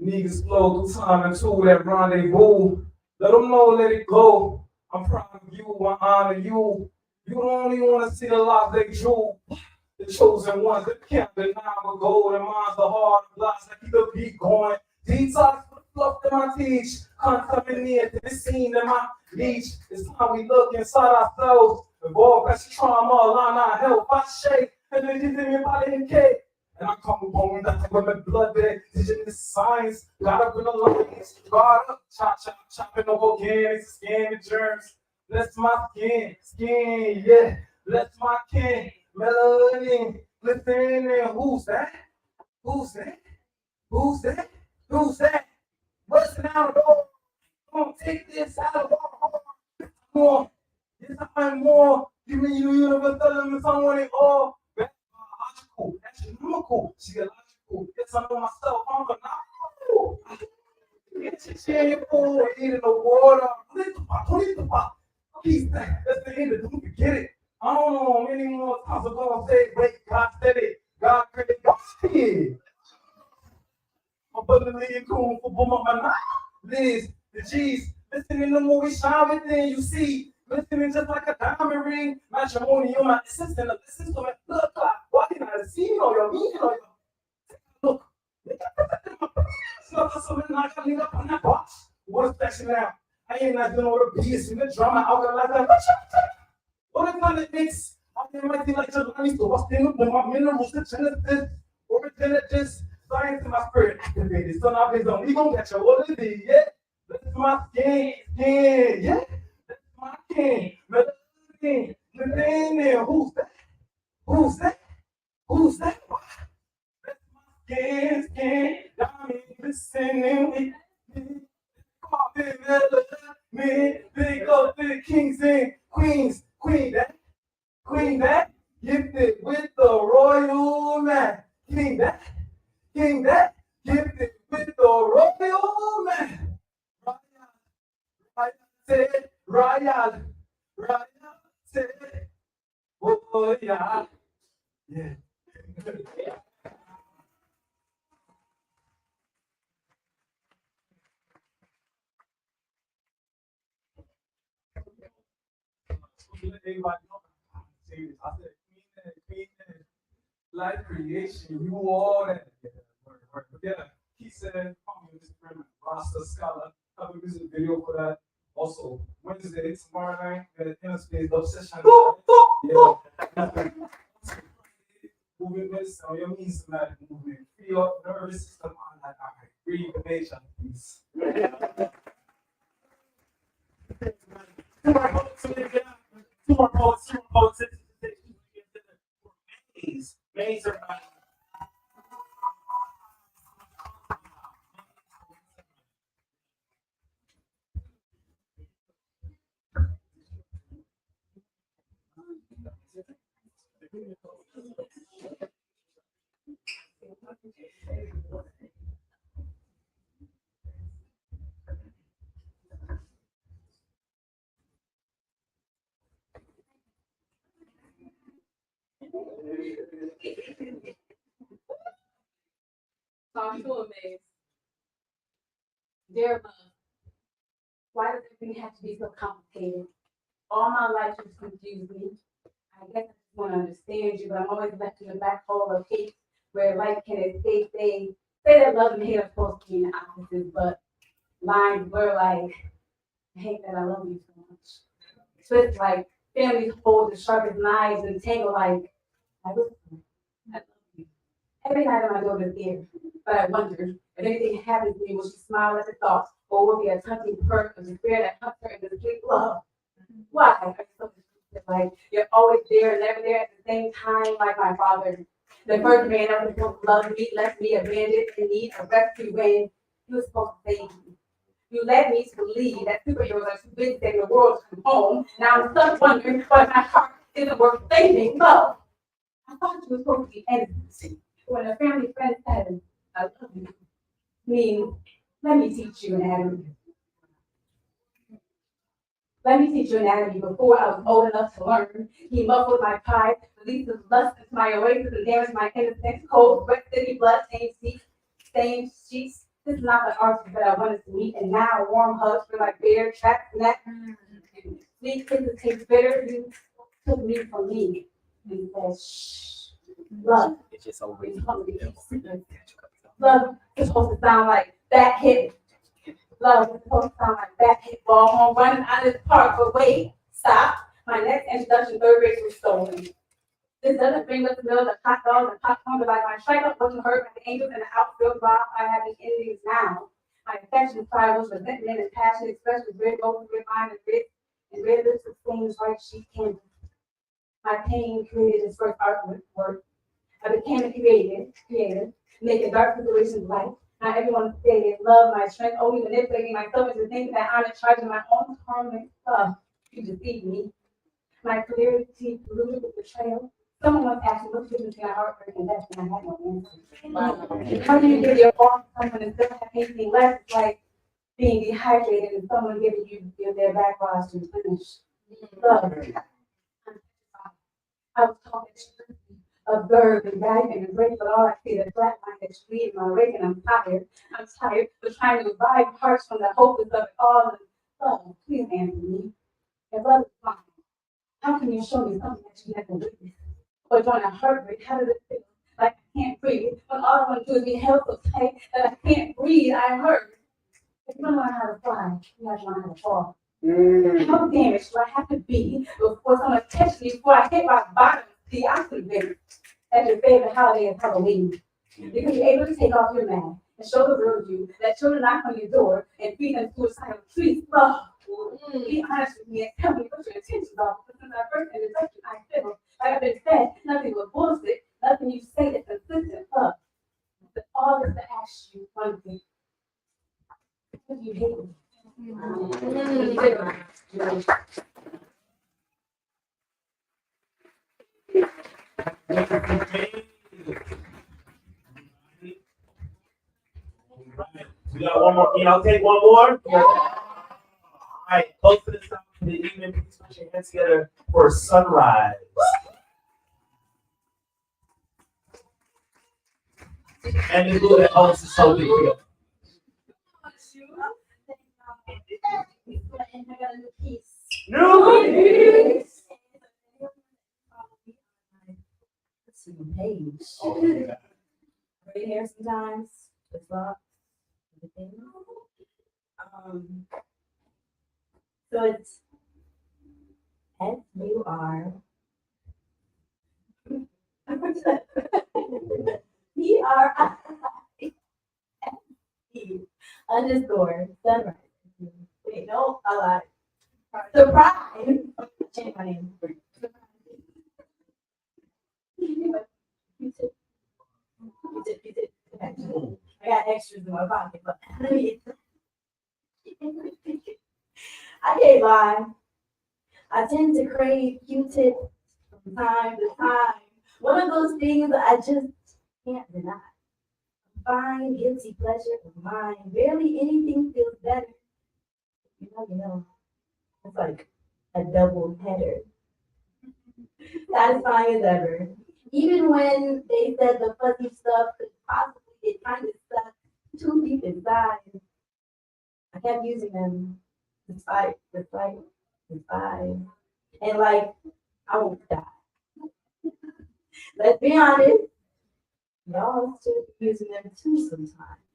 Speaker 13: Niggas flow through time into that rendezvous. Let them know, let it go. I'm proud of you, I honor you. You don't only want to see the life they drew. The chosen ones that can't deny my gold and mine's the hard blocks that keep the beat going. Detox for the fluff that I teach. Come coming in to the scene that my leech. It's how we look inside ourselves. Evolve, that's trauma, line, help, I shake, and then you think about it, cake. And I come home, that's when my blood there, teaching this science, got up in the lines, got up, chopping up organics, scanning germs. Bless my skin, yeah, bless my kin, melanin, glistening, who's that? Who's that? Who's that? Who's that? What's now the door? Gonna take this out of our heart. More. Yes, I'm more. Give me you universe, telling someone it all. That's biological, astronomical, geological. Yes, I know myself, I'm phenomenal. It's shameful, eating the water. Please, that's the end of it. Don't forget it. I don't know how many more times I'm gonna say, wait, God said it. God created it. I'm abundantly and cool for boom up my mind. Liz, the G's, listening to movie shine within you see. Listening just like a diamond ring. Matrimony, you're my assistant, assistant, blood clot. Walking out of scene or your meaning or your look. Something I got lean up on that box. What's that now? I ain't not doing all the BS in the drama. I'll go like that. What if I mix? I might be like the money, so what's in with my minerals, the genesis, or genesis, science in my spirit activated. So now based on we gonna get your what it is, yeah. That's my skin, yeah. That's my king, melody, the who's that? Who's that? Who's that? That's my skin, diamond, listening with me. Call me melody, big up to the kings and queens, queen that, gifted with the royal man. King that, gifted with the royal man. Royal, said, oh yeah. Yeah. Everybody know. I said, Queen, life creation, you all that. But yeah, he said, call me Mr. Freeman, Rasta Scholar. Have a music video for that. Also, Wednesday, tomorrow night, at Interspace Obsession. Yeah. Moving this, or your means tonight, moving. Free up nervous system on that. All right, breathe the nation, please. Two more poets. Maze, everybody.
Speaker 5: Talk to him, Maze. Dear love, why does everything have to be so complicated? All my life you've confused me. I guess I just want to understand you, but I'm always left in the black hole of hate where life can escape. They say that love and hate are supposed to be in the opposites, but lines blur like, I hate that I love you so much. Twist like families hold the sharpest knives and tangle like, I love you. Every night on my daughter's there, but I wonder if anything happens to me, will she smile at the thought, or will it be a touching perk of despair that hunts her into sleep love? Why? Are you so disrespectful? Like you're always there and never there at the same time, like my father. The first man ever supposed to love me, left me abandoned in need of rescue when he was supposed to save me. You led me to believe that superheroes are too big to save the world to come home. Now I'm stuck wondering why my heart isn't worth saving. Love. I thought you were supposed to be innocent. When a family friend said, I love you, mean, let me teach you anatomy. Let me teach you anatomy before I was old enough to learn. He muffled my pride, released his lust into my oasis and damaged my innocence. Cold, wet city, blood, stained sheets. This is not the artist that I wanted to meet, and now warm hugs feel like beer, trapped neck. Sweet kisses taste bitter. You took me from me. And said, shh. Love. It's just always love is supposed to sound like that hit. Love is supposed to sound like that hit ball home running out of the park. But wait, stop.
Speaker 11: My next introduction, third grade, was stolen. This doesn't bring up smells of hot dogs and popcorn, but like my strikeout wasn't hurt by the angels and the outfield bob I have the endings now. My affection spirals, resentment and passion expressed with red roses, red wine, and red lips of flames, white sheet candles. My pain created its first artwork. I became a creator, making dark situations light. Now everyone say they love my strength, only manipulating myself into thinking that I'm in charge of my own torment. You deceived me. My clarity polluted with betrayal. Someone once asked me what's the difference between heartbreak and death, and I had no answer. How do you give your all to someone and still have anything left? It's like being dehydrated and someone giving you their backwash to replenish. Love. I was talking of bird and dragon and break, but all I see is black line that's bleeding my wake, and I'm tired. I'm tired of trying to revive hearts from the hopeless of it all. And love, please answer me. If love is fine, how can you show me something that you never witnessed? Or during a heartbreak, how does it feel? Like I can't breathe. When all I want to do is be held so tight that I can't breathe, I hurt. If you don't learn how to fly, you have to learn how to fall. How damaged do I have to be before someone catches me before I hit my bottom? See, I'm convinced that your favorite holiday is Halloween. Because you're able to take off your mask and show the real you that children knock on your door and feed them suicidal treats. Oh, be honest with me and tell me what your intentions are. Because since I first introduction, I feel like I've been fed nothing but bullshit, nothing you say is consistent. But all this to ask you one thing. What do you hate me?
Speaker 2: We got one more. Can y'all take one more? All right, close to the top of the evening. Please put your hands together for sunrise. And the blue that holds the soul big here. New piece.
Speaker 14: Page. Gray hair sometimes. The fuck. So it's SUR PRISE _sunrise. Wait, no, I lied. Surprise! Change my name. I got extras in my pocket, but I can't lie. I tend to crave Q-tips from time to time. One of those things that I just can't deny. Fine, guilty pleasure of mine. Barely anything feels better. You know. It's like a double header. Satisfying as ever. Even when they said the fuzzy stuff could possibly get kind of stuck too deep inside, I kept using them despite. And like, I won't die. Let's be honest, y'all still using them too sometimes,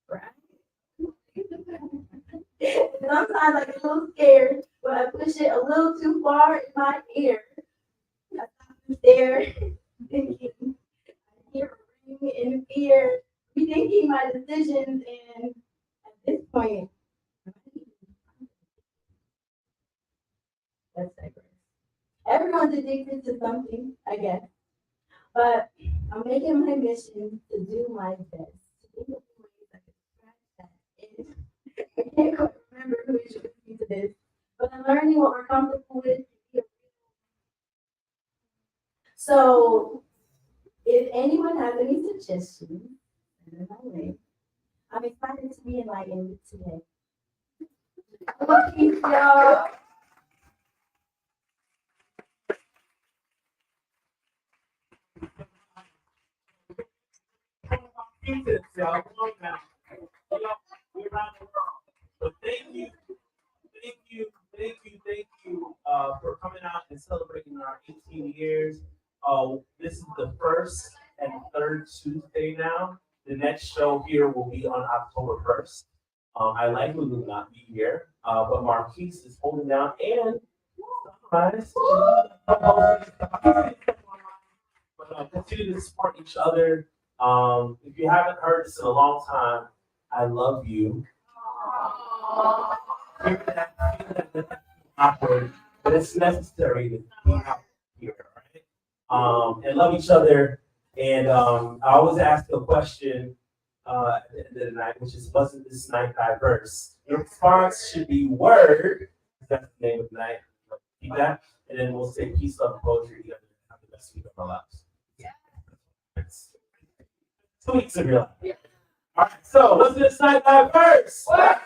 Speaker 14: right? Sometimes I get a little scared when I push it a little too far in my ear. I stop there thinking, I hear a ring in fear, rethinking my decisions, and at this point, that's digress. Everyone's addicted to something, I guess. But I'm making my mission to do my best. To think of ways I can scratch that itch. I can't quite remember who introduced me to this, but I'm learning what we're comfortable with. So, if anyone has any suggestions, send them my way. I'm excited to be enlightened today. Thank y'all.
Speaker 2: Y'all, come on now. We're around the world. So thank you for coming out and celebrating our 18 years. This is the first and third Tuesday now. The next show here will be on October 1st. I likely will not be here, but Marquise is holding down, and Guys, continue to support each other. If you haven't heard this in a long time, I love you. Awkward, but it's necessary to be out here, right? And love each other. And I always ask a question at the end of the night, which is, wasn't this night diverse? Your response should be word. That's the name of the night. Keep that, and then we'll say peace, love, and poetry together. Have the best week of our lives. Yeah. 2 weeks of your life. Yeah. All right. So, what's this night diverse? What?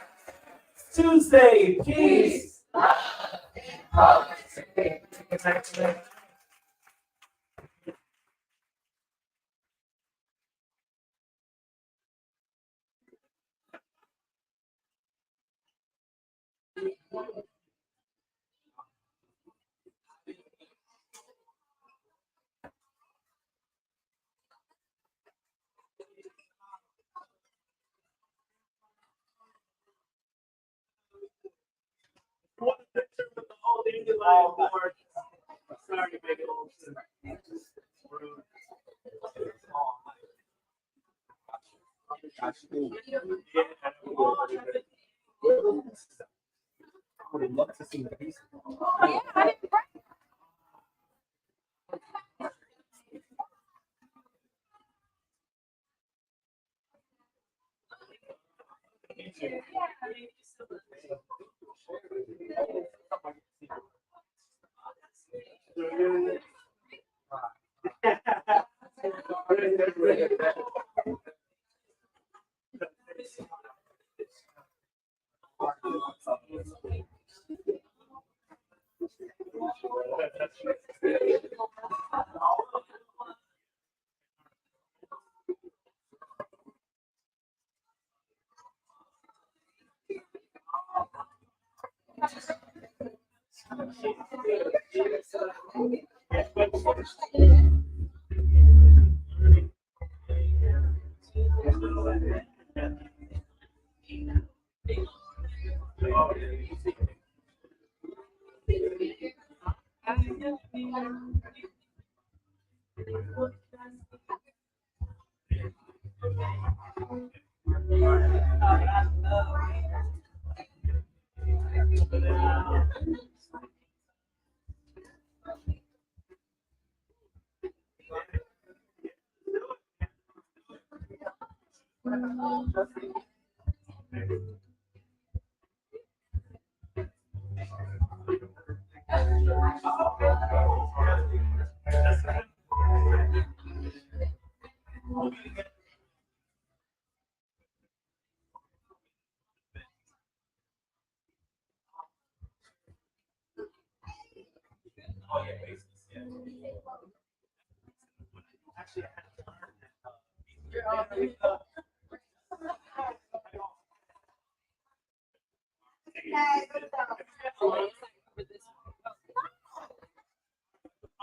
Speaker 2: Tuesday. Peace. Love, and poetry. One picture with the whole dandelion board. Sorry to make it all
Speaker 1: I would love to see the piece.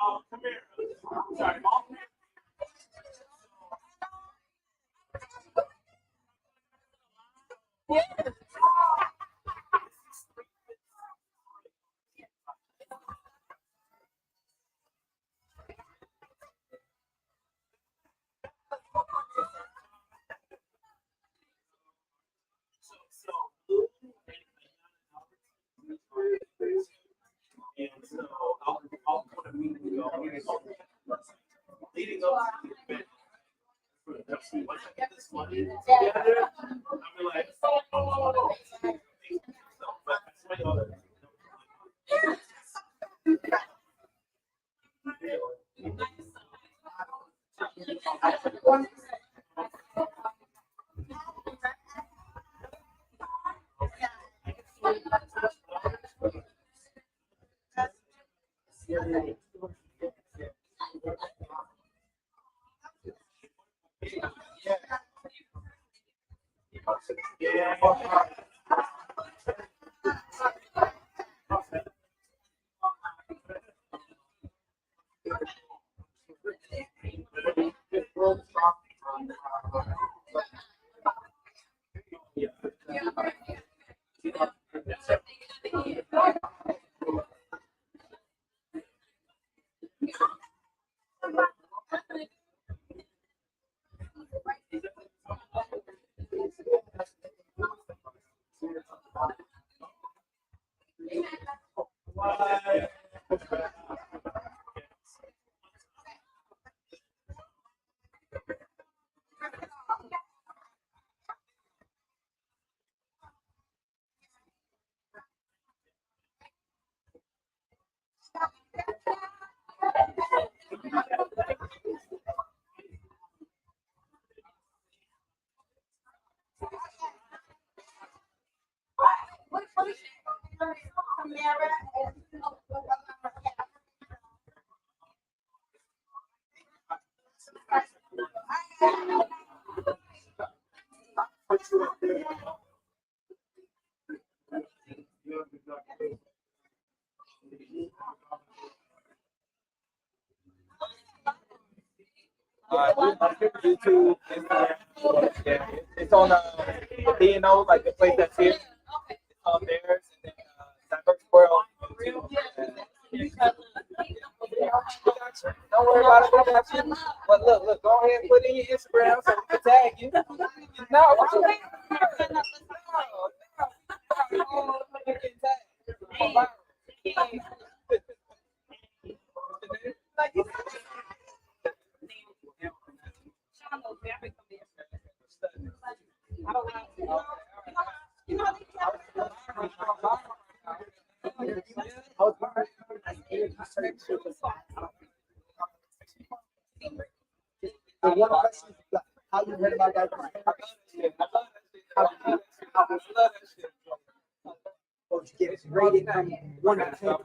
Speaker 1: Oh, come here. Sorry, Mom. And so I'll put a week ago, leading up to the event. Once I get this money together, I'm like, oh, but that's my other.
Speaker 15: YouTube, Instagram. Yeah, it's on D&O, like the place that's here. It's on theirs, and then Diverse World. Don't worry about it. We got you. But look, go ahead and put in your Instagram so we can tag you. No, what you mean?
Speaker 16: One question is how you heard about that? Or to get rated from 1 to 10.